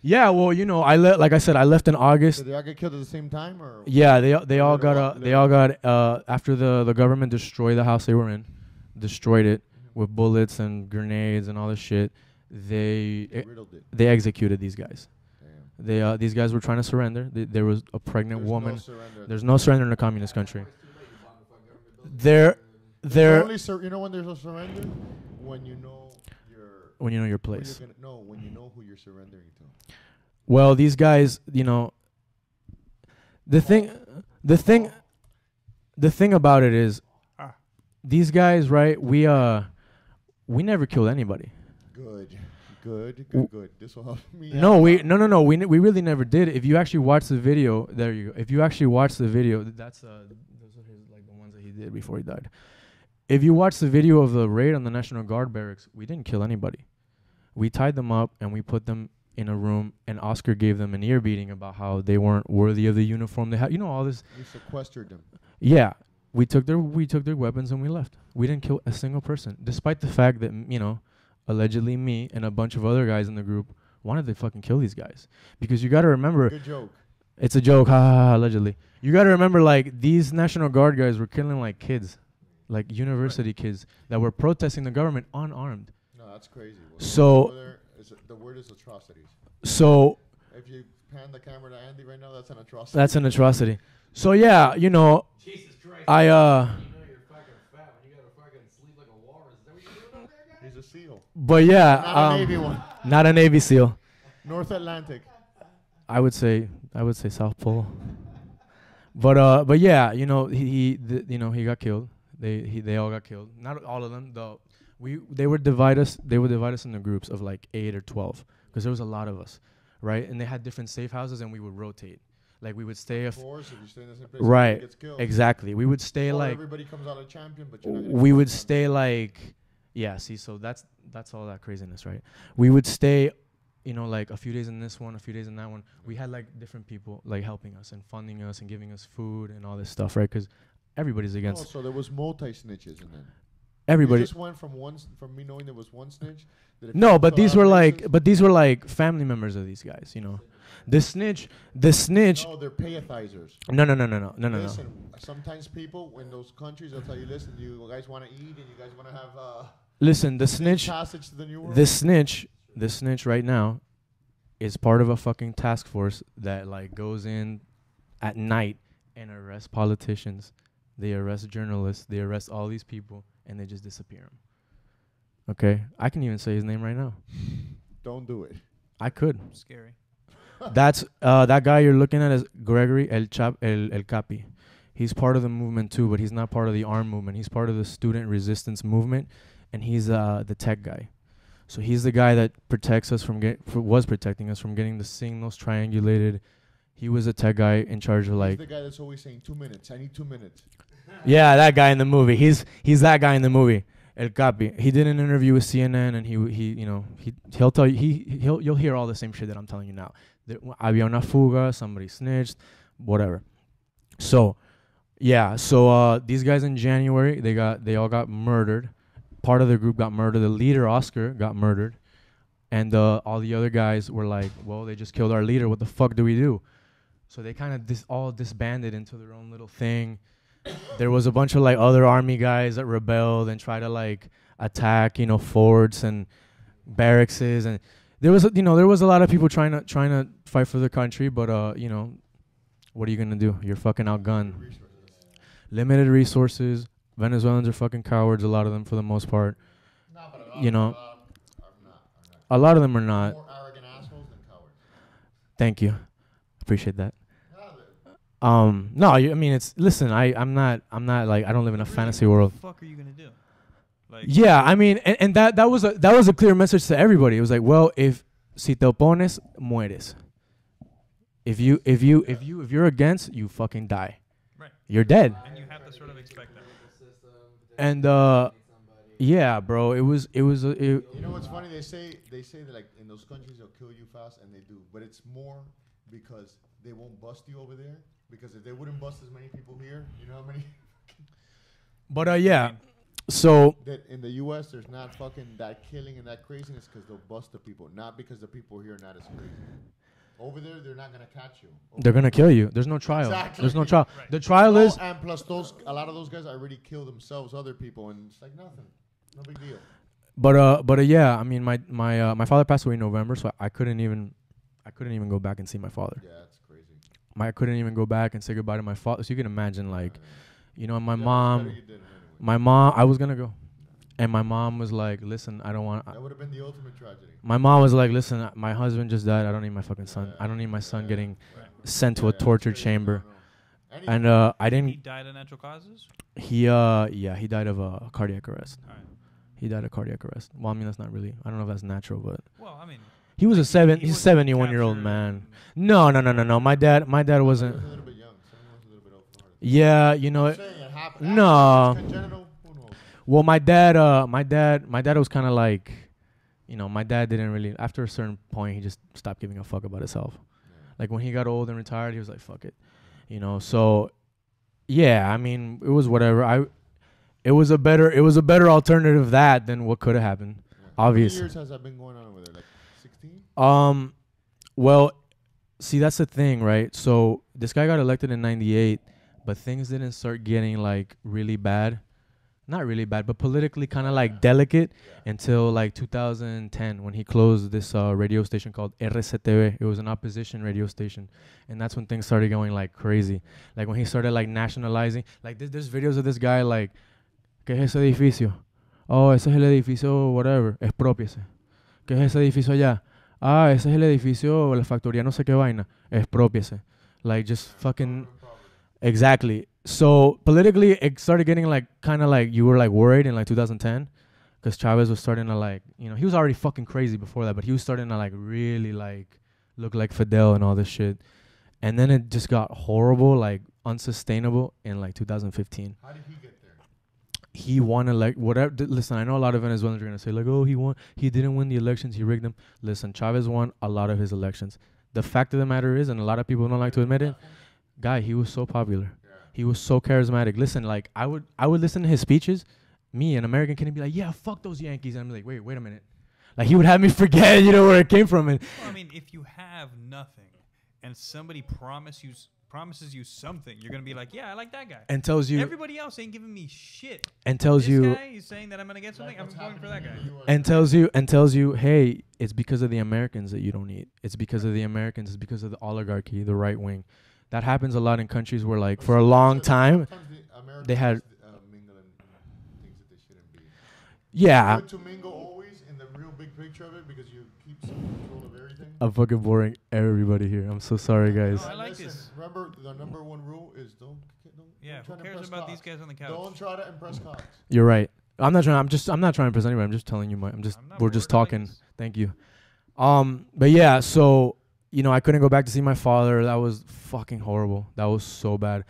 yeah, well, you know, like I said, I left in August. Did they all get killed at the same time, or? Yeah, they all got after the government destroyed the house they were in, destroyed it with bullets and grenades and all this shit. They executed these guys. Damn. These guys were trying to surrender. There was a pregnant woman. There's no surrender in a communist country. They're you know when there's a surrender? When you know your place. When you know who you're surrendering to. Well, these guys, you know, the thing about it is, these guys, right? We never killed anybody. Good. This will help me. No, we really never did. If you actually watch the video, there you go. If you actually watch the video, that's those are his, like the ones that he did before he died. If you watch the video of the raid on the National Guard barracks, we didn't kill anybody. We tied them up and we put them in a room, and Oscar gave them an ear beating about how they weren't worthy of the uniform they had. You know, all this. We sequestered them. Yeah, we took their weapons and we left. We didn't kill a single person, despite the fact that, you know, allegedly me and a bunch of other guys in the group wanted to fucking kill these guys. Because you got to remember. Good joke. It's a joke, allegedly. You got to remember, like, these National Guard guys were killing, like, kids. Like university kids that were protesting the government unarmed. No, that's crazy. The word is atrocities. So if you pan the camera to Andy right now, that's an atrocity. That's an atrocity. So yeah, you know, Jesus Christ. I You know you're fucking fat when you gotta fucking sleep like a walrus. Is that what you're doing up there, guy? He's a seal. But yeah, not a Navy one. Not a Navy SEAL. North Atlantic. I would say South Pole. But yeah, you know, he got killed. They all got killed. Not all of them, though. They would divide us into groups of like 8 or 12 because there was a lot of us, right? And they had different safe houses, and we would rotate. Like we would stay. Of course, if you stay in the same place, right? Gets killed. Exactly. We would stay like. Everybody comes out a champion, but you're not gonna we would stay like. Yeah. See, so that's all that craziness, right? We would stay, you know, like a few days in this one, a few days in that one. We had like different people like helping us and funding us and giving us food and all this stuff, right? Because everybody's against. Oh, so there was multi-snitches, and then everybody. You just went from me knowing there was one snitch. No, but these were like family members of these guys, you know. The snitch. No, they're payathizers. No. Listen, sometimes people in those countries they'll tell you, listen, you guys want to eat and you guys want to have. Listen, the snitch. Passage to the new world. The snitch right now is part of a fucking task force that like goes in at night and arrests politicians. They arrest journalists. They arrest all these people, and they just disappear them. Okay, I can even say his name right now. Don't do it. I could. Scary. That's that guy you're looking at is Gregory El Capi. He's part of the movement too, but he's not part of the armed movement. He's part of the student resistance movement, and he's the tech guy. So he's the guy that protects us was protecting us from getting the signals triangulated. He was a tech guy in charge of like. He's the guy that's always saying 2 minutes. I need 2 minutes. Yeah, that guy in the movie. He's that guy in the movie. El Capi. He did an interview with CNN, and he'll tell you you'll hear all the same shit that I'm telling you now. Había una fuga, somebody snitched, whatever. So, yeah. So these guys in January they all got murdered. Part of the group got murdered. The leader Oscar got murdered, and all the other guys were like, "Well, they just killed our leader. What the fuck do we do?" So they kind of all disbanded into their own little thing. There was a bunch of like other army guys that rebelled and tried to like attack, you know, forts and barracks, and there was a lot of people trying to fight for the country, but you know, what are you gonna do? You're fucking outgunned. Limited resources. Venezuelans are fucking cowards. A lot of them, for the most part. You know, a lot of them are not. More arrogant assholes than cowards. Thank you. Appreciate that. No, I mean it's. Listen, I'm not like I don't live in a fantasy world. What the fuck are you gonna do? Like, Yeah, I mean, and that was a clear message to everybody. It was like, well, if si te opones, mueres. If you're against, you fucking die. Right. You're dead. And you have to sort of expect that. And yeah, bro, it was. You know what's funny? They say that like in those countries they'll kill you fast, and they do. But it's more because they won't bust you over there. Because if they wouldn't bust as many people here, you know how many. But yeah, so that in the U.S. there's not fucking that killing and that craziness because they'll bust the people, not because the people here are not as crazy. Over there, they're not gonna catch you. They're gonna kill you. There's no trial. Exactly. There's no trial. Right. The trial is. And plus, a lot of those guys already kill themselves, other people, and it's like nothing, no big deal. But yeah, I mean, my father passed away in November, so I couldn't even go back and see my father. Yeah, that's crazy. I couldn't even go back and say goodbye to my father. So you can imagine, like, you know, my Yeah, mom. that's better you didn't anyway. My mom, I was gonna go, and my mom was like, "Listen, I don't want." That would have been the ultimate tragedy. My mom was like, "Listen, my husband just died. I don't need my fucking son. I don't need my son getting sent to a torture chamber." And I didn't. He died of natural causes? He he died of a cardiac arrest. All right. He died of cardiac arrest. Well, I mean that's not really. I don't know if that's natural, but Well, I mean, he was he he's wasn't 71-year-old captured man. No. My dad He was wasn't. a little bit young. Someone was a little bit old. Yeah, you know. I'm saying it happened. No. It's congenital. Who knows? Well, my dad was kind of like, you know, my dad didn't really. After a certain point, he just stopped giving a fuck about himself. Like when he got old and retired, he was like, "Fuck it," you know. So, yeah, I mean, it was whatever. It was a better alternative that than what could have happened. Obviously. How many years has that been going on over there? Like 16? Well, see, that's the thing, right? So this guy got elected in '98, but things didn't start getting like really bad. Not really bad, but politically kind of like delicate until like 2010 when he closed this radio station called RCTV. It was an opposition radio station. And that's when things started going like crazy. Like when he started like nationalizing. Like there's videos of this guy like, ¿qué es ese edificio? Oh, ese es el edificio whatever. Expropiese. ¿Qué es ese edificio allá? Ah, ese es el edificio, la factoría no sé qué vaina. Expropiese. Like just fucking... Exactly. So politically, it started getting like kind of like you were like worried in like 2010 because Chavez was starting to like, you know, he was already fucking crazy before that, but he was starting to like really like look like Fidel and all this shit. And then it just got horrible, like unsustainable in like 2015. How did he get there? He won whatever. Listen, I know a lot of Venezuelans are gonna say like, oh, he didn't win the elections, he rigged them. Listen, Chavez won a lot of his elections. The fact of the matter is, and a lot of people don't like to admit it, guy, he was so popular. He was so charismatic. Listen, like I would listen to his speeches. Me, an American kid, be like, yeah, fuck those Yankees. And I'm like, wait a minute. Like he would have me forget, you know, where it came from. And well, I mean, if you have nothing and somebody promises you something, you're gonna be like, yeah, I like that guy. And tells you everybody else ain't giving me shit. And tells this you guy is saying that I'm gonna get something. I'm going for that guy. And tells you, hey, it's because of the Americans that you don't eat. It's because of the Americans. It's because of the oligarchy, the right wing. That happens a lot in countries where, like, for a long time, they had. Mingle in things that they shouldn't be. Yeah. Good to mingle always in the real big picture of it because you keep some control of everything. I'm fucking boring everybody here. I'm so sorry, guys. No, I like this. Remember, the number one rule is don't yeah, try who to cares impress about Cox. these guys on the couch? Don't try to impress Cox. You're right. I'm not trying to impress anybody. I'm just telling you we're just talking. Thank you. But yeah, so you know, I couldn't go back to see my father. That was fucking horrible. That was so bad.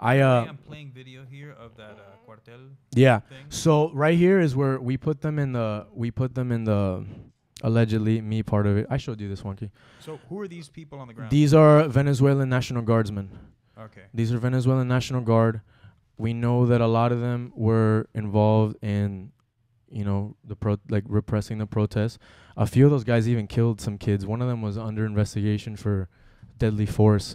I'm playing video here of that cuartel. Yeah. Thing. So right here is where we put them in the allegedly me part of it. I showed you this, Juanky. So who are these people on the ground? These are Venezuelan National Guardsmen. Okay. These are Venezuelan National Guard. We know that a lot of them were involved in, you know, repressing the protests. A few of those guys even killed some kids. One of them was under investigation for deadly force.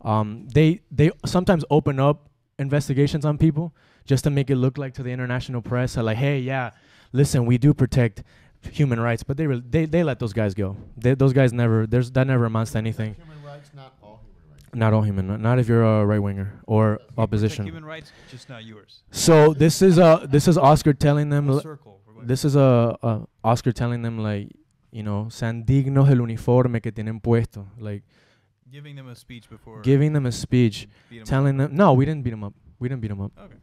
They sometimes open up investigations on people just to make it look like to the international press, like, hey, yeah, listen, we do protect human rights, but they let those guys go. Those guys that never amounts to anything. Human rights, not all human rights. Not all human, not if you're a right winger or opposition. Human rights, just not yours. So this is Oscar telling them. Circle. This is Oscar telling them, like, you know, sean dignos del uniforme que tienen puesto. Like, Giving them a speech before. Giving them a speech, Beat 'em telling them, no, we didn't beat him up. We didn't beat him up. Okay.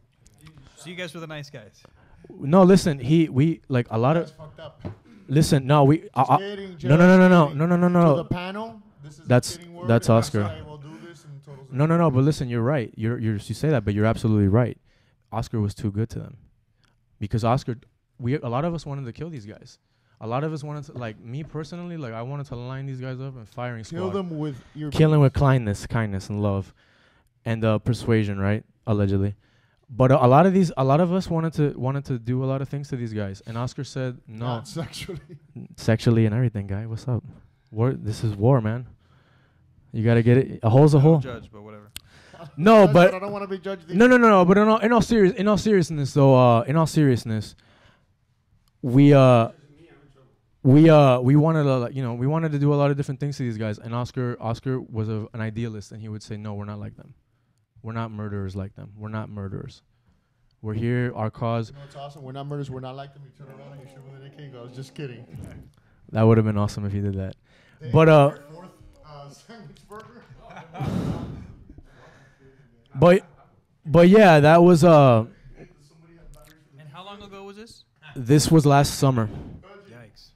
So you guys were the nice guys. No, listen, we like a lot of. That's fucked up. Listen, no, we. Kidding, No, no, no, no, just no, no, no, no, To no. the panel, this is That's a kidding word, that's and Oscar. I will do this and totals No, no, no. But listen, you're right. You say that, but you're absolutely right. Oscar was too good to them, because Oscar, a lot of us wanted to kill these guys. A lot of us wanted to, like me personally, like I wanted to line these guys up and firing squad. Kill them with your Killing with kindness, and love, and persuasion, right? Allegedly, but a lot of us wanted to do a lot of things to these guys, and Oscar said no. Not sexually. Sexually and everything, guy. What's up? War. This is war, man. You gotta get it. A hole's a hole. Judge, but whatever. No, but I don't want to be judged. No. But in all seriousness, though, we wanted to, we wanted to do a lot of different things to these guys, and Oscar was an idealist, and he would say, no, we're not like them. We're not murderers like them. We're not murderers. We're here. Our cause. You know what's awesome? We're not murderers. We're not like them. You turn around and you shoot with an AK and go, I was just kidding. That would have been awesome if he did that. But sandwich burger. but yeah, that was And how long ago was this? This was last summer. Yikes.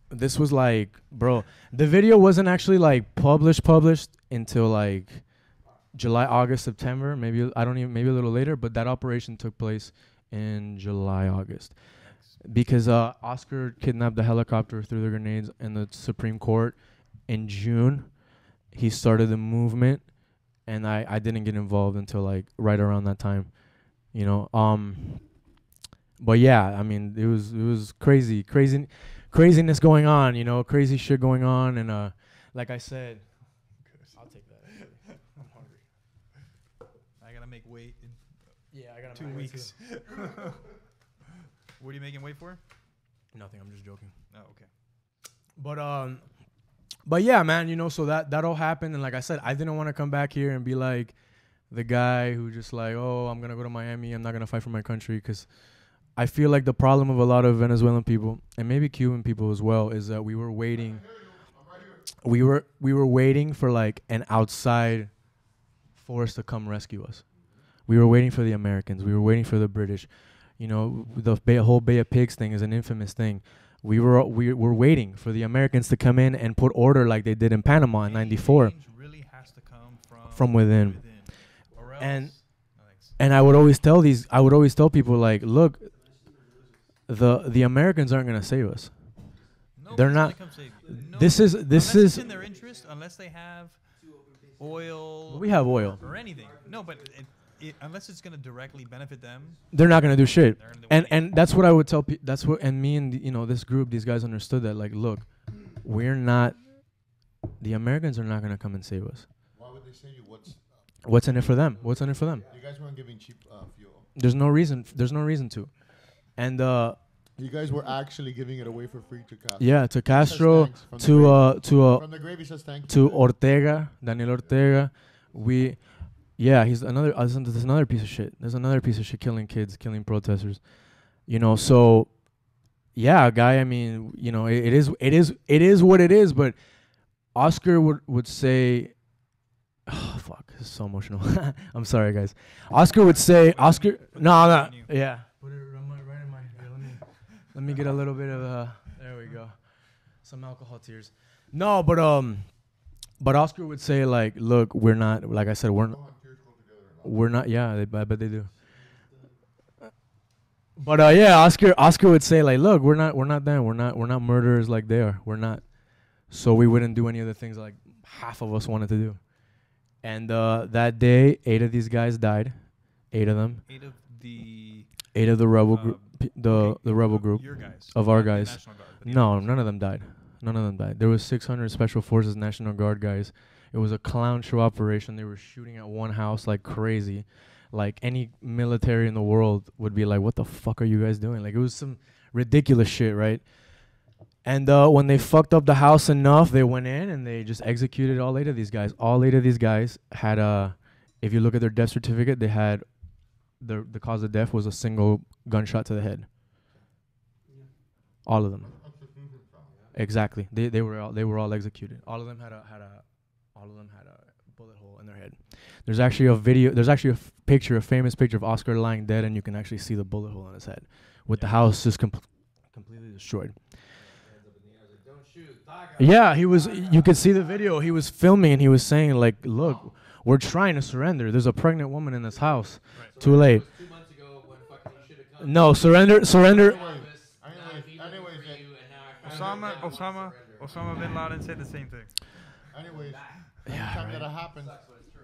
This was like, bro, the video wasn't actually like published until like July, August, September, maybe a little later, but that operation took place in July, August. Because Oscar kidnapped the helicopter, threw the grenades in the Supreme Court in June. He started the movement, and I didn't get involved until like right around that time, you know. But yeah, I mean, it was craziness going on, you know, crazy shit going on, and like I said, I'll take that. I'm hungry. I gotta make weight in I got 2 weeks. What are you making weight for? Nothing. I'm just joking. Oh, okay. But yeah, man, you know, so that all happened, and like I said, I didn't want to come back here and be like the guy who just like, oh, I'm gonna go to Miami, I'm not gonna fight for my country, because I feel like the problem of a lot of Venezuelan people and maybe Cuban people as well is that we were waiting. We were waiting for like an outside force to come rescue us. We were waiting for the Americans. We were waiting for the British. You know, the whole Bay of Pigs thing is an infamous thing. We were waiting for the Americans to come in and put order like they did in Panama in '94. Change really has to come from within. Or And else, I would always tell people like, look, the Americans aren't gonna save us. They're not. This is it's in their interest, unless they have oil. We have oil or anything. No, but unless it's going to directly benefit them, they're not gonna do shit. And that's what I would tell people. That's what, and me and this group, these guys understood that. Like, look, we're not. The Americans are not gonna come and save us. Why would they say you? What's in it for them? What's in it for them? You guys weren't giving cheap fuel. There's no reason to. And you guys were actually giving it away for free to Castro. Yeah, to Castro, from the gravy says thank you. To Ortega, Daniel Ortega. He's another. There's another piece of shit. There's another piece of shit killing kids, killing protesters. You know, so yeah, guy. I mean, you know, it is what it is. But Oscar would say, oh, fuck, this is so emotional. I'm sorry, guys. Oscar would say, no, yeah. Put it right in my. Let me get a little bit of there we go, some alcohol tears. No, but Oscar would say like, look, we're not. Like I said, we're not. Yeah, I bet they do. But yeah, Oscar would say like, look, we're not them. We're not murderers like they are. We're not. So we wouldn't do any of the things like half of us wanted to do. And that day, 8 of these guys died. 8 of them. 8 of the rebel group. The rebel group. Your guys. Of our guys. No, none of them died. There was 600 Special Forces National Guard guys. It was a clown show operation. They were shooting at one house like crazy. Like any military in the world would be like, what the fuck are you guys doing? Like it was some ridiculous shit, right? And when they fucked up the house enough, they went in and they just executed all 8 of these guys. All 8 of these guys had if you look at their death certificate, they had the cause of death was a single gunshot to the head. All of them. Exactly. They were all executed. All of them had a bullet hole in their head. There's actually a video. There's actually a famous picture of Oscar lying dead, and you can actually see the bullet hole in his head, with the house just completely destroyed. Yeah, he was. You could see the video. He was filming, and he was saying, like, "Look, we're trying to surrender. There's a pregnant woman in this house. Too late." 2 months ago when fucking you should have come. No, surrender. Osama bin Laden said the same thing. Anyways, Yeah, anytime right. that happens,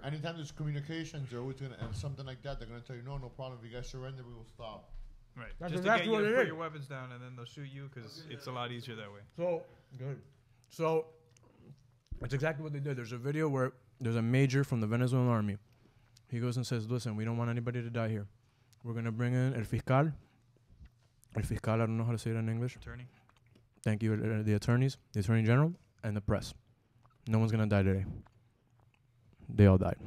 anytime there's communications, they're always gonna, and something like that, they're gonna tell you, no problem. If you guys surrender, we will stop. Right. That's Just exactly to what get you it to put is. your weapons down, and then they'll shoot you because it's a lot easier that way. So good. So that's exactly what they did. There's a video where there's a major from the Venezuelan army. He goes and says, "Listen, we don't want anybody to die here. We're gonna bring in el fiscal. El fiscal, I don't know how to say it in English. Attorney. Thank you. The attorneys, the attorney general, and the press. No one's gonna die today. They all died.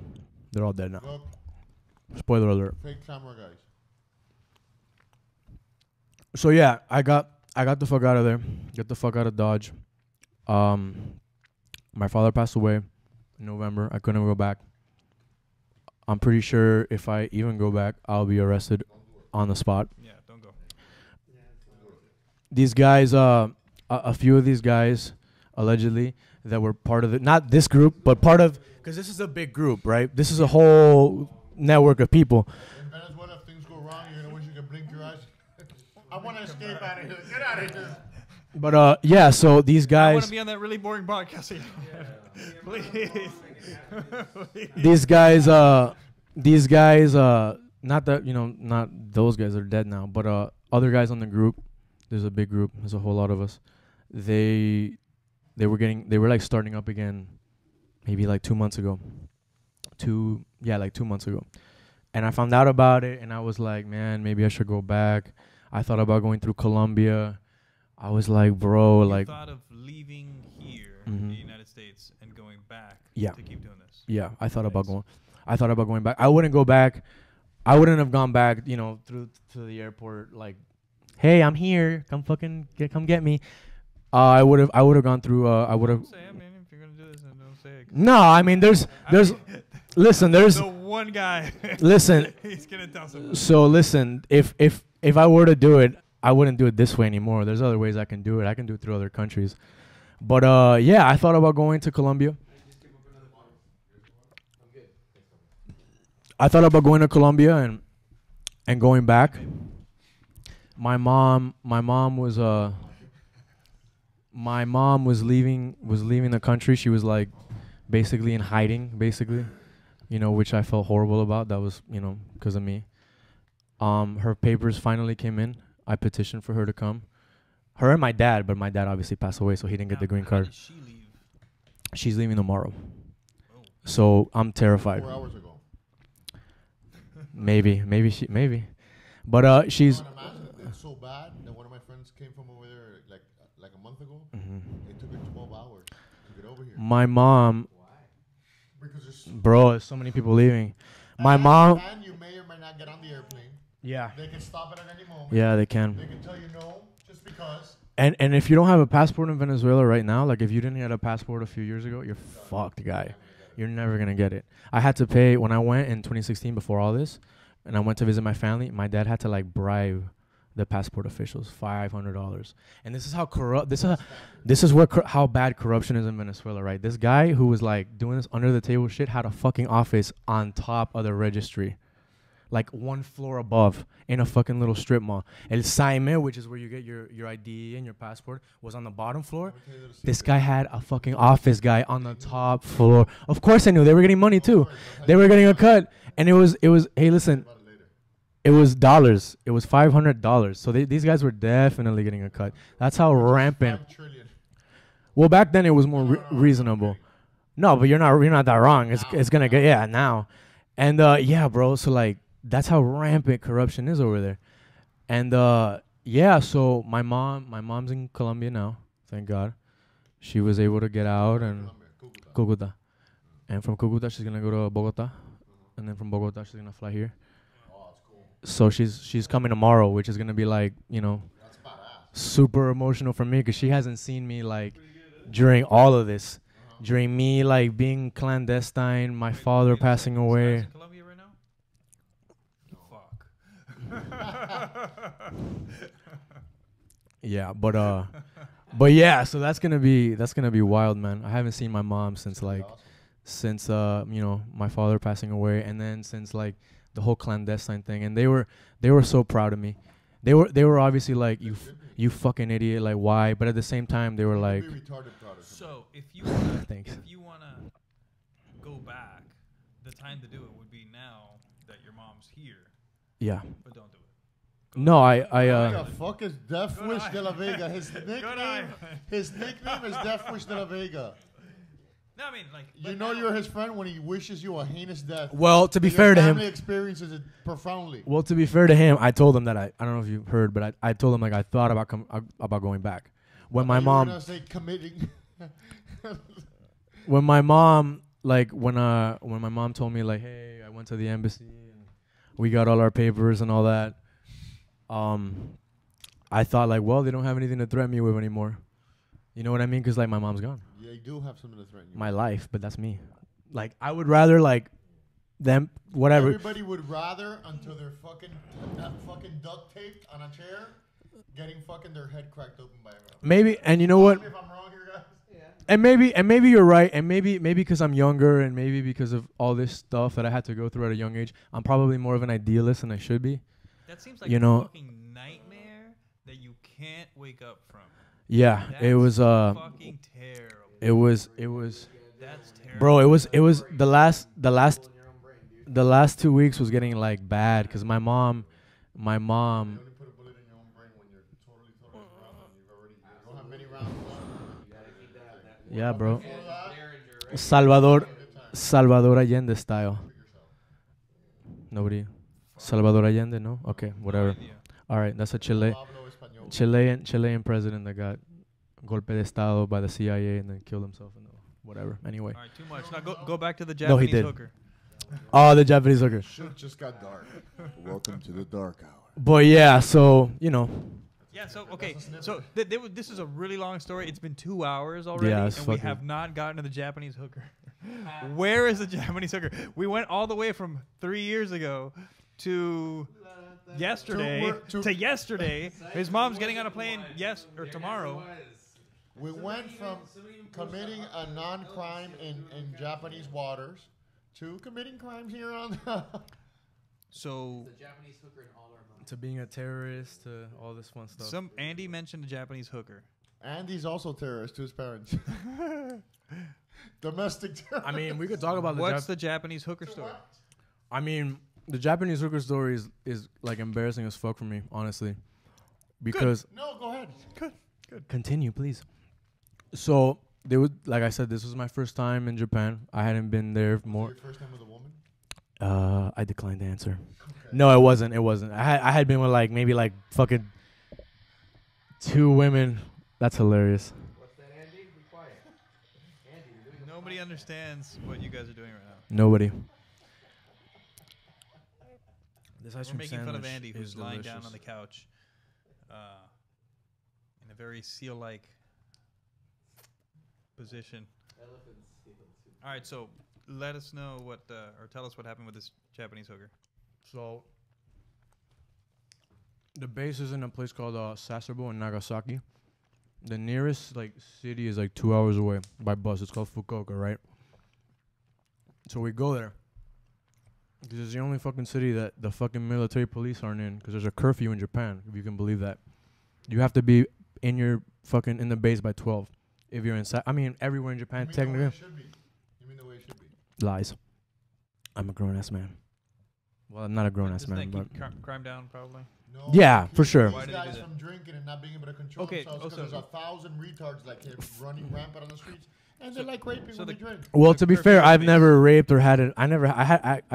They're all dead now. Look, Spoiler alert. fake camera guys. So yeah, I got the fuck out of there. Get the fuck out of Dodge. My father passed away in November. I couldn't go back. I'm pretty sure if I even go back, I'll be arrested on the spot. Yeah, don't go. These guys, a few of these guys, allegedly, that were part of not this group, but part of, because this is a big group, right? This is a whole network of people. In Venezuela, if things go wrong, you're gonna wish you could blink your eyes. I want to escape out of here. Get out of here. But yeah, so these I want guys, to be on that really boring podcast. Please. these guys, not that, not those guys are dead now, but other guys on the group, there's a big group, there's a whole lot of us. They were like starting up again maybe like 2 months ago. 2 months ago. And I found out about it, and I was like, man, maybe I should go back. I thought about going through Colombia. I was like, bro, You like, thought of leaving here in the United States and going back Yeah. to keep doing this. yeah, I thought about going back. I wouldn't go back. I wouldn't have gone back, through to the airport like, hey, I'm here. Come come get me. I would have gone through. I would have. Say, I mean, if you're gonna do this, then don't say it. No, I mean, listen, there's. The one guy. Listen. He's gonna tell someone. So listen, if I were to do it, I wouldn't do it this way anymore. There's other ways I can do it. I can do it through other countries. But yeah, I thought about going to Colombia. I thought about going to Colombia and going back. My mom was leaving the country. She was like basically in hiding, which I felt horrible about. That was, because of me. Her papers finally came in. I petitioned for her to come. Her and my dad, but my dad obviously passed away, so he didn't get the green card. How did she leave? She's leaving tomorrow. So I'm terrified. 4 hours ago. Maybe. But she's. Imagine it's so bad that one of my friends came from over there like a month ago. Mhm. It took her 12 hours to get over here. My mom. Because there's Bro, there's so many people leaving. My mom. And you may or may not get on the airplane. Yeah. They can stop it at any moment. Yeah, they can. They can tell you no just because. And if you don't have a passport in Venezuela right now, like if you didn't get a passport a few years ago, you're fucked, guy. You're never gonna get it. I had to pay when I went in 2016 before all this, and I went to visit my family. My dad had to like bribe the passport officials $500. And this is how corrupt. This is what how bad corruption is in Venezuela, right? This guy who was like doing this under the table shit had a fucking office on top of the registry. Like 1 floor above in a fucking little strip mall. El Saime, which is where you get your ID and your passport, was on the bottom floor. This guy had a fucking office guy on the top floor. Of course I knew. They were getting money too. They were getting a cut. And it was hey, listen. It was dollars. It was $500. So these guys were definitely getting a cut. That's how rampant. Well, back then it was more reasonable. No, but you're not that wrong. It's going to get now. And yeah, bro, so like that's how rampant corruption is over there. And yeah, so my mom's in Colombia now, thank God. She was able to get out and Cúcuta. And from Cúcuta she's going to go to Bogota. And then from Bogota she's going to fly here. So she's coming tomorrow, which is going to be like, That's badass. super emotional for me because she hasn't seen me like during all of this. During me like being clandestine, my father passing away. In Colombia right now? Fuck. Yeah, but yeah, so that's gonna be wild, man. I haven't seen my mom since my father passing away, and then since like the whole clandestine thing, and they were so proud of me. They were obviously like you fucking idiot, like why? But at the same time, they were like. So if you wanna go back, the time to do it would be now that your mom's here. Yeah. But don't do it. No, What the fuck is Death Wish de la Vega? His nickname is Death Wish de la Vega. No, I mean like you know you're his friend when he wishes you a heinous death. Well, to be fair to him, family experiences it profoundly. Well, to be fair to him, I told him that I don't know if you heard, but I told him like I thought about going back. When my mom you were gonna say committing. When my mom when my mom told me like, hey, I went to the embassy and we got all our papers and all that. I thought like, well, they don't have anything to threaten me with anymore. You know what I mean? Because like my mom's gone. Yeah, you do have something to threaten you. My life, but that's me. Like I would rather like them whatever. Everybody would rather until they're fucking duct taped on a chair, getting fucking their head cracked open by a robber. Maybe, and you know what? If I'm wrong here, guys. And maybe you're right, and maybe because I'm younger, and maybe because of all this stuff that I had to go through at a young age, I'm probably more of an idealist than I should be. That seems like a fucking nightmare that you can't wake up from. Yeah, That's it was fucking terrible. It was That's terrible. Bro, it was the last 2 weeks was getting like bad because my mom yeah, bro. Salvador Allende style. Nobody. Salvador Allende, no? Okay, whatever. All right, that's a Chilean president that got golpe de estado by the CIA and then killed himself and whatever. Anyway. All right, too much. Now go back to the Japanese hooker. Oh, the Japanese hooker. Shit just got dark. Welcome to the dark hour. But yeah, so Yeah, so okay, so this is a really long story. It's been 2 hours already, Yeah, and we have not gotten to the Japanese hooker. Where is the Japanese hooker? We went all the way from 3 years ago to yesterday to yesterday. His mom's getting on a plane tomorrow. We went from committing a non-crime in Japanese waters to committing crimes here on. So the Japanese hooker in all our minds. To being a terrorist, to all this fun stuff. Andy mentioned the Japanese hooker. Andy's also terrorist to his parents. Domestic terrorist. I mean, we could talk about what's the Japanese hooker story. I mean, the Japanese hooker story is like embarrassing as fuck for me, honestly. Because No, go ahead. Good. Continue, please. So they would, like I said, this was my first time in Japan. I hadn't been there more. Your first time with a woman? I declined to answer. Okay. No, it wasn't. I had been with like maybe like fucking 2 women. That's hilarious. What's that, Andy? Be quiet. Andy, you're doing Nobody understands what you guys are doing right now. Nobody. This ice We're cream making fun of sandwich Andy, who's is lying delicious. down on the couch, in a very seal-like position. All right, so let us know or tell us what happened with this Japanese hooker. So the base is in a place called Sasebo in Nagasaki. The nearest like city is like 2 hours away by bus. It's called Fukuoka, right? So we go there. This is the only fucking city that the fucking military police aren't in because there's a curfew in Japan, if you can believe that. You have to be in the base by 12. If you're inside, I mean, everywhere in Japan, technically. You mean the way it should be? Lies. I'm a grown-ass man. Well, I'm not a grown-ass Doesn't man, that but... keep crime down, probably? No, Yeah, for sure. These guys from drinking and not being able to control themselves because there's 1,000 retards like him running rampant on the streets, and they like raping when they drink. Well, to be fair, I've never raped or had it. I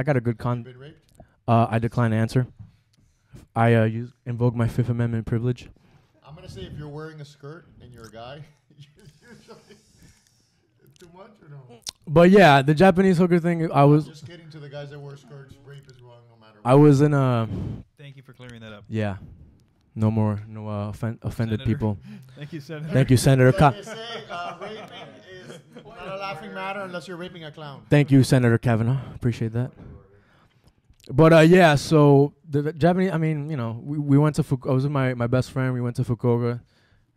got a good You been raped? I decline to answer. I invoke my Fifth Amendment privilege. I'm gonna say if you're wearing a skirt and you're a guy, too much or no? But yeah, the Japanese hooker thing. I was just kidding to the guys that wear skirts. Rape is wrong no matter what. I was in a. Thank you for clearing that up. Yeah, No more, offended Senator. people. Thank you, Senator. Thank you, Senator. Like they say, raping is not a laughing matter unless you're raping a clown. Thank you, Senator Kavanaugh. Appreciate that. But yeah, so the Japanese. I mean, you know, we went to. I was with my best friend. We went to Fukuoka.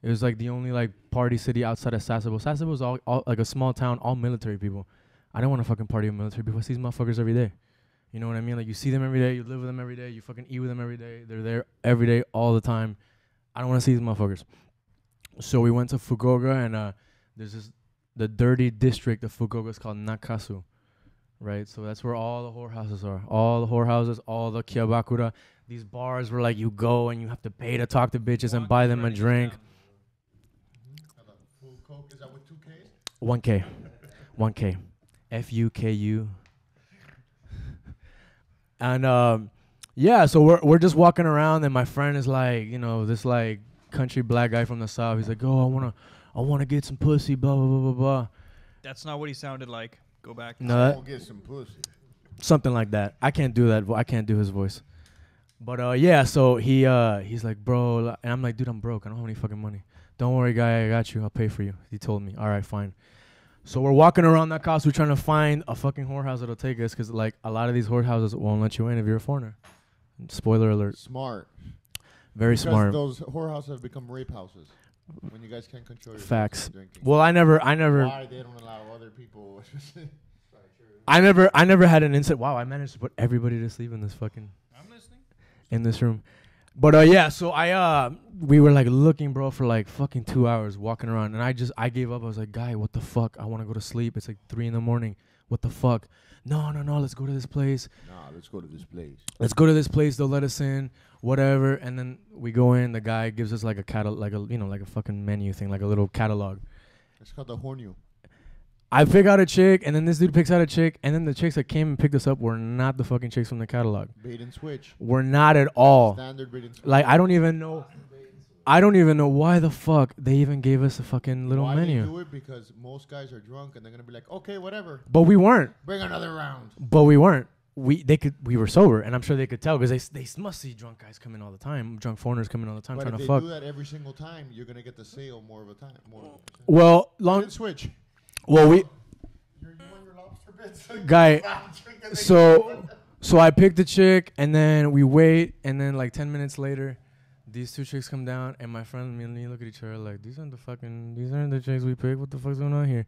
It was like the only like party city outside of Sasebo. Sasebo was all like a small town, all military people. I don't want to fucking party with military people. I see these motherfuckers every day. You know what I mean? Like, you see them every day, you live with them every day, you fucking eat with them every day. They're there every day, all the time. I don't want to see these motherfuckers. So we went to Fukuoka, and there's the dirty district of Fukuoka is called Nakasu, right? So that's where all the whorehouses are. All the whorehouses, all the kyabakura. These bars where, like, you go and you have to pay to talk to bitches and buy them a drink. Full Coke, is that with 2 Ks? 1K. 1K. Fuku. And yeah, so we're just walking around, and my friend is like, you know, this like country black guy from the south. He's like, oh, I wanna get some pussy, blah blah blah blah blah. That's not what he sounded like. Go back. No, I won't get some pussy. Something like that. I can't do that. I can't do his voice. But yeah, so he's like, bro, and I'm like, dude, I'm broke. I don't have any fucking money. Don't worry, guy, I got you. I'll pay for you. He told me. All right, fine. So we're walking around that house. We're trying to find a fucking whorehouse that'll take us, because like a lot of these whorehouses won't let you in if you're a foreigner. Spoiler alert. Smart. Very because smart. Those whorehouses have become rape houses when you guys can't control your Facts. drinking. Well, I never. Why they don't allow other people? I never had an incident. Wow, I managed to put everybody to sleep in this fucking. I'm listening. In this room. But yeah, so we were like looking, bro, for like fucking 2 hours walking around, and I gave up. I was like, guy, what the fuck? I want to go to sleep. It's like 3 a.m. What the fuck? No, let's go to this place. Nah, let's go to this place. Let's go to this place. They'll let us in, whatever. And then we go in. The guy gives us like a catalog, like a fucking menu thing, like a little catalog. It's called the hornu. I pick out a chick, and then this dude picks out a chick, and then the chicks that came and picked us up were not the fucking chicks from the catalog. Bait and switch. We're not at all. Standard bait and switch. Like, I don't even know why the fuck they even gave us a fucking little menu. Why they do it? Because most guys are drunk, and they're gonna be like, okay, whatever. But we weren't. Bring another round. But we weren't. We were sober, and I'm sure they could tell, because they must see drunk guys come in all the time, drunk foreigners come in all the time But trying if to they fuck. do that every single time, you're gonna get the sale more of a time. Well, Bait and switch. Well, we. You want your lobster bits? Guy, so I picked the chick, and then we wait, and then like 10 minutes later, these two chicks come down, and my friend and me look at each other like, these aren't the chicks we picked. What the fuck's going on here?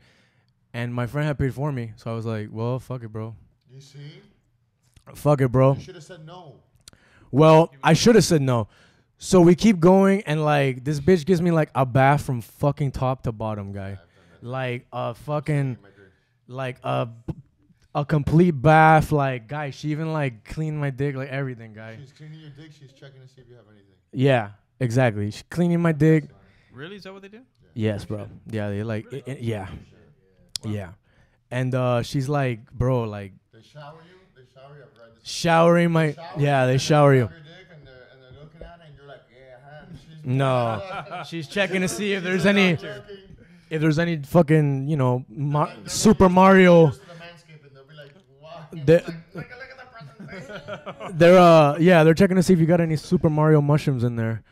And my friend had paid for me, so I was like, well, fuck it, bro. You see? Fuck it, bro. You should have said no. Well, I should have said no. So we keep going, and like this bitch gives me like a bath from fucking top to bottom, guy. Like a fucking, like a complete bath. Like, guy, she even like cleaned my dick, like everything, guy. She's cleaning your dick. She's checking to see if you have anything. Yeah, exactly. She's cleaning my dick. Really? Is that what they do? Yes, bro. Yeah, they like, yeah. Yeah. And she's like, bro, like. They shower you? They shower you? I've read this. Showering my, yeah, they shower you. And they're looking at it, and you're like, yeah, no. She's checking to see if there's any, fucking, you know, Super Mario. They're checking to see if you got any Super Mario mushrooms in there.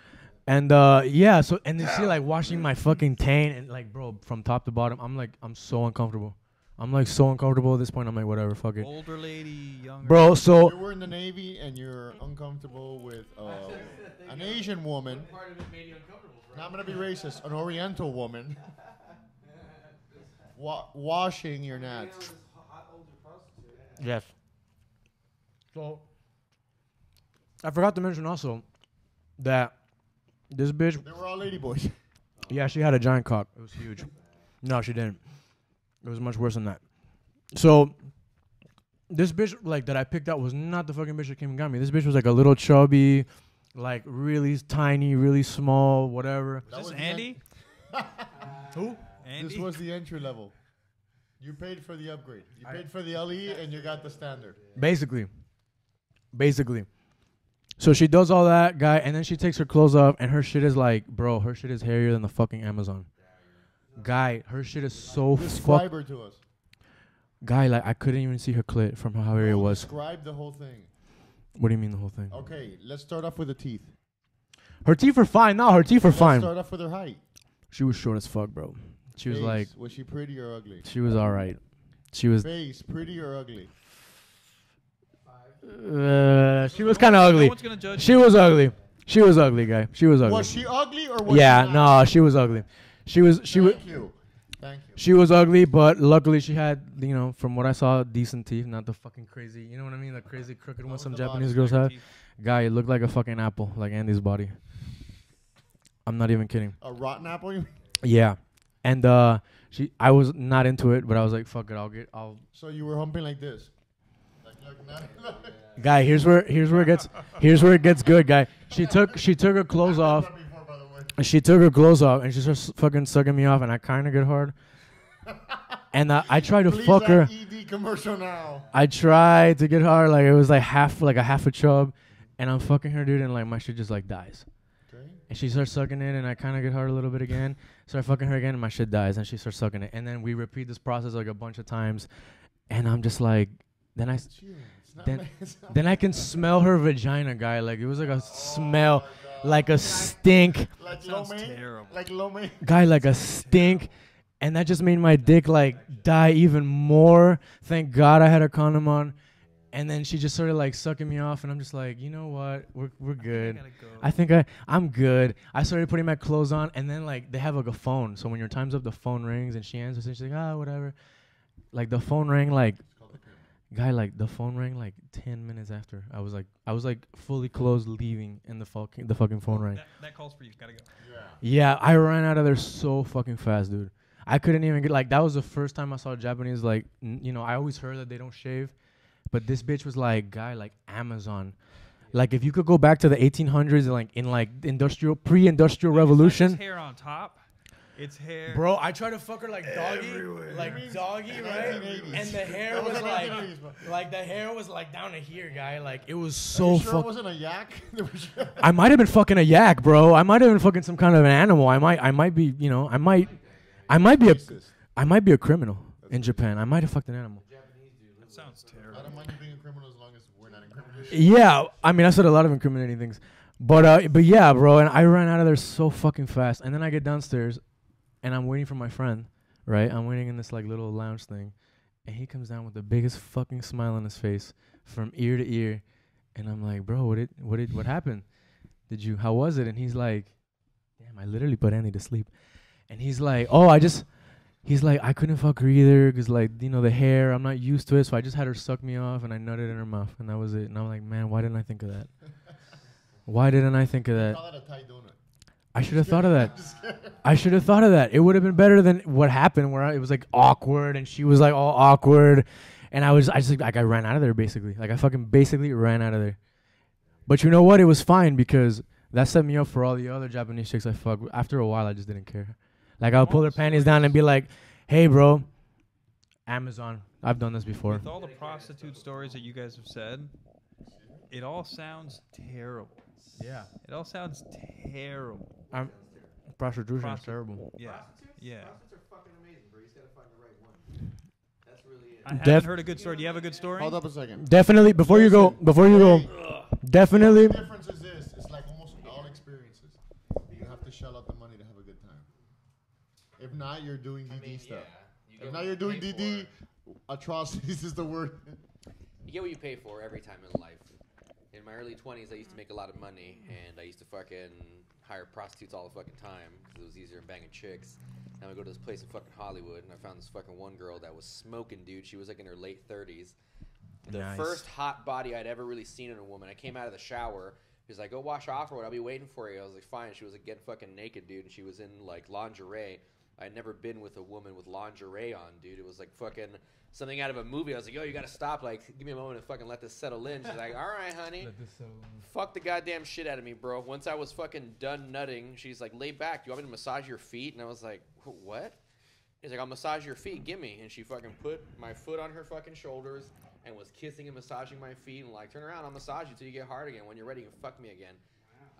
And yeah, so, and they see like washing my fucking taint, and like, bro, from top to bottom, I'm so uncomfortable. I'm like so uncomfortable at this point. I'm like, whatever, fuck it. Older lady, younger. Bro, so you were in the Navy and you're uncomfortable with an Asian woman. Now I'm gonna be racist. An Oriental woman washing your nuts. Yes. So I forgot to mention also that this bitch. They were all ladyboys. Yeah, she had a giant cock. It was huge. No, she didn't. It was much worse than that. So this bitch like that I picked out was not the fucking bitch that came and got me. This bitch was like a little chubby, like really tiny, really small, whatever. Is this Andy? Who? Andy? This was the entry level. You paid for the upgrade. You paid for the LE and you got the standard. Basically. So she does all that, guy, and then she takes her clothes off, and her shit is like, bro, her shit is hairier than the fucking Amazon. Guy, her shit is so Describe her to us. Guy, like, I couldn't even see her clit from how hairy it was. Describe the whole thing. What do you mean the whole thing? Okay, let's start off with the teeth. Her teeth were fine. No, her teeth were Let's fine. start off with her height. She was short as fuck, bro. She was Face, like, was she pretty or ugly? she was all right. She was. Face, pretty or ugly? She was kind of ugly. No one's gonna judge She was ugly. She was ugly, guy. She was ugly. Was she ugly or was Yeah, she not? no, she was ugly. She was. Thank you. Thank you. She was ugly, but luckily she had, you know, from what I saw, decent teeth, not the fucking crazy, you know what I mean, the crazy crooked ones some the Japanese body girls have. teeth. Guy, it looked like a fucking apple, like Andy's body. I'm not even kidding. A rotten apple? You mean? Yeah, and I was not into it, but I was like, fuck it, I'll. So you were humping like this? Guy, here's where it gets good, guy. She took her clothes off. She took her clothes off and she starts fucking sucking me off, and I kind of get hard. And I tried to fuck her. ED commercial now. I tried to get hard, like it was like a half a chub, and I'm fucking her, dude, and like my shit just like dies. Okay. And she starts sucking it, and I kind of get hard a little bit again. Start fucking her again, and my shit dies, and she starts sucking it, and then we repeat this process like a bunch of times, and I'm just like, then I can smell her vagina, guy. Like it was like a smell, like a stink. Like sounds lo mein? terrible. Like lo mein? Guy, like a stink. And that just made my dick like die even more. Thank God I had a condom on. And then she just started like sucking me off, and I'm just like, you know what? We're good. I think I'm good. I started putting my clothes on, and then like they have like a phone. So when your time's up, the phone rings, and she answers, and she's like, whatever. Like the phone rang like, guy, like the phone rang like 10 minutes after. I was like fully clothed, leaving, and the fucking phone rang. That calls for you. Gotta go. Yeah, I ran out of there so fucking fast, dude. I couldn't even get, like, that was the first time I saw Japanese, like, you know, I always heard that they don't shave, but this bitch was like, guy, like Amazon. Like, if you could go back to the 1800s, like, in, like, pre-industrial revolution. It's hair on top. It's hair. Bro, I tried to fuck her like doggy, right? And the hair was like the hair was like down to here, guy. Like, it was so Are you sure it wasn't a yak? I might have been fucking a yak, bro. I might have been fucking some kind of an animal. I might be, you know, I might be a criminal in Japan. I might have fucked an animal. That sounds terrible. I don't mind you being a criminal as long as we're not incriminating. Yeah, I mean, I said a lot of incriminating things, but yeah, bro. And I ran out of there so fucking fast. And then I get downstairs, and I'm waiting for my friend. Right, I'm waiting in this like little lounge thing, and he comes down with the biggest fucking smile on his face from ear to ear, and I'm like, bro, what happened? How was it? And he's like, damn, I literally put Andy to sleep. And he's like, I couldn't fuck her either, because, like, you know, the hair, I'm not used to it, so I just had her suck me off, and I nutted in her mouth, and that was it. And I'm like, man, why didn't I think of that? Why didn't I think of that? Call that a Thai donut. I should have thought of that. It would have been better than what happened, where it was, like, awkward, and she was, like, all awkward, and I ran out of there, basically. Like, I fucking basically ran out of there. But you know what? It was fine, because that set me up for all the other Japanese chicks I fucked. After a while, I just didn't care. Like, I'll pull their panties down and be like, hey, bro, Amazon. I've done this before. With all the prostitute stories that you guys have said, it all sounds terrible. Yeah. It all sounds terrible. Prostitution is terrible. Yeah. Yeah. Prostitutes are fucking amazing, bro. You just gotta find the right one. That's really it. I haven't heard a good story. Do you have a good story? Hold up a second. Definitely, before you go, definitely. The difference is this. It's like almost all experiences. You have to shell out the money to have a good time. If not, you're doing DD stuff. Yeah. If not, you're doing DD, atrocities is the word. You get what you pay for every time in life. In my early 20s, I used to make a lot of money, and I used to fucking hire prostitutes all the fucking time because it was easier than banging chicks. Now I go to this place in fucking Hollywood, and I found this fucking one girl that was smoking, dude. She was like in her late 30s. The first hot body I'd ever really seen in a woman. I came out of the shower. He was like, go wash off or what? I'll be waiting for you. I was like, fine. She was like getting fucking naked, dude, and she was in like lingerie. I'd never been with a woman with lingerie on, dude. It was like fucking something out of a movie. I was like, yo, you gotta stop. Like, give me a moment to fucking let this settle in. She's like, all right, honey. Let this settle in. Fuck the goddamn shit out of me, bro. Once I was fucking done nutting, she's like, lay back. Do you want me to massage your feet? And I was like, what? He's like, I'll massage your feet. Gimme. And she fucking put my foot on her fucking shoulders and was kissing and massaging my feet and like, turn around, I'll massage you till you get hard again. When you're ready, you can fuck me again.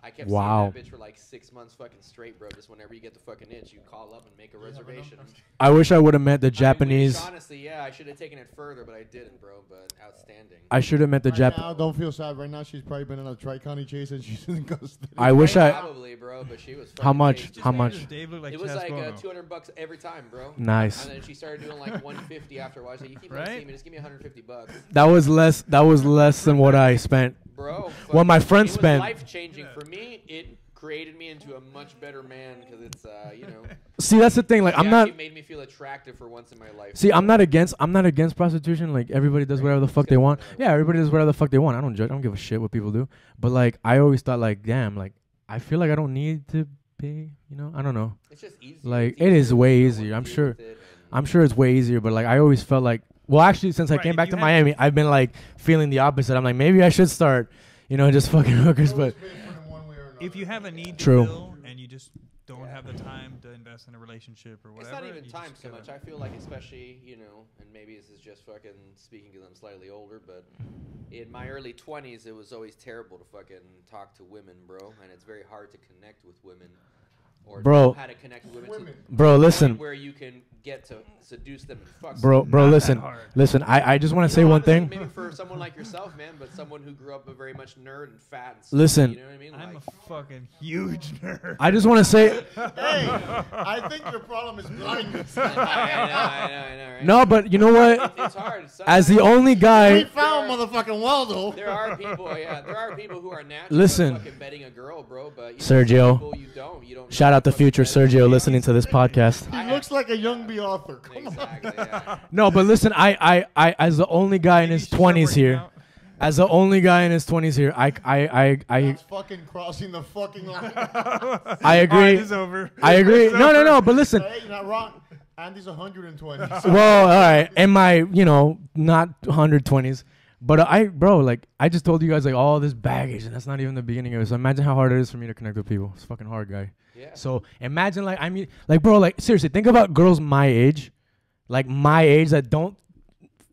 I kept Wow. seeing that bitch for like 6 months fucking straight, bro. Just whenever you get the fucking itch, you call up and make a reservation. I wish I would have met the I mean, Japanese. honestly, yeah, I should have taken it further, but I didn't, bro. But outstanding. I should have met the Right Jap. now, don't feel sad. Right now, she's probably been in a Tri-County chase and she's in custody. I wish I. Probably, bro, but she was. How much? Just How made much? Dave looked like it was Chaz like Bono. $200 every time, bro. Nice. And then she started doing like 150 after a while. She's like, you keep on seeing me, just give me $150. That was less. That was less than what I spent. Bro. What my friend it spent. was life changing for me. It created me into a much better man because it's you know. See, that's the thing. Like, it I'm not. actually made me feel attractive for once in my life. See, I'm not against prostitution. Like, everybody does whatever the fuck they want. Yeah, everybody does whatever the fuck they want. I don't judge. I don't give a shit what people do. But like, I always thought like, damn, like, I feel like I don't need to pay. You know, I don't know. It's just easier. Like, it is way easier. I'm sure. I'm sure it's way easier. But like, I always felt like, well, actually, since I came back to Miami, I've been like feeling the opposite. I'm like, maybe I should start, you know, just fucking hookers. But if you have a need to True. fill and you just don't have the time to invest in a relationship or whatever. It's not even you time just so gotta- much. I feel like, especially, you know, and maybe this is just fucking speaking because I'm slightly older, but in my early 20s, it was always terrible to fucking talk to women, bro. And it's very hard to connect with women. Or Bro. know how to connect with women. Bro, to the listen. point where you can get to seduce them and fuck Bro, them. bro, listen. I just want to say one thing. Maybe for someone like yourself, man, but someone who grew up a very much nerd and fat and Listen. you know what I mean? I'm Like, a fucking huge nerd. I just want to say. Hey, I think your problem is blindness. I know, right? No, but you know what? It's hard. As the only We guy. found motherfucking Waldo. There are people, yeah. There are people who are naturally Listen. fucking betting a girl, bro. But you know, Sergio. some people you don't. You don't Shout know out to fucking future bet. Sergio listening to this podcast. He looks like a young B author. Come Exactly, yeah. No, but listen, I, as the only guy in his 20s here, as the only guy in his 20s here, I That's fucking crossing the fucking line. I agree. It's over. I agree. No, but listen. Hey, you're not wrong. Andy's 120. Well, all right, in my, you know, not 120s, but bro, like, I just told you guys like all this baggage, and that's not even the beginning of it. So imagine how hard it is for me to connect with people. It's fucking hard, guy. Yeah. So imagine like, I mean, like, bro, like, seriously, think about girls my age, that don't,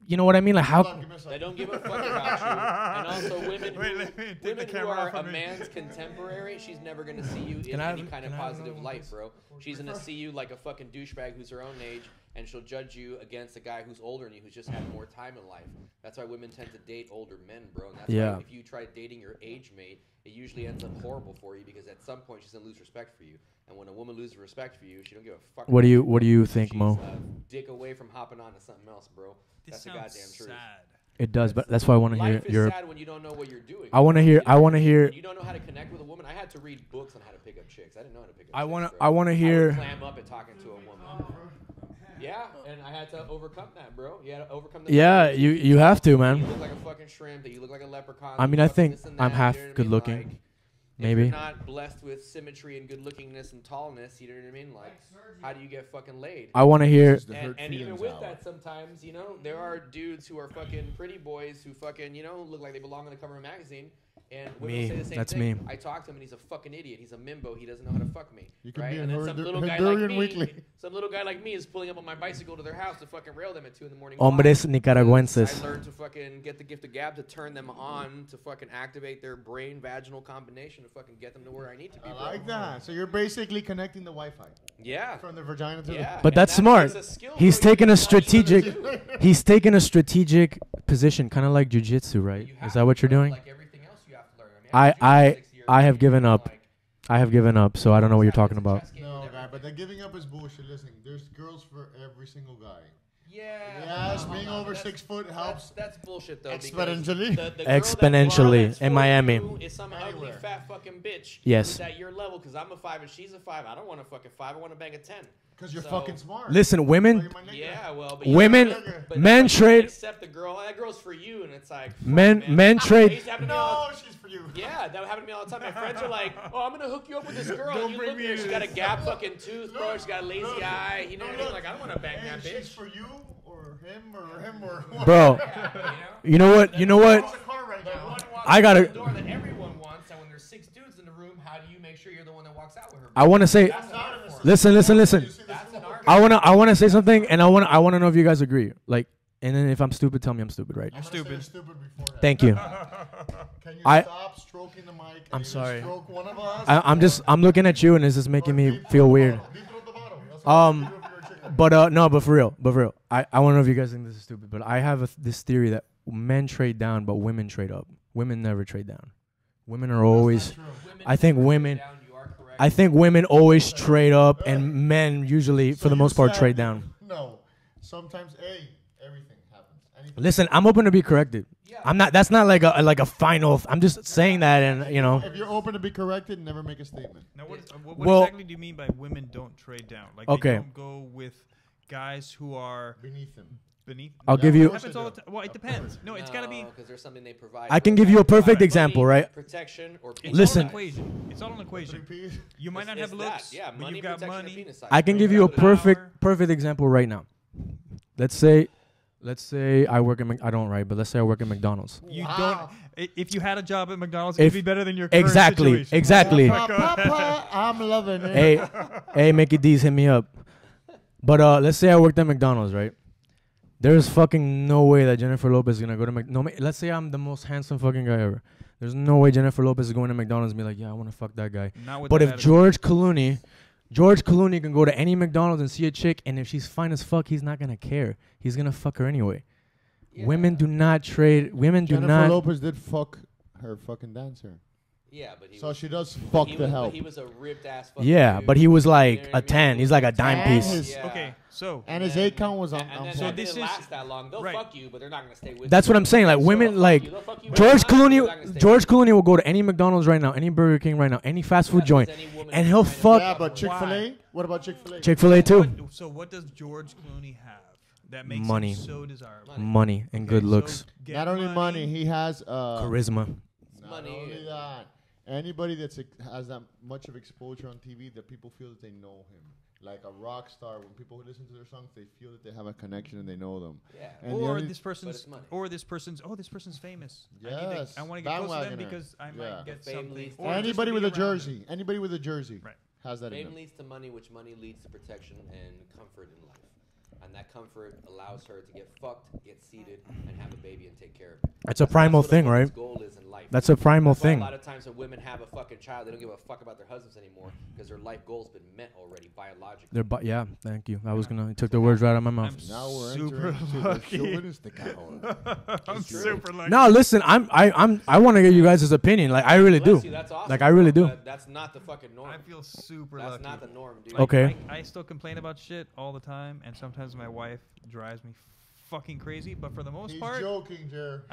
you know what I mean? Like, how? They don't give a fuck about you. And also women who, let me take the women who camera are off a of me. man's contemporary, she's never going to see you in any kind of positive light, bro. She's going to see you like a fucking douchebag who's her own age, and she'll judge you against a guy who's older than you, who's just had more time in life. That's why women tend to date older men, bro. And that's why if you try dating your age mate, it usually ends up horrible for you because at some point she's going to lose respect for you. And when a woman loses respect for you, she don't give a fuck. What do you think, She's Mo? a dick away from hopping on to something else, bro. That's the goddamn truth. It does, but that's why I want to hear Life is your. sad when you don't know what you're doing. I want to hear. I want to hear. When you don't know how to connect with a woman. I had to read books on how to pick up chicks. I didn't know how to pick up. I chicks, want to. bro. I want to I hear. would clam up at talking to a woman. Yeah, and I had to overcome that, bro. You had to overcome the. Yeah, barriers. you have to, man. You look like a fucking shrimp. That you look like a leprechaun. I mean, you I fucking think this and I'm that, half you know what I good mean? looking. Like, Maybe. If you're not blessed with symmetry and good lookingness and tallness, you know what I mean? Like, how do you get fucking laid? I want to hear. And even with that, sometimes, you know, there are dudes who are fucking pretty boys who fucking, you know, look like they belong on the cover of a magazine. And women Me. say the same That's thing. me. I talk to him and he's a fucking idiot. He's a mimbo. He doesn't know how to fuck me. You can right? be And in then some little guy like Honduran me, Weekly. some little guy like me is pulling up on my bicycle to their house to fucking rail them at 2 in the morning. Hombres Why? nicaragüenses. I learned to fucking get the gift of gab to turn them on to fucking activate their brain vaginal combination to fucking get them to where I need to be. I bro. like that. So you're basically connecting the Wi-Fi. Yeah. From the vagina to Yeah. But And that's smart. it's a skill, He's bro. You taking can a teach each other strategic. too. He's taking a strategic position, kind of like jujitsu, right? Is that what you're doing? Like everything else you have to learn. I mean, I have given up. I have given up, so I don't know what you're talking about. No, guy, but the giving up is bullshit. Listen, there's girls for every single guy. Yeah. Yes, being over 6 foot helps. That's bullshit though. because Exponentially. the girl Exponentially that's in for Miami. you is some ugly fat fucking bitch. Yes. Who's at your level because I'm a 5 and she's a 5. I don't want a fucking 5. I want to bang a 10. Because you're fucking smart. Listen, women. Yeah, well, but Women- but men you trade- Accept the girl. That girl's for you, and it's like fuck, Men- man. men trade- It used to happen to me all- she's for you. Yeah, that would happen to me all the time. My friends are like, "Oh, I'm gonna hook you up with this girl." Don't And you bring look me at her, into she's got a this. gap fucking tooth, bro. She's got a lazy look, eye. You know what I mean? Like, I don't want to bang that She's bitch. for you or him or Bro, you know what? You know what? I gotta. The door that everyone wants, and when there's 6 dudes in the room, how do you make sure you're the one that walks out with her? I want to say. Listen. That's an art. I wanna say something, and I wanna know if you guys agree. Like and then if I'm stupid, tell me I'm stupid, right? I'm stupid. Stupid before that. Thank you. Can you I- stop stroking the mic? I'm and sorry. Stroke one of us? I'm looking at you, and it's just making me feel weird. But for real, I want to know if you guys think this is stupid, but I have this theory that men trade down, but women trade up. Women never trade down. Women are always. I think women always trade up, and men usually, for the most part, trade down. No, sometimes everything happens. Anything. Listen, I'm open to be corrected. I'm not. That's not like a final. I'm just saying that, and you know. If you're open to be corrected, never make a statement. Now, what Well- exactly do you mean by women don't trade down? Like Okay. they don't go with guys who are beneath them. I'll give you. It happens all the time. Well, it depends. No, it's got to be. because there's something they provide. I can give you a perfect example, right? Protection or It's Listen. all an equation. It's all an equation. You might not have looks, Yeah, but money, you've got protection, or money. penis size. I can give you a perfect example right now. Let's say I work at I don't, right? But let's say I work at McDonald's. You don't. If you had a job at McDonald's, it'd be better than your current exactly. situation. Papa, I'm loving it. Hey, Mickey D's, hit me up. But let's say I worked at McDonald's, right? There's fucking no way that Jennifer Lopez is gonna go to McDonald's. Let's say I'm the most handsome fucking guy ever. There's no way Jennifer Lopez is going to McDonald's and be like, yeah, I want to fuck that guy. But if George Clooney can go to any McDonald's and see a chick, and if she's fine as fuck, he's not gonna care. He's gonna fuck her anyway. Yeah. Women do not trade. Jennifer Lopez did fuck her fucking dancer. Yeah, but she does fuck the hell. He was a ripped ass fucking Yeah, dude. but he was like You know what a 10. He's like a dime piece. Okay, so and his 8 count was on. And then so that this didn't is last that long. They'll fuck you, but they're not gonna stay with you. That's what I'm saying. Like women, like George Clooney will go to any McDonald's right now, any Burger King right now, any fast food joint, and he'll fuck. Yeah, but Chick-fil-A. What about Chick-fil-A? Chick-fil-A too. So what does George Clooney have that makes Money. him so desirable? Money and good looks. Not only money, he has charisma. Not only that. Anybody that has that much of exposure on TV, that people feel that they know him. Like a rock star, when people listen to their songs, they feel that they have a connection and they know them. Yeah. And Or this person's famous. Yes. I want to get close to them because I might get something. Or Anybody with a just to be around jersey. Anybody with a jersey. Right. Has that in Fame them. leads to money, which money leads to protection and comfort in life. And that comfort allows her to get fucked, get seated, and have a baby and take care of it. That's a primal what a thing, woman's right? goal is in life. That's a primal That's why thing. A lot of times when women have a fucking child, they don't give a fuck about their husbands anymore because their life goal's been met already biologically. Yeah, thank you. I was gonna took the words right out of my mouth. Now we're super entering to the lucky. chauvinistic hour. I'm super lucky. No, listen, I want to get you guys' opinion. Like I really do. Bless you, that's awesome, Like I really bro, do. but that's not the fucking norm. I feel super That's lucky. not the norm, dude. Okay. I still complain about shit all the time, and sometimes my wife drives me fucking crazy. But for the most He's part, joking, Jer.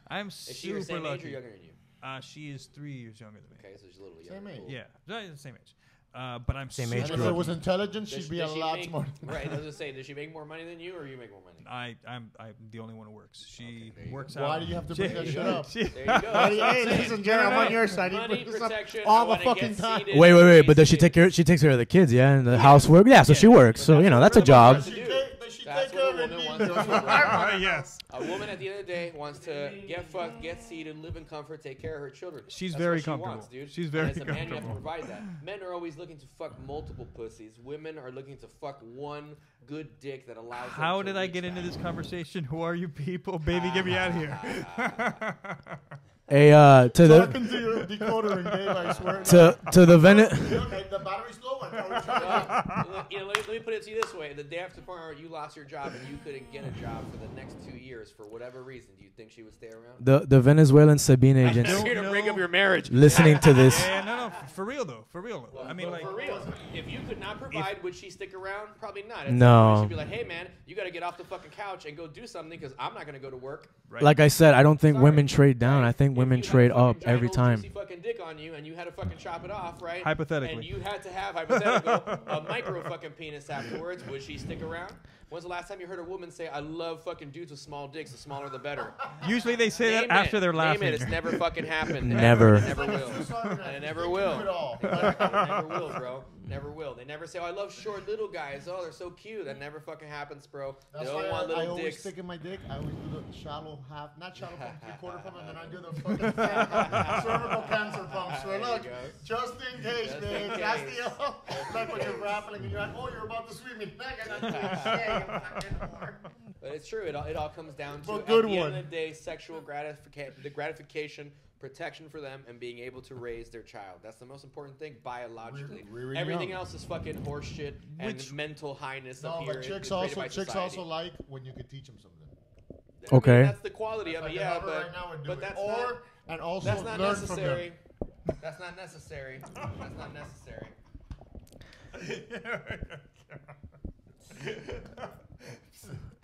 I'm Is she your super same age or lucky. younger than you? She is 3 years younger than me. Okay, so she's a little Same younger. age. Cool. Yeah, they're the same age. But I'm Same super age And if group. it was intelligent, Does she'd be a she lot make- smarter. Right, I was gonna say, does she make more money than you, or you make more money? I'm the only one who works. She there you works go. out. Why do you have to bring that shit up? There you go. Hey, That's what I'm saying. listen, Jer, I'm on your side. He Money, brings this up protection, all I the wanna fucking get time. seated, Wait. But does she seated. take care? She takes care of the kids, yeah, and the housework. Yeah, so she works. So you know that's a job. Does she That's take what a care of woman it? wants to do. Yes. A woman at the end of the day wants to get fucked, get seated, live in comfort, take care of her children. She's That's very what she comfortable. wants, dude. She's And very as a man, you have to comfortable. provide that. Men are always looking to fuck multiple pussies. Women are looking to fuck one good dick that allows them How to did I reach get into that. this conversation? Who are you people? Baby, get me out of here. Hey, to Talking the to your decoder and Dave, I swear. to the Venice. Okay, the battery's low. Let me put it to you this way: the day after tomorrow, you lost your job and you couldn't get a job for the next 2 years for whatever reason. Do you think she would stay around? The Venezuelan Sabine agents Here to break up your marriage. listening to this. Yeah, no, for real though. I mean, But like, for real, if you could not provide, would she stick around? Probably not. At No. some point, she'd be like, "Hey, man, you got to get off the fucking couch and go do something because I'm not gonna go to work." right. Like I said, I don't think Sorry. women trade down. I think If women you had trade a fucking up every giant old time. juicy fucking dick on you, and you had to fucking chop it off, right? Hypothetically. And you had to have hypothetical a micro fucking penis afterwards. Would she stick around? When's the last time you heard a woman say, "I love fucking dudes with small dicks. The smaller the better"? usually they say Name that after they're laughing. Name it. It's never fucking happened. Never. And it never will. And it never will. Exactly. It never will, bro. Never will. They never say, "Oh, I love short little guys. Oh, they're so cute." That never fucking happens, bro. That's they why don't want I little always dicks. stick in my dick. I always do the shallow half, not shallow pump, three-quarter pump, and then I do the fucking cervical cancer pump. So look, just in case, babe. That's the like when you're grappling and you're like, oh, you're about to sweep me. But it's true. It all comes down to, Well, at good the one. end of the day, sexual gratification, protection for them, and being able to raise their child. That's the most important thing biologically. We're Everything young. else is fucking horse shit and mental highness No, up here. but chicks is created by also society. like when you can teach them something. I mean, Okay. that's the quality of it, yeah, but, right now would do but it. that's Or not, and also that's not learn from them. necessary. That's not necessary. That's not necessary.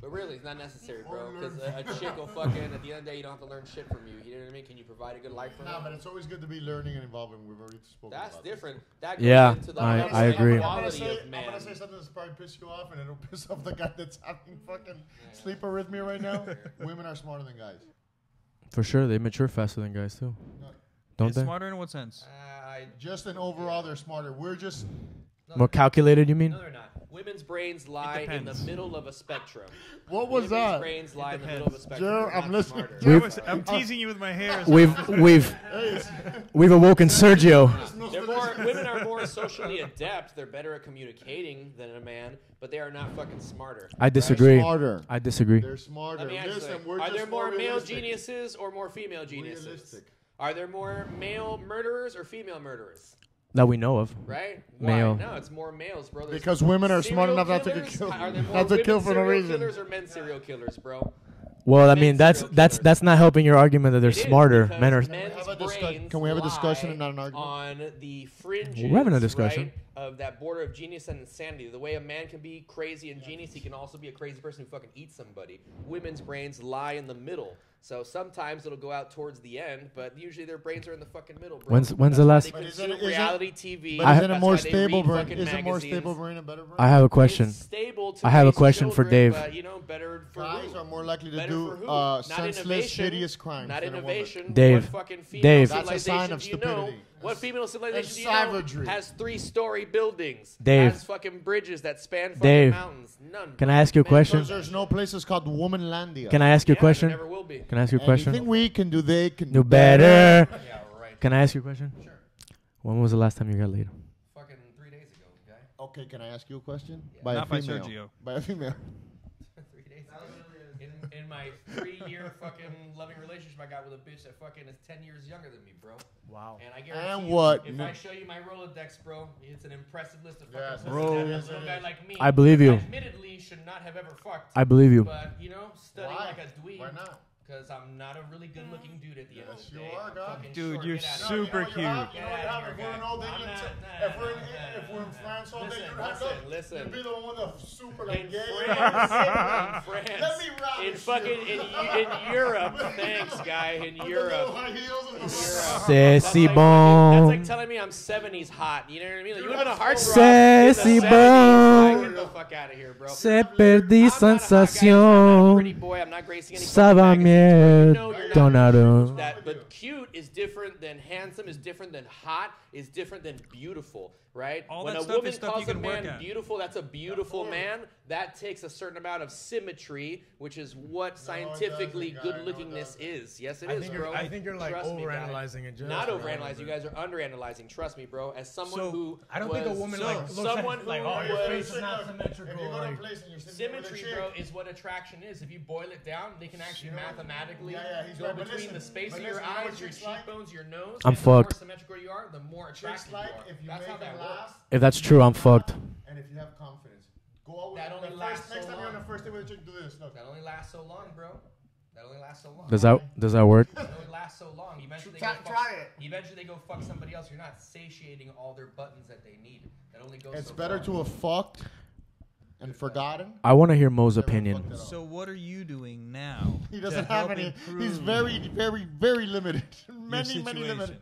But really, it's not necessary, bro. Because a chick will fucking, at the end of the day, you don't have to learn shit from you. You know what I mean? Can you provide a good life for Nah, them? but it's always good to be learning and involving. We've already spoken That's about different. That goes Yeah, into the I level agree. of I'm quality of gonna man. say something that's probably piss you off, and it'll piss off the guy that's having fucking sleep arrhythmia right now. Women are smarter than guys. For sure, they mature faster than guys too. Don't It's they? smarter in what sense? Just in overall, they're smarter. We're just More calculated, you mean? No, they're not. Women's brains lie in the middle of a spectrum. What was Women's that? brains lie in the middle of a spectrum. Joe, They're I'm not listening. smarter. I'm teasing you with my hair. We've awoken Sergio. Women are more socially adept. They're better at communicating than a man, but they are not fucking smarter. I disagree. smarter. I disagree. They're smarter. Let me ask you Listen, something. we're Are just there more male realistic. geniuses or more female geniuses? Realistic. Are there more male murderers or female murderers? That we know of. Right? Male. Why? No, it's more males, bro. There's Because women are smart serial enough not to get killers? killed. Are there more Not to women kill for no serial reason. killers or men serial killers, bro? Well, I Men mean, that's serial that's killers. that's not helping your argument that they're It is, smarter. because Men are. men's Can we have a brains discussion and lie not an argument? on the fringes, We're having a discussion. right, of that border of genius and insanity. The way a man can be crazy and genius, he can also be a crazy person who fucking eats somebody. Women's brains lie in the middle. So sometimes it'll go out towards the end, but usually their brains are in the fucking middle, bro. When's the That's why last? they But consume reality TV. But isn't it That's more why they stable read brain? fucking Is it more magazines. stable brain and better brain? I have a question. It's stable to I have a raise question for children, Dave. But, you know, better for Guys who? are more likely to Better do for who? Not senseless, innovation, hideous crimes Not than a woman. innovation. Dave. What fucking female Dave. That's a sign of civilization do you know? stupidity. What female civilization And do you know savagery. has 3-story buildings? Dave. Has fucking bridges that span fucking Dave. mountains? None. Can I ask you a Men question? Because there's no places called Womanlandia. Can I ask you a Yeah, question? there never will be. Can I ask you a Anything question? we can do, they can Do better. Yeah, right. Can I ask you a question? Sure. When was the last time you got laid? Fucking 3 days ago, guy. Okay, can I ask you a question? Yeah. By Not a by female. Sergio. By a female. 3 days ago. In my 3-year fucking loving relationship I got with a bitch that fucking is 10 years younger than me, bro. Wow. And I guarantee And you, what? if I show you my Rolodex, bro, it's an impressive list of fucking Yes, pussies bro. that a Yes, little it guy is. like me. I believe you. Admittedly, should not have ever fucked. I believe you. But you know, studying Why? like a dweeb. Why not? Because I'm not a really good-looking dude at the end of Yes, the you day. are, I'm God. fucking Dude, short. you're Get out of here. super You know what you have? cute. You know what you have? If we're in Old England, if we're in France all day, you'd have look. Listen. You'd be the one that's super like In gay. France, Let me round in this fucking shit. in Europe, thanks, guy, in With the Europe. little high heels and the C'est That's si like bon. That's like telling me I'm 70s hot. You know what I mean? Like, you live in a heartthrob. C'est in the si 70s, bon. like, get the fuck out of here, bro. C'est perdu I'm not a hot guy, I'm not a sensation. pretty boy. I'm not gracing any Ça fucking va magazines, mieux, you know you're not Donado. that, but cute is different than handsome, is different than hot, is different than beautiful, right? All when that a stuff woman is stuff calls you a can work man at. beautiful, that's a beautiful man. That takes a certain amount of symmetry, which is what scientifically doesn't, guy. good-lookingness is. Yes, it I is, think bro. I think you're like Trust me, guy. overanalyzing it. Just Not a little overanalyzing. You bit. guys are underanalyzing. Trust me, bro. As someone So, who I don't think a was- woman so, like looks someone at, like, who oh, your was- face is not If symmetrical. you go to a Like, place and you're sitting Symmetry, with a bro, chick, is what attraction is. If you boil it down, they can actually mathematically he's go right. But between listen, the space but of your listen, you know eyes, what your chicks like? cheekbones, your nose. I'm and fucked. The more symmetrical you are, the more chicks attractive like you are. if you That's how make that them works. laugh if that's true, I'm fucked. and if you have confidence. Go out with That only the lasts first, next so time you're on long. the first date with a chick, do this. Look. That only lasts so long, bro. That only lasts so long. Does that work? That only lasts so long. Eventually, they Try- go fuck, try it. Eventually, they go fuck somebody else. You're not satiating all their buttons that they need. That only goes. It's so better far. to have fucked and forgotten. I want to hear Mo's Never opinion. fucked it up. So what are you doing now? He to doesn't have help any. improve He's very, very, very limited. your Many limited. situation?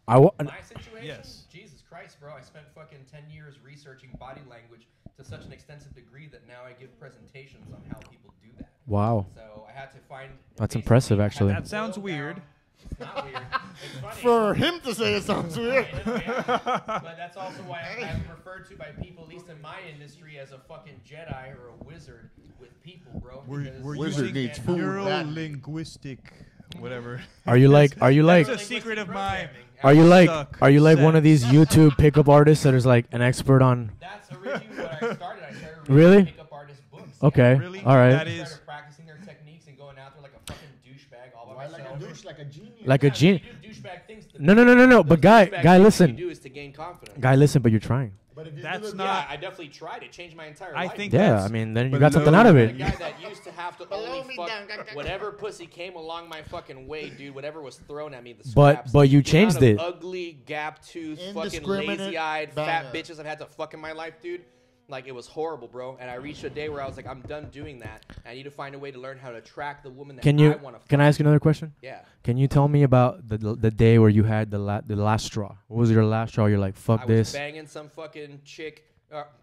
My situation? Yes. Jesus Christ, bro. I spent fucking 10 years researching body language to such an extensive degree that now I give presentations on how people do that. Wow. So I had to find. That's basically impressive, had actually. to That sounds boil weird. down It's not weird. It's funny. For him to say it sounds weird. But that's also why I'm referred to by people, at least in my industry, as a fucking Jedi or a wizard with people, bro. Wizard needs food. Neuro-linguistic, whatever. Are you like? That's a secret of mine. Are you like one of these YouTube pickup artists that is like an expert on? That's originally what I started. I started reading Really? pickup artist books. Okay. Yeah. Really? All right. That I is. started practicing their techniques and going out there like a fucking douchebag all by Why myself. like a douche, like a genius? Like a genius. You do douchebag things. No. But guy, listen. You do is to gain confidence. Guy, listen. But you're trying. But if you That's do not. Yeah, I definitely tried. It changed my entire life. I think. Yeah, that's I mean, then you got something out of The it. guy that used to have to only fuck whatever pussy came along my fucking way, dude. Whatever was thrown at me, the scraps. But you The changed amount it. of ugly, gap-toothed, fucking Indiscriminate lazy-eyed, fat bangers. bitches I've had to fuck in my life, dude. Like, it was horrible, bro. And I reached a day where I was like, I'm done doing that. I need to find a way to learn how to attract the woman that I want to fuck. Can I ask you another question? Yeah. Can you tell me about the day where you had the last straw? What was your last straw? You're like, fuck I was this. banging some fucking chick.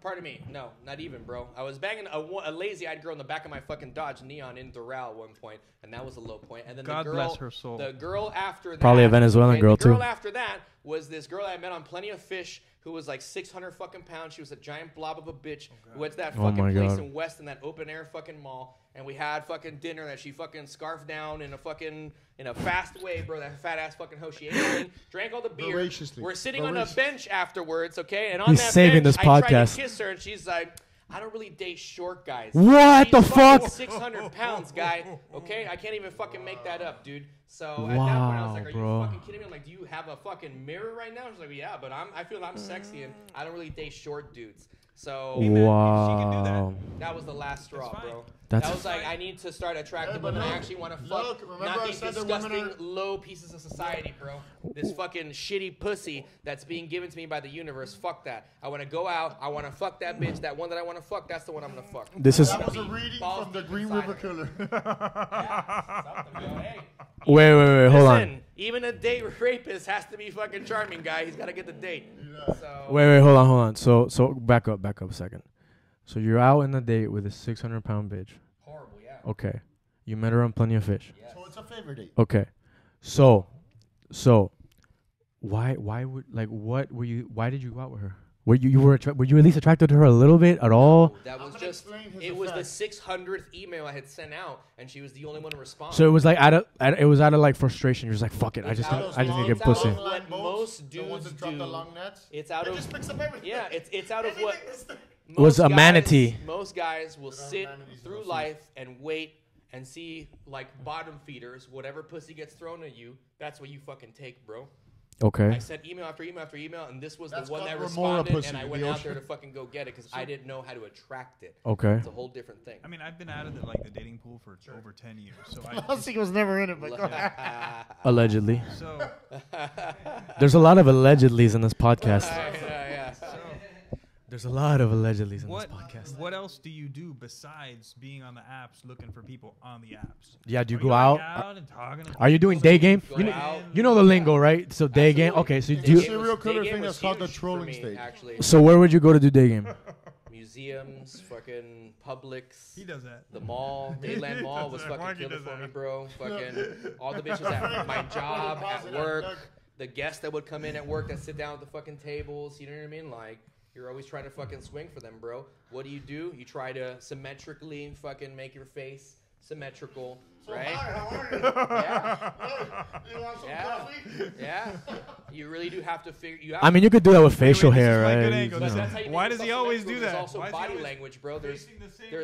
Pardon me. No, not even, bro. I was banging a lazy-eyed girl in the back of my fucking Dodge Neon in Doral at one point, and that was a low point. And then God the girl, bless her soul. The girl after that, Probably a Venezuelan girl, the girl too. after that was this girl I met on Plenty of Fish, who was like 600 fucking pounds. She was a giant blob of a bitch who went to that Oh fucking my place God. in West in that open air fucking mall, and we had fucking dinner that she fucking scarfed down in a fast way, bro. That fat ass fucking hoe. She ate everything, drank all the beer. Voraciously. We're sitting on a bench afterwards, okay? And on He's that saving bench, this I tried podcast. to kiss her, and she's like, I don't really date short guys. What the She's fucking fuck? 600 pounds, guy. Okay, I can't even fucking make that up, dude. So at that point, I Wow, was like, "Are bro. you fucking kidding me?" I'm like, "Do you have a fucking mirror right now?" She's like, "Yeah, but I feel I'm sexy, and I don't really date short dudes." So Wow. that was the last straw, bro. That's- That was like, I need to start attracting women I actually want to fuck, remember not I these said that women disgusting are- low pieces of society, bro. This fucking shitty pussy that's being given to me by the universe. Fuck that. I want to go out. I want to fuck that bitch. That one that I want to fuck, that's the one I'm gonna fuck. This is- That was a reading from the Green River Killer. Wait, hold on. Listen, even a date rapist has to be fucking charming, guy. He's got to get the date. So, Wait, hold on. So back up a second. So you're out in a date with a 600-pound bitch. horrible, yeah. Okay. You met her on Plenty of Fish. So it's a favorite date. Okay. So why would like what were you? Why did you go out with her? Were you at least attracted to her a little bit at all? That was just, explain his it was the effect. 600th email I had sent out, and she was the only one to respond. So it was like out of like frustration. You're just like, fuck it. I just need to get pussy. It's out of what most The ones dudes that drop do. the long nets. It's out It of just picks up everything. yeah. It's out of what It was most a guys- manatee. Most guys will sit manatees through overseas. life and wait and see like bottom feeders. Whatever pussy gets thrown at you, that's what you fucking take, bro. I Okay. sent email after email after email, and this was That's the one called that remora responded, pussy and I in went the out there ocean. to fucking go get it because I didn't know how to attract it. Okay. It's a whole different thing. I mean, I've been out of the dating pool for over 10 years, so He was never in it, but go ahead. Allegedly. so There's a lot of allegedlys in this podcast. yeah. There's a lot of allegedlys in this podcast. what else do you do besides being on the apps looking for people on the apps? Yeah, do you Are go like out? and talking to Are you doing people? day game? Go You out. you know the lingo, right? So day game. Absolutely. Okay, so Day do you, game serial was- killer day game thing was that's called the huge for trolling me, stage. Actually, so where would you go to do day game? museums, fucking Publix. He does that. The mall, Mainland Mall was does that. fucking Juanky killer does for that. me, bro. Fucking all the bitches at my job, at work, the guests that would come in at work that sit down at the fucking tables. You know what I mean? Like, you're always trying to fucking swing for them, bro. What do? You try to symmetrically fucking make your face symmetrical, right? How are you? Yeah. You want some Yeah. coffee? Yeah. You really do have to figure. You have I mean, you could do that with facial this is hair, my right? good angle. You This know. is- That's how you Why make does he yourself always symmetrical. do that? There's also Why is he body always language, bro. There's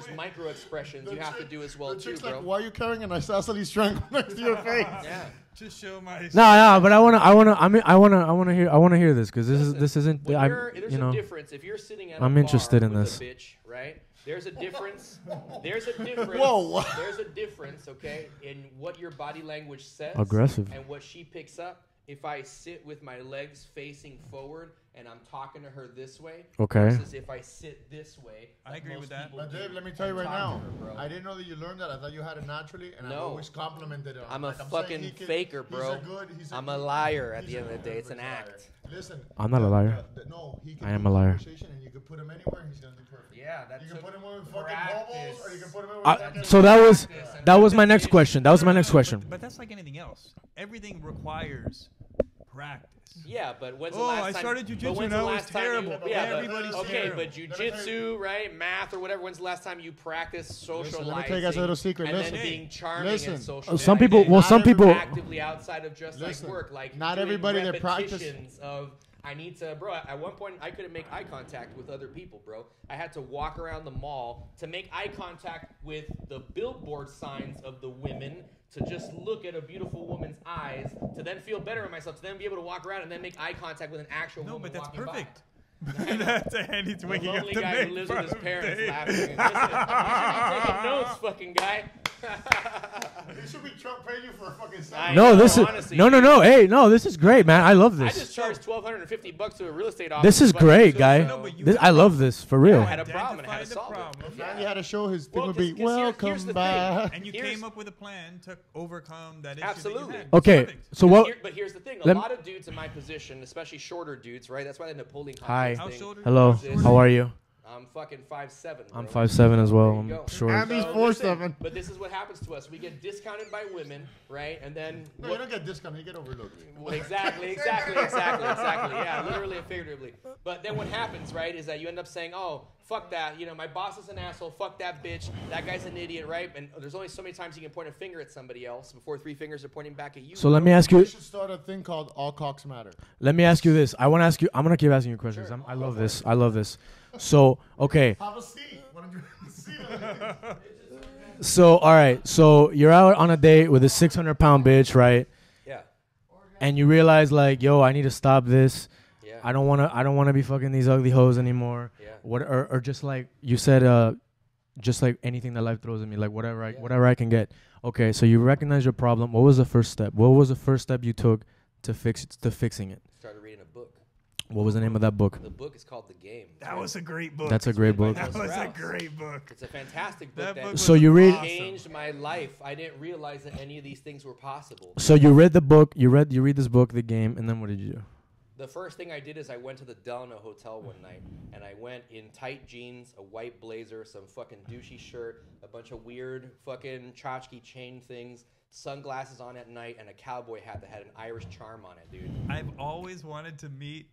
way? micro expressions you have to do as well The too, chick's bro. like, why are you carrying an isosceles triangle next to your face? Yeah. To show my No, but I wanna hear this because this isn't. When there's You know. a difference. If you're sitting at I'm a interested bar in with this. a bitch, right? There's a difference. There's a difference. Whoa. There's a difference, okay, in what your body language says. Aggressive. And what she picks up. If I sit with my legs facing forward and I'm talking to her this way, Okay. versus if I sit this way. I like agree with most that. people But do, Dave, let me tell you and right talk now, to her, bro. I didn't know that you learned that. I thought you had it naturally, and I've No. always complimented it. I'm a saying fucking he could- faker, he's bro. he's I'm a liar at he's the end of the day. good It's an liar. act. Listen. I'm not a liar. No, he can I am do a liar. conversation and you can put him anywhere. He's gonna do perfect. Yeah, that You can took put him with fucking practice. hobos, or you can put him with fucking. So that was my next question. That was my next question. But that's like anything else. Everything requires practice. Yeah, but when's the Oh, last I time? started but jujitsu when's and the I was last time terrible. Yeah, Everybody's okay, terrible. but jujitsu, right, math or whatever. When's the last time you practiced socializing? let me tell you guys a little secret. And Listen. then being charming Listen. and social. Some people. Well, some people. actively outside of just Listen, like work, like not doing everybody that practice- repetitions of. I need to, bro. At one point, I couldn't make eye contact with other people, bro. I had to walk around the mall to make eye contact with the billboard signs of the women, to just look at a beautiful woman's eyes, to then feel better in myself, to then be able to walk around and then make eye contact with an actual woman. No, but that's walking by. perfect. That's Andy's The waking up lonely to guy make who lives with his fun of parents Dave. laughing. Listen, you should be taking notes, fucking guy. He should be Trump paying you for a fucking I sign. No, know, this is honestly, no. Hey, no, this is great, man. I love I this. just charged $1,250 to a real estate office. This is fucking great, too, guy. so- I love this for real. I had a problem and I had to Identify the solve it. problem. If Andy had a show, his thing Well, would be 'cause here's welcome the thing. back. And you Here's- came up with a plan to overcome that issue. Absolutely. That you had. Okay, Perfect. so what? But here's the thing: a Lem- lot of dudes in my position, especially shorter dudes, right? That's why the Napoleon Hi. complex How thing. short are Hello. exists. How are you? I'm fucking 5'7". I'm bro. 5'7" as well. There you I'm go. short. Andy's So, 4'7". listen, but this is what happens to us: we get discounted by women, right? And then No, you don't get discounted. You get overlooked. Well, exactly. Yeah, literally and figuratively. But then what happens, right, is that you end up saying, "Oh, fuck that. You know, my boss is an asshole. Fuck that bitch. That guy's an idiot," right? And there's only so many times you can point a finger at somebody else before three fingers are pointing back at you. So let me ask you. We should start a thing called All Cocks Matter. Let me ask you this. I want to ask you. I'm gonna keep asking you questions. Sure. I love this. I love this. So okay. Have a seat. Why don't you have a seat? So all right. So you're out on a date with a 600-pound bitch, right? Yeah. And you realize like, yo, I need to stop this. Yeah. I don't wanna be fucking these ugly hoes anymore. Yeah. What or just like you said, just like anything that life throws at me, like whatever I can get. Okay, so you recognize your problem. What was the first step? What was the first step you took to fixing it? Started reading a book. What was the name of that book? The book is called The Game. That was a great book. That's a great book. That was a great book. It's a fantastic book That that book So was you read- awesome. changed my life. I didn't realize that any of these things were possible. So you read the book. You read this book, The Game, and then what did you do? The first thing I did is I went to the Delano Hotel one night, and I went in tight jeans, a white blazer, some fucking douchey shirt, a bunch of weird fucking tchotchke chain things, sunglasses on at night, and a cowboy hat that had an Irish charm on it, dude. I've always wanted to meet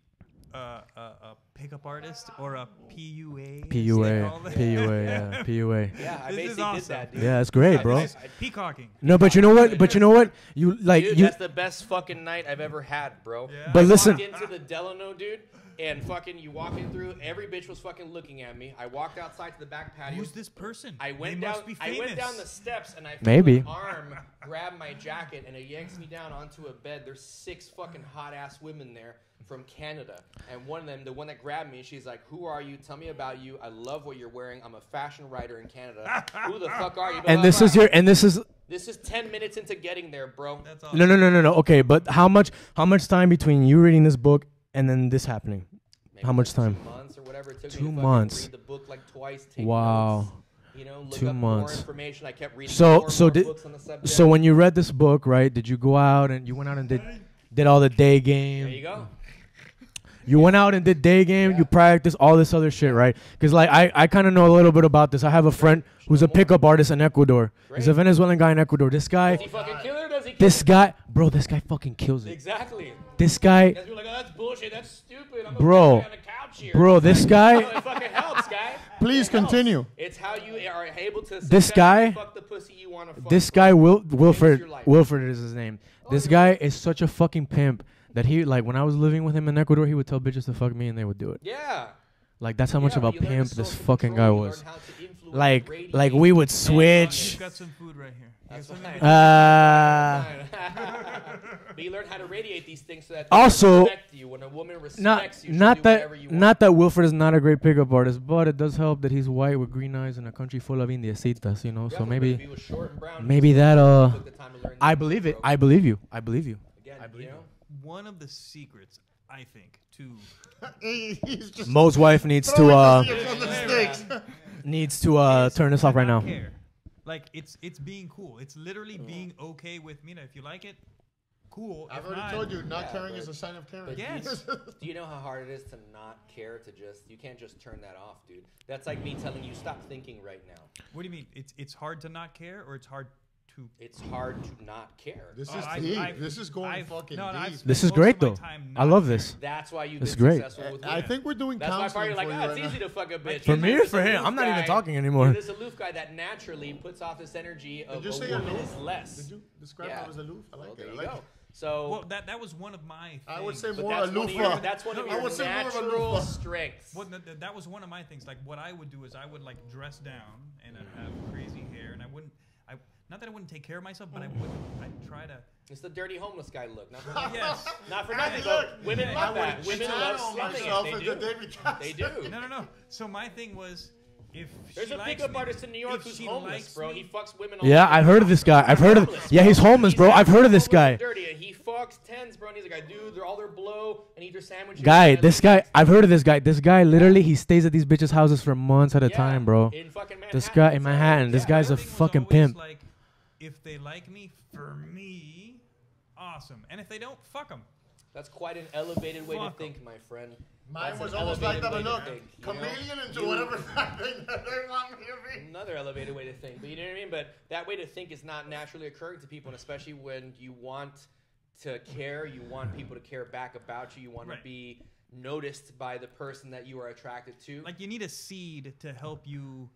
a pickup artist or a PUA. PUA, yeah, PUA. Yeah, I This is basically awesome. did that, dude. Yeah, that's great, bro. Peacocking. No, but you know what? You like Dude, you. that's the best fucking night I've ever had, bro. Yeah. But I listen- walked into the Delano, dude, and fucking you walk in through, every bitch was fucking looking at me. I walked outside to the back patio. Who's this person? I went They down. must be I went famous. down the steps and I felt Maybe. an arm grab my jacket and it yanks me down onto a bed. There's 6 fucking hot ass women there from Canada, and one of them, the one that grabbed me, she's like, "Who are you? Tell me about you. I love what you're wearing. I'm a fashion writer in Canada. Who the fuck are you?" Blah, And blah, this blah. is your. And this is. This is 10 minutes into getting there, bro. That's awesome. No. Okay, but how much time between you reading this book and then this happening? Maybe How much like time? 2 months or whatever it took 2 me to months. fucking read the book like twice. Take Wow. notes, you know, look 2 up more months. information. I kept reading So more and so more did books on the subject. so when you read this book, right? Did you go out and you went out and did all the day game? There you go. You went out and did day game. You practiced all this other shit, right? Because like I kind of know a little bit about this. I have a friend who's a pickup artist in Ecuador. He's a Venezuelan guy in Ecuador. This guy, Does he fucking kill it or does he kill this it? guy, bro, this guy fucking kills it. Exactly. This guy, Guys be like, "Oh, that's bullshit. That's stupid. I'm a Bro. guy on the couch here." bro, this No, guy, it fucking helps, guy. Please It helps. continue. It's how you are able to This successfully guy- fuck the pussy you want to fuck. this guy Wilfred your life. Wilfred is his name. This guy is such a fucking pimp that he like when I was living with him in Ecuador, he would tell bitches to fuck me and they would do it. Yeah. Like that's how much of a but you learn pimp to this social fucking guy control, you was. learn how to influence, Like radiate, we would and switch. You've got some food right here. That's You got fine. some- But you learn how to radiate these things so that Also, they respect you. When a woman respects you, she'll do whatever you want. not that Wilfred is not a great pickup artist, but it does help that he's white with green eyes in a country full of indiecitas, you know. So Definitely, but if maybe he was short and brown, maybe he that took the time to learn I these believe things, it. bro. I believe you. I believe you. Again, you know? One of the secrets, I think, to He's just Mo's wife needs throwing to the zips on the sticks. turn this off right now. care. Like it's being cool. It's literally being okay with if you like it, cool. I've If already not, told you, not Yeah, caring but- is a sign of caring. But Yes. Do you know how hard it is to not care? To just you can't just turn that off, dude. That's like me telling you stop thinking right now. What do you mean? It's hard to not care, or it's hard to. It's hard to not care. This Oh, is I've- deep. I've- This is going I've- fucking no, no, I've deep. spent This is most great of my though. time I not love caring. this. That's why you've It's been great. successful with I women. think we're doing That's why counseling you're like, for you ah, right it's easy now. to fuck a bitch. For And me then or there's for a him? aloof I'm not even guy- talking anymore. There's a aloof guy that naturally puts off this energy of Did you a say woman aloof? is less. Did you describe Yeah. him as aloof? I Well, like there it. I you like go. it. So Well, that was one of my. Things. I would say but more that's one of your, aloofa. that's one of I your would say more of natural aloofa. strengths. Well, that was one of my things. Like what I would do is I would like dress down and I'd have crazy hair, and I wouldn't. Not that I wouldn't take care of myself, but I'd try to. It's the dirty homeless guy look. Not for nothing. Yes. Not for Hey, nothing. look, But women I love would that. Women cheat love on slumming myself it. as They a do. David Cassidy. They do. No. So my thing was, if There's she a likes pickup me- artist in New York if who's she homeless, likes bro. me- He fucks women all Yeah, the time. I've heard of this guy. I've heard of. Yeah, he's homeless, bro. I've heard of this guy. Dirty. He fucks tens, bro. And he's like, dude, they're all their blow and eat their sandwiches. Guy, and this guy. I've heard of this guy. This guy literally he stays at these bitches' houses for months at a Yeah, time, bro. in fucking Manhattan. This guy in So, Manhattan. This yeah. guy's My a thing was fucking always, pimp. Like, if they like me, for me, awesome. And if they don't, fuck them. That's quite an elevated way to Fuck 'em. think, my friend. Mine That's was an almost like elevated that, but way look, to think, you know? chameleon into You- whatever that thing that they want me to be. Another elevated way to think, but you know what I mean. But that way to think is not naturally occurring to people, and especially when you want to care, you want people to care back about you. You want Right. to be noticed by the person that you are attracted to. Like you need a seed to help you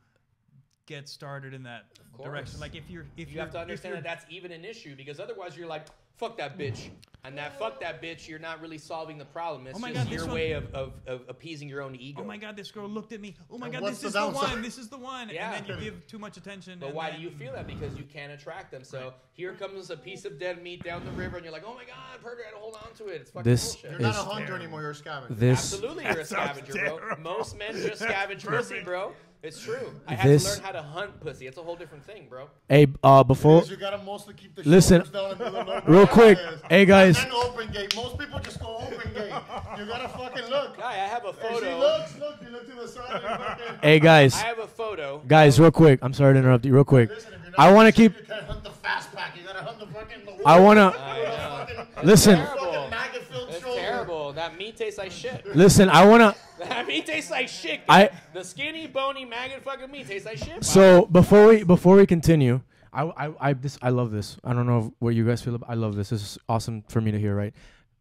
get started in that course. direction. Like if you you're, have to understand that that's even an issue, because otherwise you're like, fuck that bitch. And that fuck that bitch, you're not really solving the problem. It's Oh my just God, this your one- way of appeasing your own ego. Oh my God, this girl looked at me. Oh my And God, what's this the is the downside? one. This is the one. Yeah. And then you give too much attention. But and why do then- you feel that? Because you can't attract them. So here comes a piece of dead meat down the river, and you're like, oh my God, Perger, I gotta hold on to it. It's fucking This bullshit. You're not a It's hunter terrible. anymore. You're a scavenger. This Absolutely, you're a sounds scavenger, bro. terrible. Most men just scavenge pussy, bro. It's true. I had This- to learn how to hunt pussy. It's a whole different thing, bro. Hey, before Because you gotta mostly keep the Listen, shoulders down and do the no real quick. bias. Hey, guys. And then open gate. Most people just go open gate. You gotta fucking look. Guy, I have a If she photo. looks, look, you look to the side and fucking... hey guys, I have a photo. guys, real quick. I'm sorry to interrupt you. Real quick. Listen, if you're not I want to shit, keep. You can't hunt the fast pack. You gotta hunt the fucking... I wanna It's listen. terrible. Fucking maggot-filled It's shoulder. terrible. That meat tastes like shit. Listen. I wanna. That meat tastes like shit. I- The skinny, bony, maggot fucking meat tastes like shit. So before we continue, I love this. I don't know what you guys feel about. I love this. This is awesome for me to hear. Right?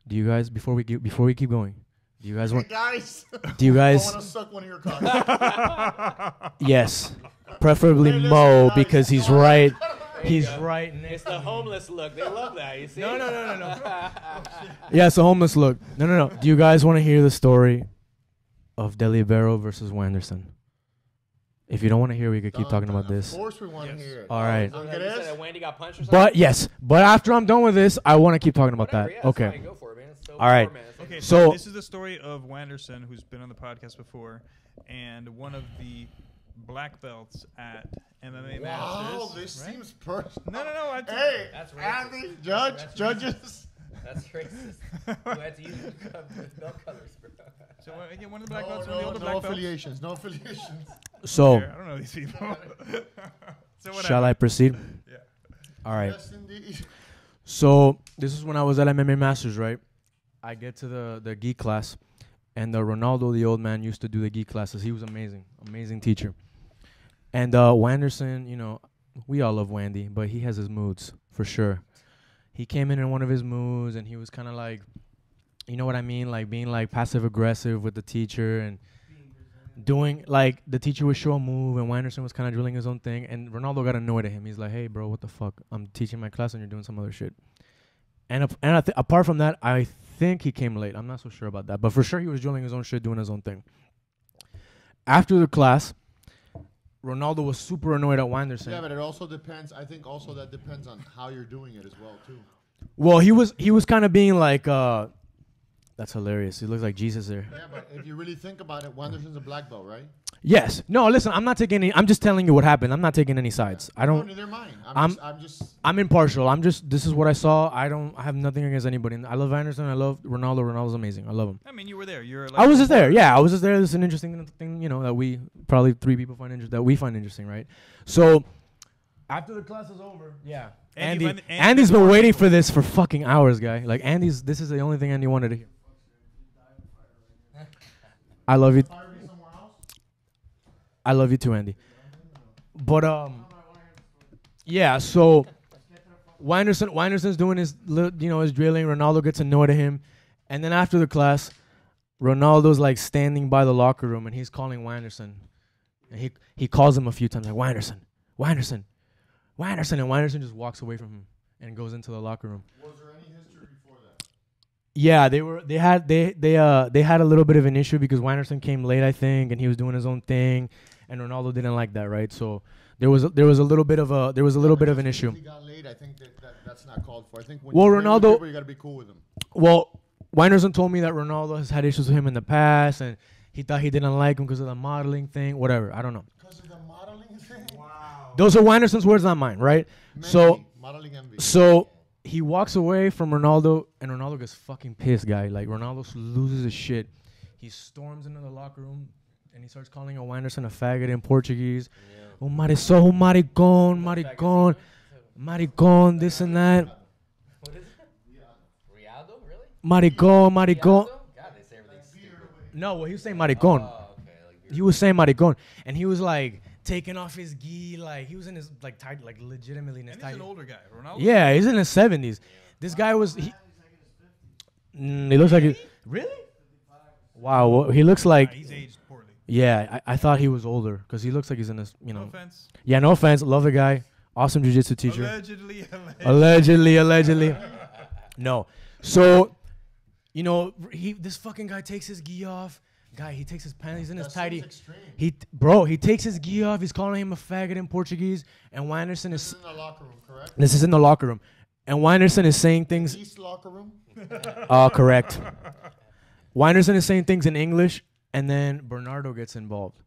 Do you guys before we keep going? Do you guys want? Guys, Do you I guys? want to suck one of your cocks. Yes. Preferably Hey, listen, Mo guys, because he's no, right. There you He's go. right. It's the homeless look. They love that. You see? No. Yeah, it's a homeless look. No. Do you guys want to hear the story of Delibero versus Wanderson? If you don't want to hear, we could keep talking about this. Of course we want to hear it. All right. So Look you at said this. that Wendy got punched or something? But yes, but after I'm done with this, I want to keep talking about Whatever, that. yeah, that's Okay. fine. Go for it, man. It's so All right. poor, man. It's Okay, like- So- this is the story of Wanderson, who's been on the podcast before, and one of the black belts at MMA Wow, Masters. this right? seems personal. No. Hey, That's racist. Andy, judge, That's judges. That's racist. You had to use the belt colors, bro. So again, one of the black No, belts, one of the older no black belts. affiliations. No affiliations. So, I don't know these people. So whatever. shall I proceed? Yeah. All right. Yes, indeed. So this is when I was at MMA Masters, right? I get to the gi class, and Ronaldo, the old man, used to do the gi classes. He was amazing teacher. And Wanderson, you know, we all love Wandy, but he has his moods for sure. He came in one of his moods, and he was kind of like, you know what I mean, like being like passive aggressive with the teacher and doing like the teacher would show a move, and Wanderson was kind of drilling his own thing, and Ronaldo got annoyed at him. He's like, "Hey, bro, what the fuck? I'm teaching my class, and you're doing some other shit." And apart from that, I think he came late. I'm not so sure about that, but for sure he was drilling his own shit, doing his own thing. After the class, Ronaldo was super annoyed at Wanderson. Yeah, but it also depends. I think also that depends on how you're doing it as well, too. Well, he was kind of being like, that's hilarious. He looks like Jesus there. Yeah, but if you really think about it, Wanderson's a black belt, right? Yes. No, listen, I'm not taking any. I'm just telling you what happened. I'm not taking any sides. I No, don't. neither mine. I'm- I'm just. I'm impartial. This is what I saw. I have nothing against anybody. I love Anderson. I love Ronaldo. Ronaldo's amazing. I love him. I mean, you were there. You're. Like I was just there. Yeah, I was just there. This is an interesting thing, you know, that we probably three people find that we find interesting, right? So After the class is over, yeah. Andy, Andy's been waiting for this for fucking hours, guy. Like this is the only thing Andy wanted to hear. I love you. I love you too, Andy. But yeah. So Weinderson's doing his his drilling. Ronaldo gets annoyed at him, and then after the class, Ronaldo's like standing by the locker room and he's calling Weinderson. And he calls him a few times like Weinderson, and Weinderson just walks away from him and goes into the locker room. Was there any history before that? Yeah, they had a little bit of an issue because Weinderson came late, I think, and he was doing his own thing, and Ronaldo didn't like that, right? So there was a little bit of an issue. If he got late, I think that's not called for. I think when Ronaldo, you got to be cool with him. Well, Weinderson told me that Ronaldo has had issues with him in the past, and he thought he didn't like him because of the modeling thing. Whatever, I don't know. Because of the modeling thing? Wow. Those are Weinderson's words, not mine, right? Modeling envy. So he walks away from Ronaldo, and Ronaldo gets fucking pissed, guy. Like, Ronaldo loses his shit. He storms into the locker room, and he starts calling Weinderson a faggot in Portuguese. Yeah. Oh, maricón, this and that. What is it? Rialdo, really? Maricón. God, they say everything stupid. No, well, he was saying maricón. Oh, okay. He was saying maricón, and he was like taking off his gi, like he was in his like tight, like legitimately in his tight. He's an older guy, Ronaldo. Yeah, he's in his 70s. This guy was. He looks like he, really. Wow, well, he looks like. He's aged poorly. Yeah, I thought he was older because he looks like he's in this. No offense. Yeah, no offense. Love the guy. Awesome jiu-jitsu teacher. Allegedly. No. So, this fucking guy takes his gi off. He takes his pants. He's in his tighty. He takes his gi off. He's calling him a faggot in Portuguese. And Weinderson is. This is in the locker room, correct? This is in the locker room. And Weinderson is saying things. East locker room? Correct. Weinderson is saying things in English, and then Bernardo gets involved.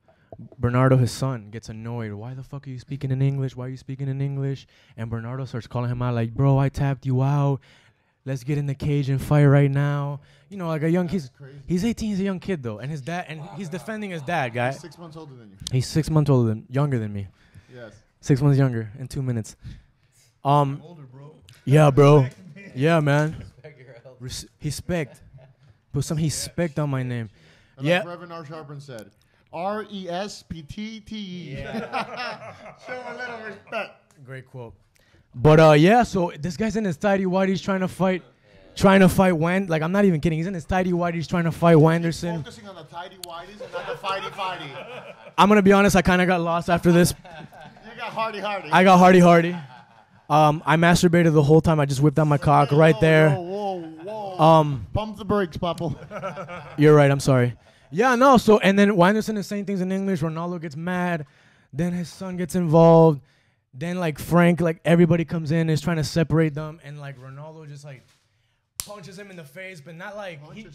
Bernardo, his son, gets annoyed. Why the fuck are you speaking in English? Why are you speaking in English? And Bernardo starts calling him out like, bro, I tapped you out. Let's get in the cage and fight right now. Like a young kid. He's 18. He's a young kid, though. And his dad, and he's defending his dad, guy. He's 6 months older than you. He's 6 months younger than me. Yes. 6 months younger in 2 minutes. Older, bro. Yeah, bro. Yeah, man. Respect. Put some respect on my name. Like Reverend R. Sharpen said, RESPTT. Yeah. Show a little respect. Great quote. But so this guy's in his tidy whities trying to fight like, I'm not even kidding. He's in his tidy whities trying to fight Weinderson. Focusing on the tidy whities and not the fighty. I'm gonna be honest, I kind of got lost after this. You got hardy. I got hardy. I masturbated the whole time. I just whipped out my cock right there. Whoa. Pump the brakes, Papo. You're right. I'm sorry. Yeah, no. So, and then Weinderson is saying things in English. Ronaldo gets mad. Then his son gets involved. Then, like, Frank, like, everybody comes in and is trying to separate them. And, like, Ronaldo just, like, punches him in the face. But not, like... He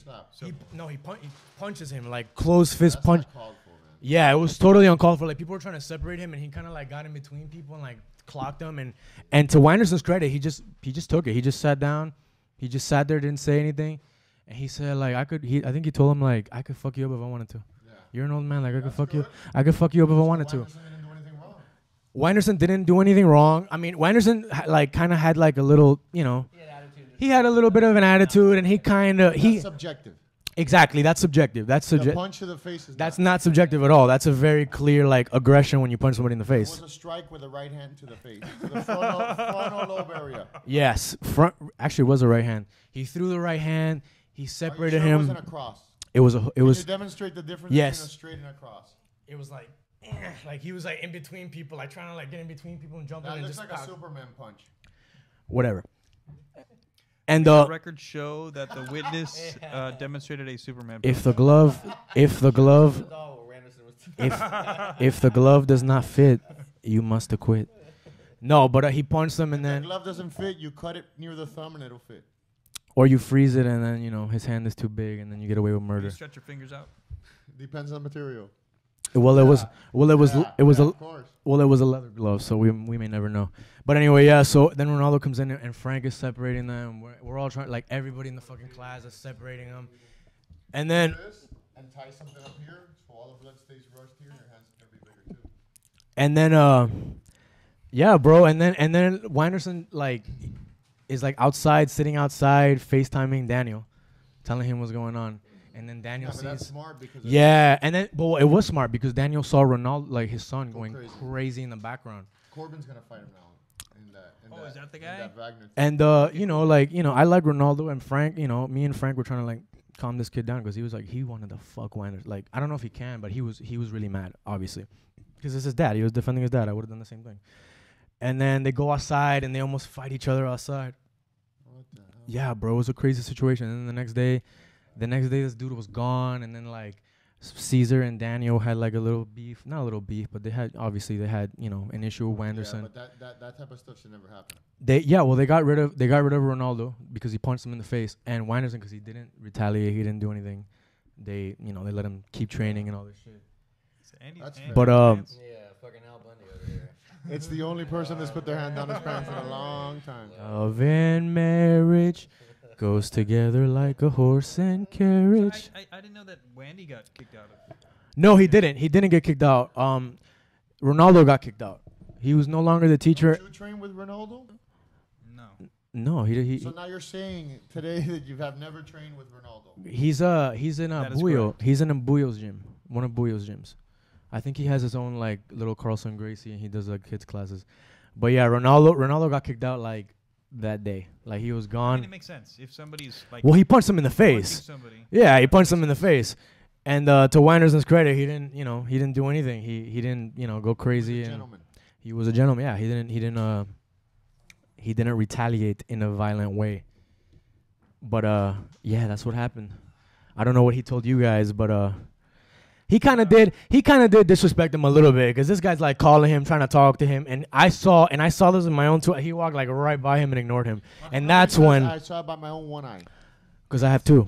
punches him, like, closed fist punch. Not called for, man. Yeah, it was totally uncalled for. Like, people were trying to separate him. And he kind of, like, got in between people and, like, clocked them. And to Weinderson's credit, he just took it. He just sat down. He just sat there, didn't say anything. And he said, like, I think he told him, like, I could fuck you up if I wanted to. Yeah. You're an old man. Like, I could fuck you up if I wanted to. Weinderson didn't do anything wrong. I mean, Weinderson like kind of had like a little, he had a little bit of an attitude, and that's subjective. Exactly, that's subjective. That's subjective. Punch to the face is that's not subjective at all. That's a very clear like aggression when you punch somebody in the face. It was a strike with a right hand to the face, to the frontal lobe area. Yes, actually it was a right hand. He threw the right hand. He separated him. It wasn't a cross. It was. Can you demonstrate the difference between a straight and a cross? It was like he was like in between people, like trying to like get in between people and jump in. That and looks just like a Superman punch. Whatever. And the records show that the witness demonstrated a Superman punch. If the glove does not fit, you must acquit. No, but he punched him, and then the glove doesn't fit. You cut it near the thumb, and it'll fit. Or you freeze it, and then his hand is too big, and then you get away with murder. You stretch your fingers out. Depends on the material. It was a leather glove, so we may never know. But anyway, yeah. So then Ronaldo comes in, and Frank is separating them. We're all trying, like everybody in the fucking class is separating them, and then and tie something up here so all the blood stays rushed here, and your hands are gonna be bigger too. And then Yeah, bro. And then Wanderson like is like sitting outside, FaceTiming Daniel, telling him what's going on. And then Daniel sees. That's smart because And then but it was smart because Daniel saw Ronaldo, like his son, going crazy in the background. Corbin's gonna fight him now. Is that the guy? And I like Ronaldo and Frank. Me and Frank were trying to like calm this kid down because he was like he wanted to fuck Wanderson. Like I don't know if he can, but he was really mad, obviously, because it's his dad. He was defending his dad. I would have done the same thing. And then they go outside and they almost fight each other outside. What the hell? Yeah, bro, it was a crazy situation. And then the next day, this dude was gone. And then like Caesar and Daniel had like a little beef, not a little beef, but they had an issue with Wanderson. Yeah, but that type of stuff should never happen. They got rid of Ronaldo because he punched him in the face, and Wanderson because he didn't retaliate, he didn't do anything. They let him keep training and all this shit. But fucking Al Bundy over here. It's the only person that's put their hand down his pants in a long time. Love and marriage goes together like a horse and carriage. So I didn't know that Wandy got kicked out of. No, he didn't. He didn't get kicked out. Ronaldo got kicked out. He was no longer the teacher. Did you train with Ronaldo? No. No, he. So now you're saying today that you have never trained with Ronaldo. He's in Buyo. He's in Buyo's gym, one of Buyo's gyms. I think he has his own like little Carlson Gracie, and he does like kids classes. But yeah, Ronaldo got kicked out like that day. Like he was gone. I mean, it makes sense if somebody's like. Well, he punched him in the face. Yeah, he punched him in the face. And to Wanderson's credit, he didn't do anything. He didn't go crazy. He was a gentleman. Yeah, he didn't retaliate in a violent way. But yeah, that's what happened. I don't know what he told you guys, but he kind of did disrespect him a little bit because this guy's like calling him, trying to talk to him, and I saw this in my own two. He walked like right by him and ignored him, and that's when I saw it by my own one eye. Because I have two.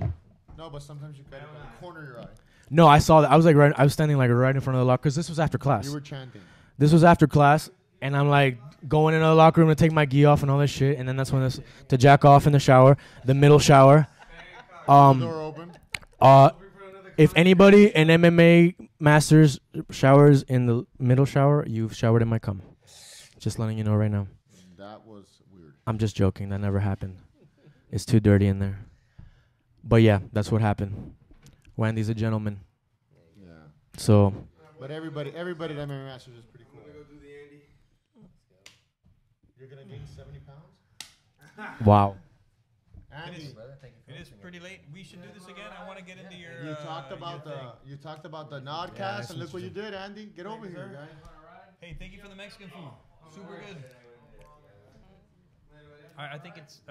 No, but sometimes you gotta corner your eye. No, I saw that. I was standing like right in front of the locker because this was after class. You were chanting. This was after class, and I'm like going into the locker room to take my gi off and all this shit, and then that's when to jack off in the shower, the middle shower. Door open. If anybody in MMA Masters showers in the middle shower, you've showered in my cum. Just letting you know right now. That was weird. I'm just joking. That never happened. It's too dirty in there. But yeah, that's what happened. Wandy's a gentleman. Yeah. So. But everybody at MMA Masters is pretty cool. I'm gonna go do the Andy. You're gonna gain 70 pounds? Wow. Andy. It is pretty late. We should do this again. I want to get into your. You talked about the Nodcast, and look what you did, Andy. Get over here, guy. Hey, thank you for the Mexican food. Super good. I think it's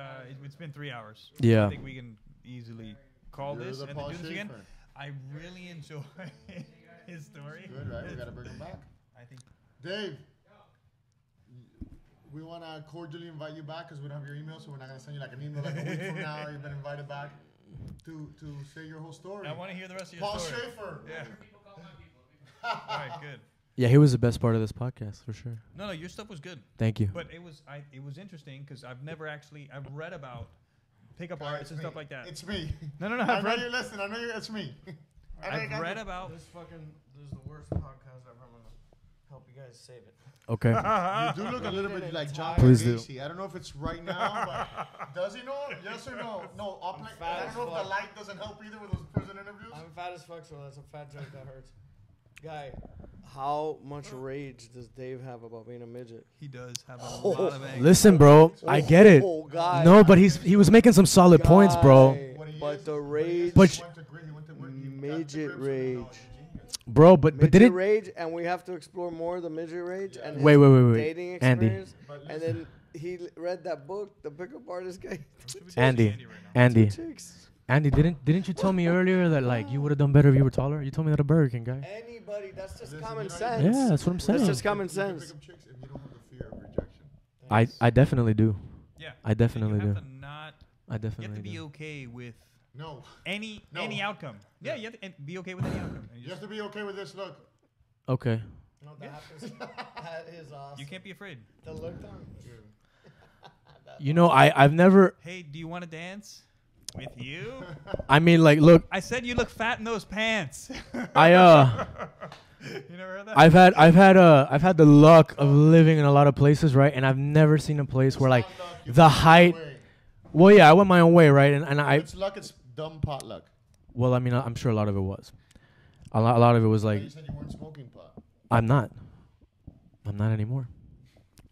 been 3 hours. Yeah. I think we can easily call this and do this again. I really enjoy his story. Good, right? We gotta bring him back. I think. Dave. We want to cordially invite you back because we don't have your email, so we're not going to send you like an email like a week from now. You've been invited back to say your whole story. I want to hear the rest of your Paul story. Schaefer. Yeah. All right, good. Yeah, he was the best part of this podcast for sure. No, your stuff was good. Thank you. But it was interesting because I've read about pickup artists and stuff like that. It's me. No. I know you're listening. I know it's me. I've read about this is the worst podcast ever. I'm gonna help you guys save it. Okay. You do look a little bit like John Please Gacy. I don't know if it's right now, but does he know? Yes or no? No, I don't know if the light doesn't help either with those prison interviews. I'm fat as fuck, so that's a fat joke that hurts. Guy, how much rage does Dave have about being a midget? He does have a lot of anger. Listen, bro, I get it. Guy. No, but he was making some solid points, bro. But the rage, midget rage. Bro, but did it rage, and we have to explore more the midget rage and his wait, dating Andy. experience. And then he read that book, the pickup artist guy. Andy, didn't you tell me earlier that like you would have done better if you were taller? You told me that a Burger King guy. Anybody, that's just common sense. Yeah, that's what I'm saying. That's just common sense. I definitely do. Yeah. I definitely do. I You definitely have to be do. okay with any outcome. Yeah, you have to be okay with any outcome. You have to be okay with this look. Okay. No, that is awesome. You can't be afraid. The look down. You know, I've never. Hey, do you want to dance with you? I mean, like, look. I said you look fat in those pants. You never heard that? I've had the luck of living in a lot of places, right? And I've never seen a place where like the height. Well, yeah, I went my own way, right? And I. It's luck. It's dumb pot luck. Well, I mean, I'm sure a lot of it was. A lot of it was like. You said you weren't smoking pot. I'm not. I'm not anymore.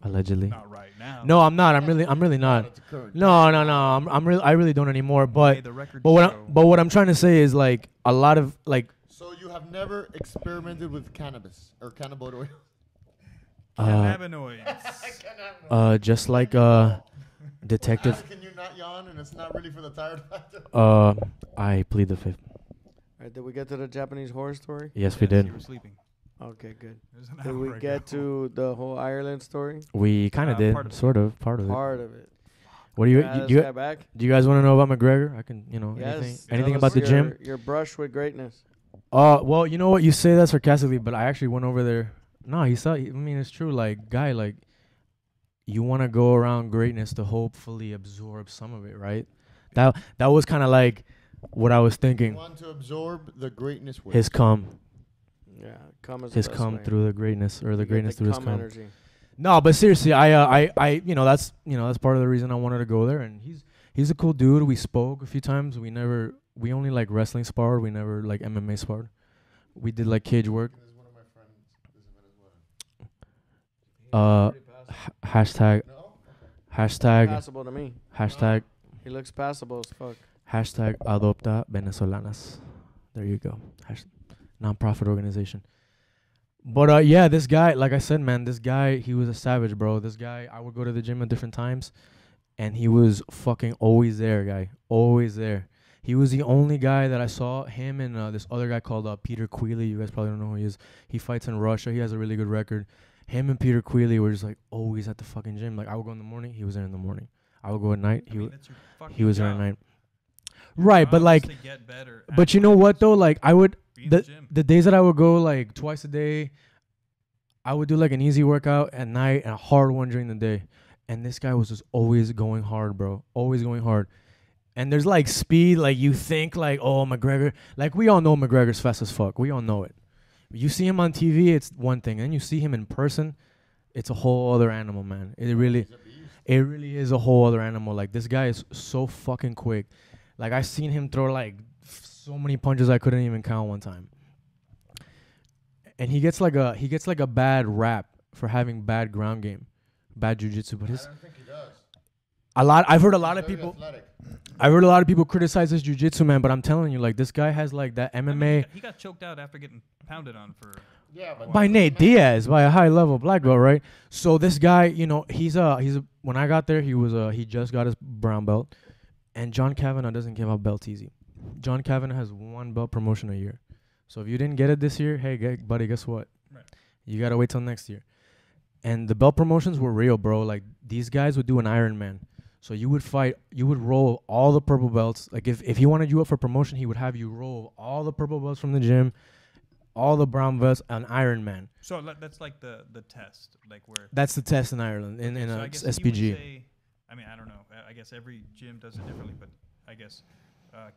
Allegedly. Not right now. No, I'm not. I'm really not. No. I really don't anymore. But what I'm trying to say is like a lot of like. So you have never experimented with cannabis or cannabinoids? Cannabinoids. Just like detective. Can you not yawn and it's not really for the tired factor? I plead the fifth. All right, did we get to the Japanese horror story? Yes, we did. You were sleeping. Okay, good. There's an Did we hour get ago. to the whole Ireland story? We kind of did, part of it. sort of, part of it. Part of it. What do you Yeah, do? this guy back? Do you guys want to know about McGregor? I can, Yes. anything Tell about us the gym. Your brush with greatness. Well, you know what? You say that sarcastically, but I actually went over there. No, he saw. I mean, it's true. Like, guy, like, you want to go around greatness to hopefully absorb some of it, right? That was kind of like what I was thinking. You want to absorb the greatness with His cum. Yeah, cum is His the best cum way. through the greatness, or the You get greatness through his cum cum. energy. No, but seriously, I that's part of the reason I wanted to go there. And he's a cool dude. We spoke a few times. We only like wrestling sparred. We never like MMA sparred. We did like cage work. Hashtag. Passable to me. Hashtag. He looks passable as fuck. Hashtag adopta venezolanas. There you go. Non-profit organization. But yeah, this guy, like I said, man, this guy, he was a savage, bro. This guy, I would go to the gym at different times, and he was fucking always there, guy. Always there. He was the only guy that I saw, him and this other guy called Peter Queeley. You guys probably don't know who he is. He fights in Russia. He has a really good record. Him and Peter Queeley were just like always at the fucking gym. Like I would go in the morning, he was there in the morning. I would go at night, he was there at night. Right, but like, but you know what though? Like I would, the days that I would go like twice a day, I would do like an easy workout at night and a hard one during the day. And this guy was just always going hard, bro. Always going hard. And there's like speed, like you think like, oh, McGregor. Like we all know McGregor's fast as fuck. We all know it. You see him on TV, it's one thing. And you see him in person, it's a whole other animal, man. It really is a whole other animal. Like this guy is so fucking quick. Like I seen him throw like so many punches I couldn't even count one time. And he gets like a bad rap for having bad ground game, bad jiu-jitsu. But I don't think he does. I've heard a lot of people. I've heard a lot of people criticize his jiu-jitsu, man. But I'm telling you, like this guy has like that MMA. I mean, he got choked out after getting pounded on for. Yeah, but by Nate Diaz, by a high level black belt, right? So this guy, he's when I got there, he just got his brown belt, and John Kavanagh doesn't give out belts easy. John Kavanagh has one belt promotion a year. So if you didn't get it this year, hey, buddy, guess what? Right. You got to wait till next year. And the belt promotions were real, bro. Like, these guys would do an Ironman. So you would roll all the purple belts. Like, if he wanted you up for promotion, he would have you roll all the purple belts from the gym, all the brown belts, an Ironman. So that's like the test, like where. That's the test in Ireland, in so I guess SBGi. he would say, I mean, I don't know. I guess every gym does it differently, but I guess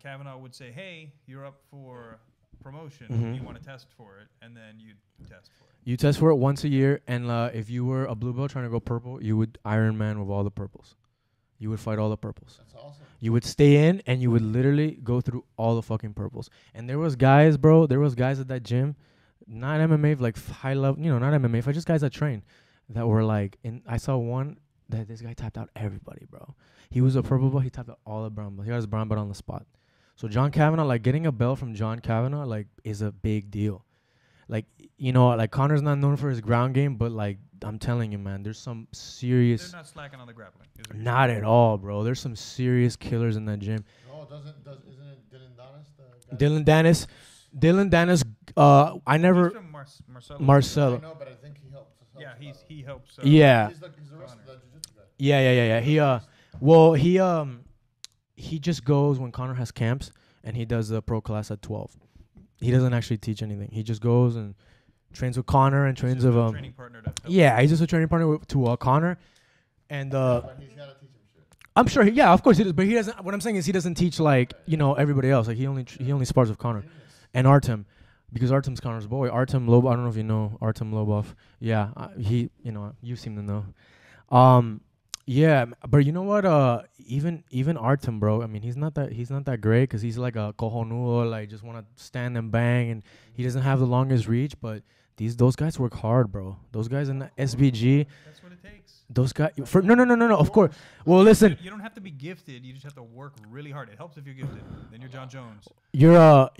Kavanaugh would say, hey, you're up for promotion. Mhm. You want to test for it, and then you test for it. You test for it once a year, and if you were a blue belt trying to go purple, you would Ironman with all the purples. You would fight all the purples. That's awesome. You would stay in, and you would literally go through all the fucking purples. And there was guys, bro. There was guys at that gym, not MMA, like high level, not MMA, but just guys that train, that were like. I saw one that this guy tapped out everybody, bro. He was a purple belt. He tapped out all the brown belts. He got his brown belt on the spot. So John Kavanagh, like getting a belt from John Kavanagh, like is a big deal. Like, like Conor's not known for his ground game, but like I'm telling you, man, there's some serious. They're not slacking on the grappling. Not at all, bro. There's some serious killers in that gym. No, isn't it Dylan Dennis? Dylan Dennis. I never. He's from Marcelo. I know, but I think he helps. Yeah, he helps. Yeah. He's the rest of the jiu-jitsu guy. Yeah. He just goes when Conor has camps, and he does the pro class at 12. He doesn't actually teach anything. He just goes and trains with Conor and trains with training partner Yeah, he's just a training partner to Conor, and But he's gotta teach him shit. I'm sure. Yeah, of course he does. But he doesn't. What I'm saying is he doesn't teach like everybody else. Like he only spars with Conor and Artem. because Artem's Conor's boy. Artem Lobov. I don't know if you know Artem Lobov. Yeah, he. You know, you seem to know. Yeah, but you know what? Even Artem, bro. I mean, he's not that great because he's like a cojonudo, like just want to stand and bang, and he doesn't have the longest reach. But those guys work hard, bro. Those guys in the SBG. That's what it takes. Those guys for no. Of course. Well, listen. You don't have to be gifted. You just have to work really hard. It helps if you're gifted. Then you're John Jones. You're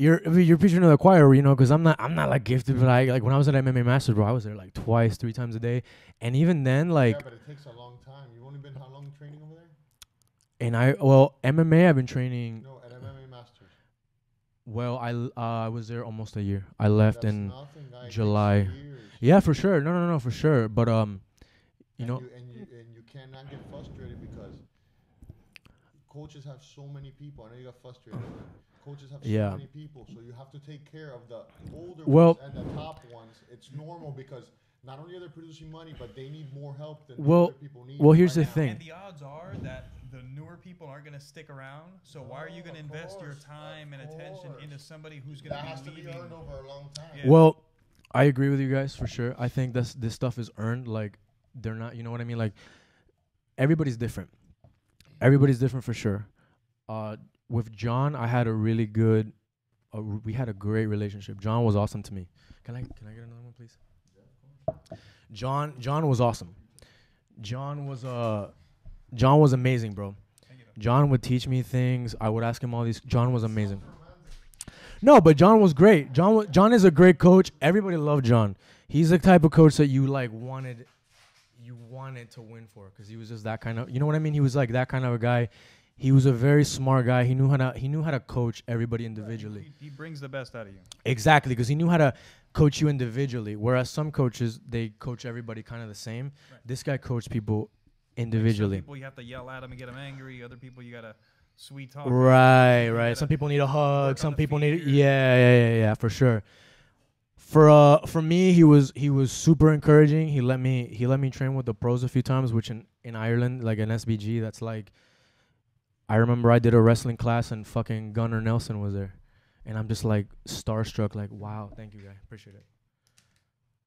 preaching to the choir, you know, because I'm not like gifted, but like when I was at MMA Masters, bro, I was there like 3 times a day, and even then, like. Yeah, but it takes a long time. You've only been how long training over there? And MMA, I've been training. No, at MMA Masters. Well, I was there almost a year. I left That's in nothing, guy. It takes July. years. Yeah, for sure. No, for sure. But you know. And you cannot get frustrated because coaches have so many people. I know you got frustrated. Coaches have so many people, so you have to take care of the older ones and the top ones. It's normal because not only are they producing money, but they need more help than other people need. Well, here's the thing. And the odds are that the newer people aren't going to stick around. So why are you going to invest your time and attention into somebody who's going that has to to be be earned over a long time? Yeah. Well, I agree with you guys for sure. I think this stuff is earned. Like they're not. You know what I mean? Like everybody's different. Everybody's different for sure. With John, I had a really good. We had a great relationship. John was awesome to me. Can I get another one, please? John was awesome. John was amazing, bro. John would teach me things. I would ask him all these. John was amazing. No, but John was great. John is a great coach. Everybody loved John. He's the type of coach that you like wanted to win for because he was just that kind of. You know what I mean? He was like that kind of a guy. He was a very smart guy. He knew how to coach everybody individually. He brings the best out of you. Exactly, because he knew how to coach you individually. Whereas some coaches, they coach everybody kind of the same. Right. This guy coached people individually. Some people you have to yell at them and get them angry. Other people you gotta sweet talk. Right. Some people need a hug. Some people need. Yeah, for sure. For me, he was super encouraging. He let me train with the pros a few times, which in Ireland, like an SBG, that's like. I remember I did a wrestling class and fucking Gunnar Nelson was there. And I'm just like starstruck, like, wow, thank you, guy. Appreciate it.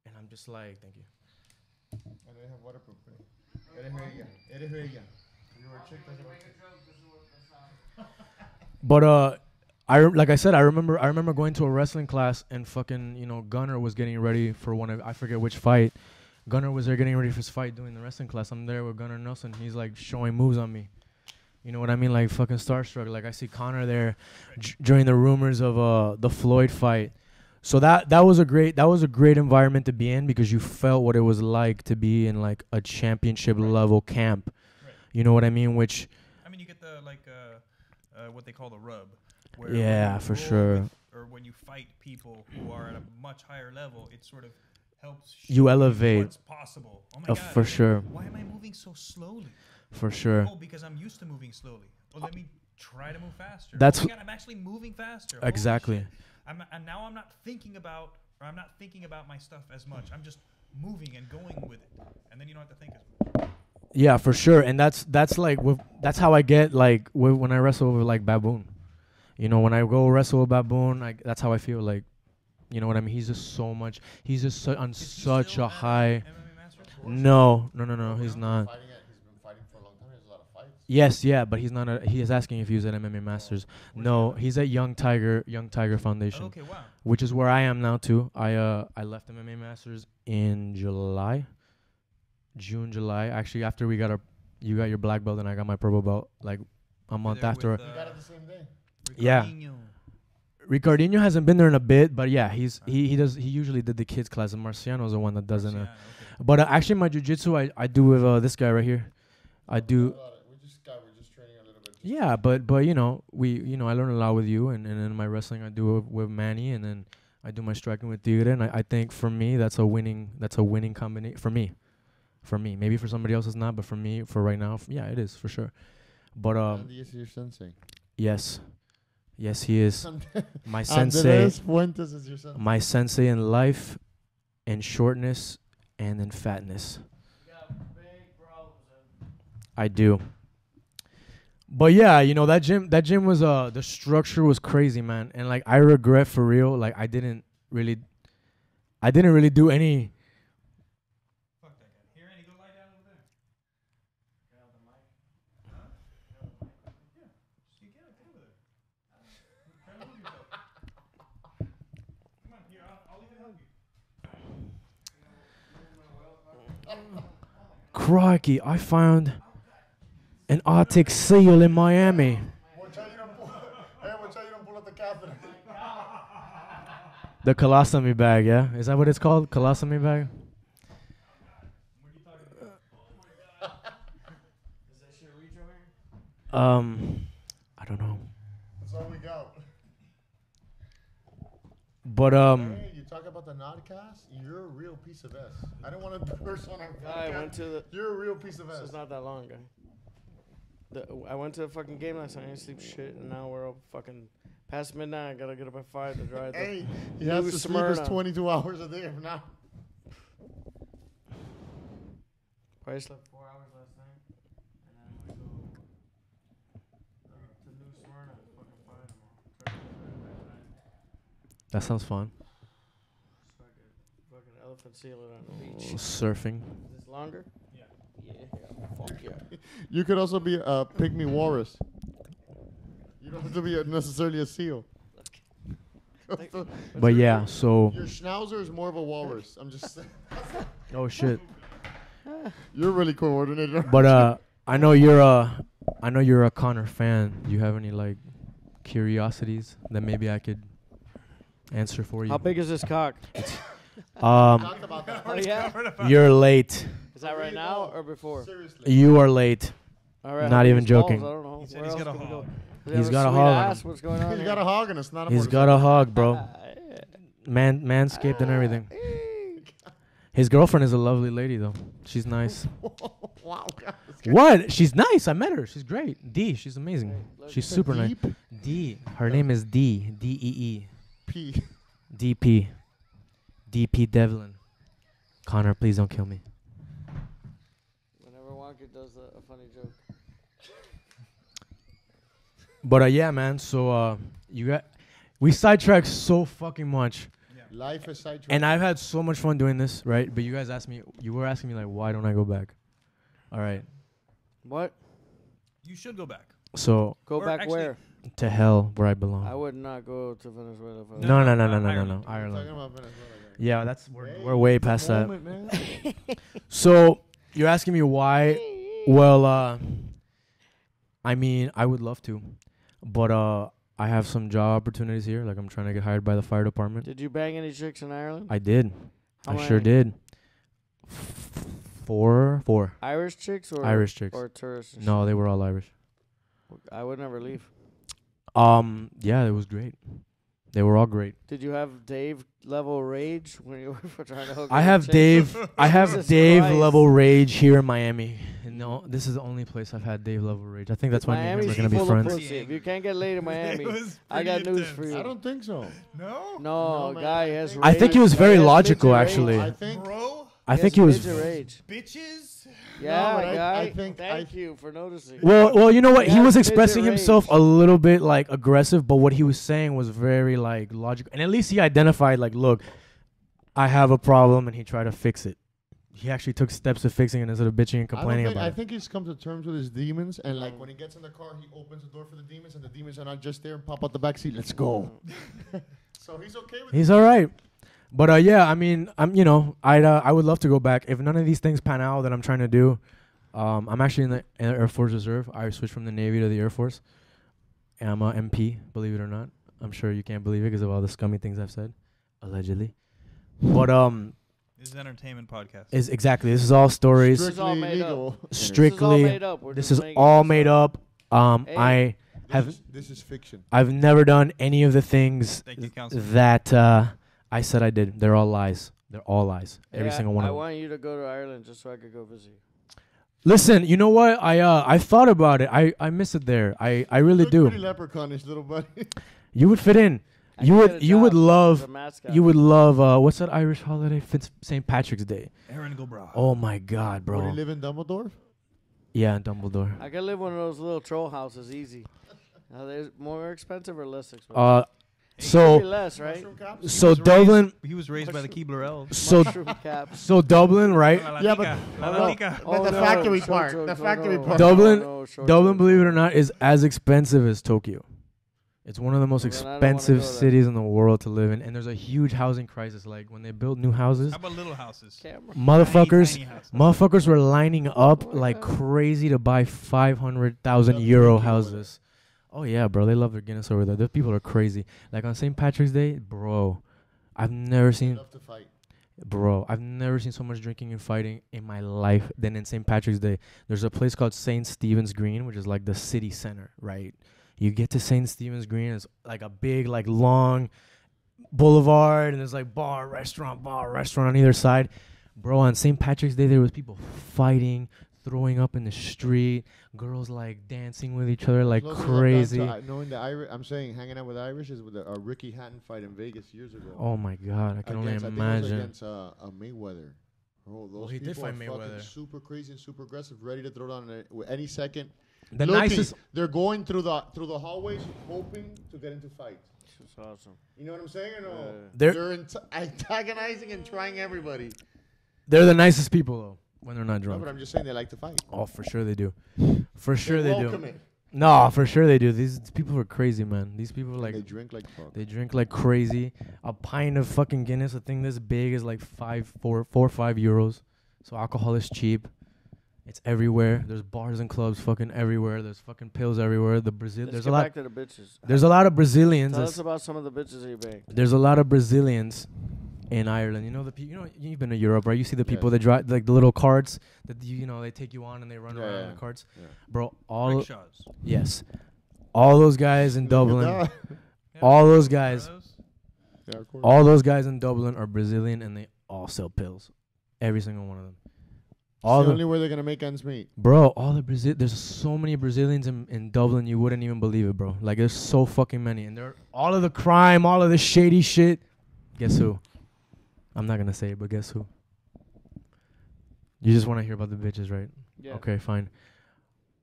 And I'm just like, thank you. I didn't have waterproof. You were a chick. But like I said, I remember going to a wrestling class and fucking, Gunnar was getting ready for I forget which fight. Gunnar was there getting ready for his fight doing the wrestling class. I'm there with Gunnar Nelson. He's like showing moves on me. You know what I mean? Like fucking starstruck. Like I see Conor there during the rumors of the Floyd fight. So that was a great environment to be in because you felt what it was like to be in like a championship level camp. Right. You know what I mean? Which you get the what they call the rub. Yeah, for sure. Or when you fight people who are at a much higher level, it sort of helps you elevate what's possible. Oh my God. For sure. Why am I moving so slowly? For sure. Oh, because I'm used to moving slowly. Well, let me try to move faster. That's oh my God, I'm actually moving faster. Exactly. And now I'm not thinking about my stuff as much. I'm just moving and going with it, and then you don't have to think as much. Yeah, for sure. And that's like that's how I get like when I wrestle with like Baboon. When I go wrestle with Baboon, that's how I feel. Like, you know what I mean? He's just so much. He's just on such a high. No, he's not. Yes, yeah, but he's not. He is asking if he was at MMA Masters. No, he's at Young Tiger Foundation. Okay, wow. Which is where I am now too. I left MMA Masters in June, July. Actually, after you got your black belt and I got my purple belt like a month after. You got it the same day. Yeah. Ricardinho hasn't been there in a bit, but yeah, he usually did the kids class, and Marciano's the one that doesn't. Okay. But actually, my jiu-jitsu I do with this guy right here. I do. We're just training a little bit. Yeah, but I learn a lot with you, and in my wrestling I do it with Manny, and then I do my striking with Tigre, and I think for me that's a winning combination for me. Maybe for somebody else it's not, but for me, for right now, yeah, it is for sure. But Andy is your sensei. Yes, he is. My sensei. Fuentes is your sensei. My sensei in life, in shortness, and in fatness. I do. But yeah, that gym was the structure was crazy, man. And like I regret for real, like I didn't really, I didn't really do any. Fuck that guy. Here, Andy, go lie down over there. Get out the mic. Huh? Get out the mic. Yeah. Just get over there. Try to move yourself. Come on, here, I'll even help you. Crikey, I found an Arctic seal in Miami. We'll tell you to pull out the catheter. The colostomy bag, yeah? Is that what it's called? Colostomy bag? I don't know. That's all we got. But Hey, you talk about the Nodcast? You're a real piece of S. I don't want to curse on our I podcast. went to the. You're a real piece of This S. is not that long ago. I went to the fucking game last night. I didn't sleep shit, and now we're all fucking past midnight. I gotta get up at 5 to drive. Hey, he New has to sleep his Smyrna. 22 hours a day from now. Probably slept 4 hours last night, and then I'm gonna go to New Smyrna at fucking 5 tomorrow. that sounds fun. Fucking elephant seal it on the beach. Surfing. Is this longer? Yeah. Fuck yeah. You could also be a pygmy walrus. You don't have to be necessarily a seal. But yeah, so. Your schnauzer is more of a walrus. I'm just saying. Oh shit. You're really coordinated. But I know you're a Conor fan. Do you have any like curiosities that maybe I could answer for you? How big is this cock? Talked about that. Oh, yeah? You're late. Is that right now or before? Seriously. You are late. All right. Not even Balls, joking. I don't know. He said Where he's else got a could we go? hog. Does he He's have got a sweet hog on ass? him. What's going on He's here? got a hog and it's not a He's got a hog, bro. Manscaped and everything. Hey. His girlfriend is a lovely lady though. She's nice. Wow. God, What? She's nice. I met her. She's great. D. She's amazing. She's super nice. Deep D. Her name is D. D-E-E. P. D-P. D.P. Devlin. Connor, please don't kill me. Whenever Juanky does a funny joke. But yeah, man. So we sidetracked so fucking much, Life is sidetracked. and I've had so much fun doing this, right? But you guys were asking me like, why don't I go back? All right. What? You should go back. So Go Or back actually- where? to hell where I belong. I would not go to Venezuela. For No, No, Ireland. Talking about Venezuela. Yeah, Hey, we're way it's a past that. moment, man. So you're asking me why? Well, I mean, I would love to, but I have some job opportunities here. Like I'm trying to get hired by the fire department. Did you bang any chicks in Ireland? I did. How I sure many? did. Four. Irish chicks or Irish chicks. or tourists? and No, they were all Irish. shit? I would never leave. Yeah, it was great. They were all great. Did you have Dave level rage when you were trying to hook I up have chicks? Dave. I have Jesus Dave Christ. level rage here in Miami. No, this is the only place I've had Dave level rage. I think that's why me and him Miami's are gonna be full of friends. pussy. If you can't get laid in Miami, It was I got pretty news for intense. you. I don't think so. No? No, man, guy I has. think- I think he was rage. very He has logical, bitch rage. actually. I think. Bro? I think he has was. bitch rage. Bitches? Yeah, but I guy. think- Thank you for noticing. Well, you know what? He He has was bitch expressing rage. himself a little bit like aggressive, but what he was saying was very like logical. And at least he identified like, look, I have a problem, and he tried to fix it. He actually took steps to fixing it instead of bitching and complaining I about think he's come to terms with his demons, and like when he gets in the car, he opens the door for the demons, and the demons are not just there and pop out the back seat. Let's go. So he's okay with it. He's all right. But yeah, I mean, I would love to go back. If none of these things pan out that I'm trying to do, I'm actually in the Air Force Reserve. I switched from the Navy to the Air Force. And I'm a MP, believe it or not. I'm sure you can't believe it because of all the scummy things I've said, allegedly. But This is an entertainment podcast. This is all stories. This is all made legal. up. Strictly, This is all made up. We're this just is making all this made up. I have. This is fiction. I've never done any of the things Thank you, Counselor. that I said I did. They're all lies. They're all lies. Every single one I of them. want you to go to Ireland just so I could go visit you. Listen, you know what? I thought about it. I miss it there. I really Look do. pretty leprechaunish, little buddy. You would fit in. I You can would get a you would job as love a mascot. you would love what's that Irish holiday? St. Patrick's Day. Aaron Gilbra. Oh my God, Would he bro. live in Dumbledore? Yeah, in Dumbledore. I could live one of those little troll houses easy. Are they more expensive or less expensive? So, less, right? so Dublin. He was raised by the Keebler elves. So, so Dublin, right? Yeah, but the factory part. The factory part. Dublin, believe it or not, is as expensive as Tokyo. It's one of the most expensive cities in the world to live in, and there's a huge housing crisis. Like when they build new houses, how about little houses? Motherfuckers were lining up like crazy to buy 500,000 euro houses. Oh yeah, bro, they love their Guinness over there. Those people are crazy. Like on St. Patrick's Day, bro, I've never seen so much drinking and fighting in my life than in St. Patrick's Day. There's a place called St. Stephen's Green, which is like the city center, right? You get to St. Stephen's Green, it's like a big, like long boulevard, and there's like bar, restaurant on either side. Bro, on St. Patrick's Day, there was people fighting, throwing up in the street, girls like dancing with each other like crazy. Knowing the Irish, I'm saying hanging out with Irish is with a Ricky Hatton fight in Vegas years ago. Oh my God, I can only imagine. I think it was against Mayweather. Bro, those he people did fight are Mayweather. fucking super crazy and super aggressive, ready to throw down any second. The nicest. They're going through the hallways, hoping to get into fights. That's awesome. You know what I'm saying or no? They're antagonizing and trying everybody. They're the nicest people though when they're not drunk. No, but I'm just saying they like to fight. Oh, for sure they do. For sure they do. It. No, for sure they do. These people are crazy, man. These people are like they drink like fuck. They drink like crazy. A pint of fucking Guinness, a thing this big, is like 5 or 5 euros. So alcohol is cheap. It's everywhere. There's bars and clubs fucking everywhere. There's fucking pills everywhere. There's a lot. Back to the bitches. There's a lot of Brazilians. Tell us about some of the bitches that you bang. There's a lot of Brazilians in Ireland. You know you've been to Europe, right? You see the people that drive like the little carts that they take you on and they run around in the carts. Yeah. Bro, all those guys in Dublin. All those guys. All those guys in Dublin are Brazilian and they all sell pills. Every single one of them. It's the only way they're gonna make ends meet, bro. There's so many Brazilians in Dublin, you wouldn't even believe it, bro. Like there's so fucking many, and they're all of the crime, all of the shady shit. Guess who? I'm not gonna say it, but guess who? You just want to hear about the bitches, right? Yeah. Okay, fine.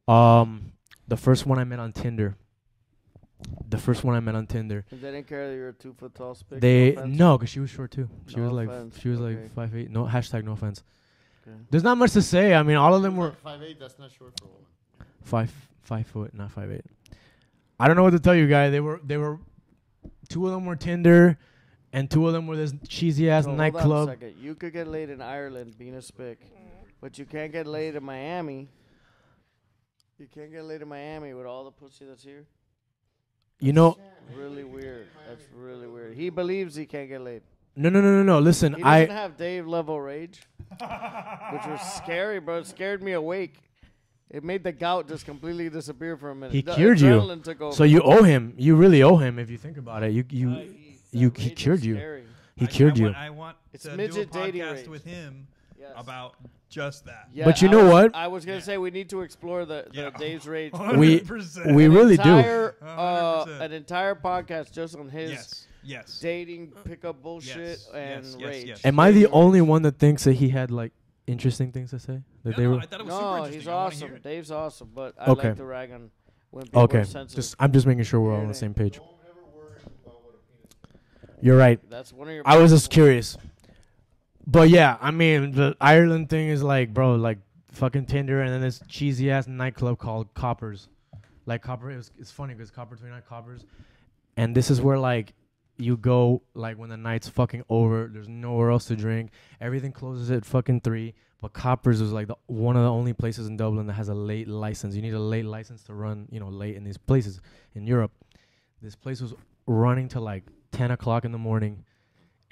The first one I met on Tinder. They didn't care that you were 2 foot tall. Spick, no, because she was short too. She was like 5'8". No hashtag no offense. Okay. There's not much to say. I mean, all of them were 5'8". That's not short for a woman. 5 foot, not 5'8". I don't know what to tell you, guys. They were 2 of them were Tinder, and 2 of them were this cheesy ass nightclub. Hold on a second. You could get laid in Ireland being a spick, but you can't get laid in Miami. You can't get laid in Miami with all the pussy that's here. Really weird. That's really weird. He believes he can't get laid. No. Listen, he doesn't have Dave level rage, which was scary, bro. It scared me awake. It made the gout just completely disappear for a minute. He cured you, so you owe him. You really owe him if you think about it. He cured you. He cured you. I want to do a podcast with him about just that. Yeah, but you know what? I was gonna say we need to explore the Dave's rage. 100%. We really do. An entire podcast just on his. Yes. Dating, pickup bullshit, and rage. Yes. Am I the only one that thinks that he had like interesting things to say? That I thought it was super interesting. He's awesome. Dave's awesome, but I like to rag on when people are sensitive. I'm just making sure we're all on the same page. You're right. That's one of your. I was just curious, but yeah, I mean the Ireland thing is like, bro, like fucking Tinder, and then this cheesy ass nightclub called Coppers. Like Copper, it's funny because Copper 29 Coppers, and this is where like. You go like when the night's fucking over. There's nowhere else to drink. Everything closes at fucking 3. But Coppers is like one of the only places in Dublin that has a late license. You need a late license to run, late in these places in Europe. This place was running to like 10 o'clock in the morning,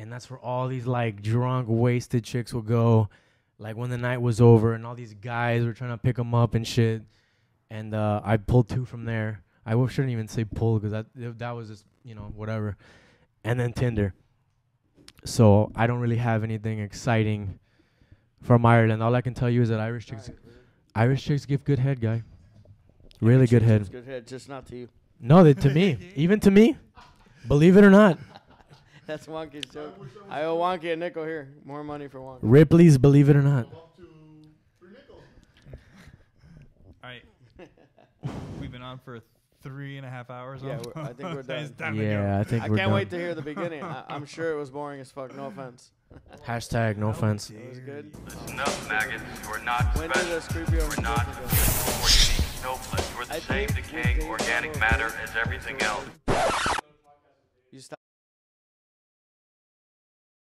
and that's where all these like drunk, wasted chicks would go. Like when the night was over, and all these guys were trying to pick them up and shit. And I pulled 2 from there. I shouldn't even say pull because that was just whatever. And then Tinder. So I don't really have anything exciting from Ireland. All I can tell you is that Irish chicks give good head, guy. Really good head. Good head, just not to you. No, to me. Even to me. Believe it or not. That's Wonky's joke. I owe Wonky a nickel here. More money for Wonky. Ripley's Believe It or Not. All right. We've been on for 3.5 hours. Yeah, on. I think we're done. It's time to Yeah, go. I think I we're can't done. wait to hear the beginning. I'm sure it was boring as fuck. No offense. Hashtag no offense. It was good. Listen up, maggots. We're not When did special. this creepy We're not go? or unique snowflakes. We're the I same think decaying we organic did matter go as everything over else.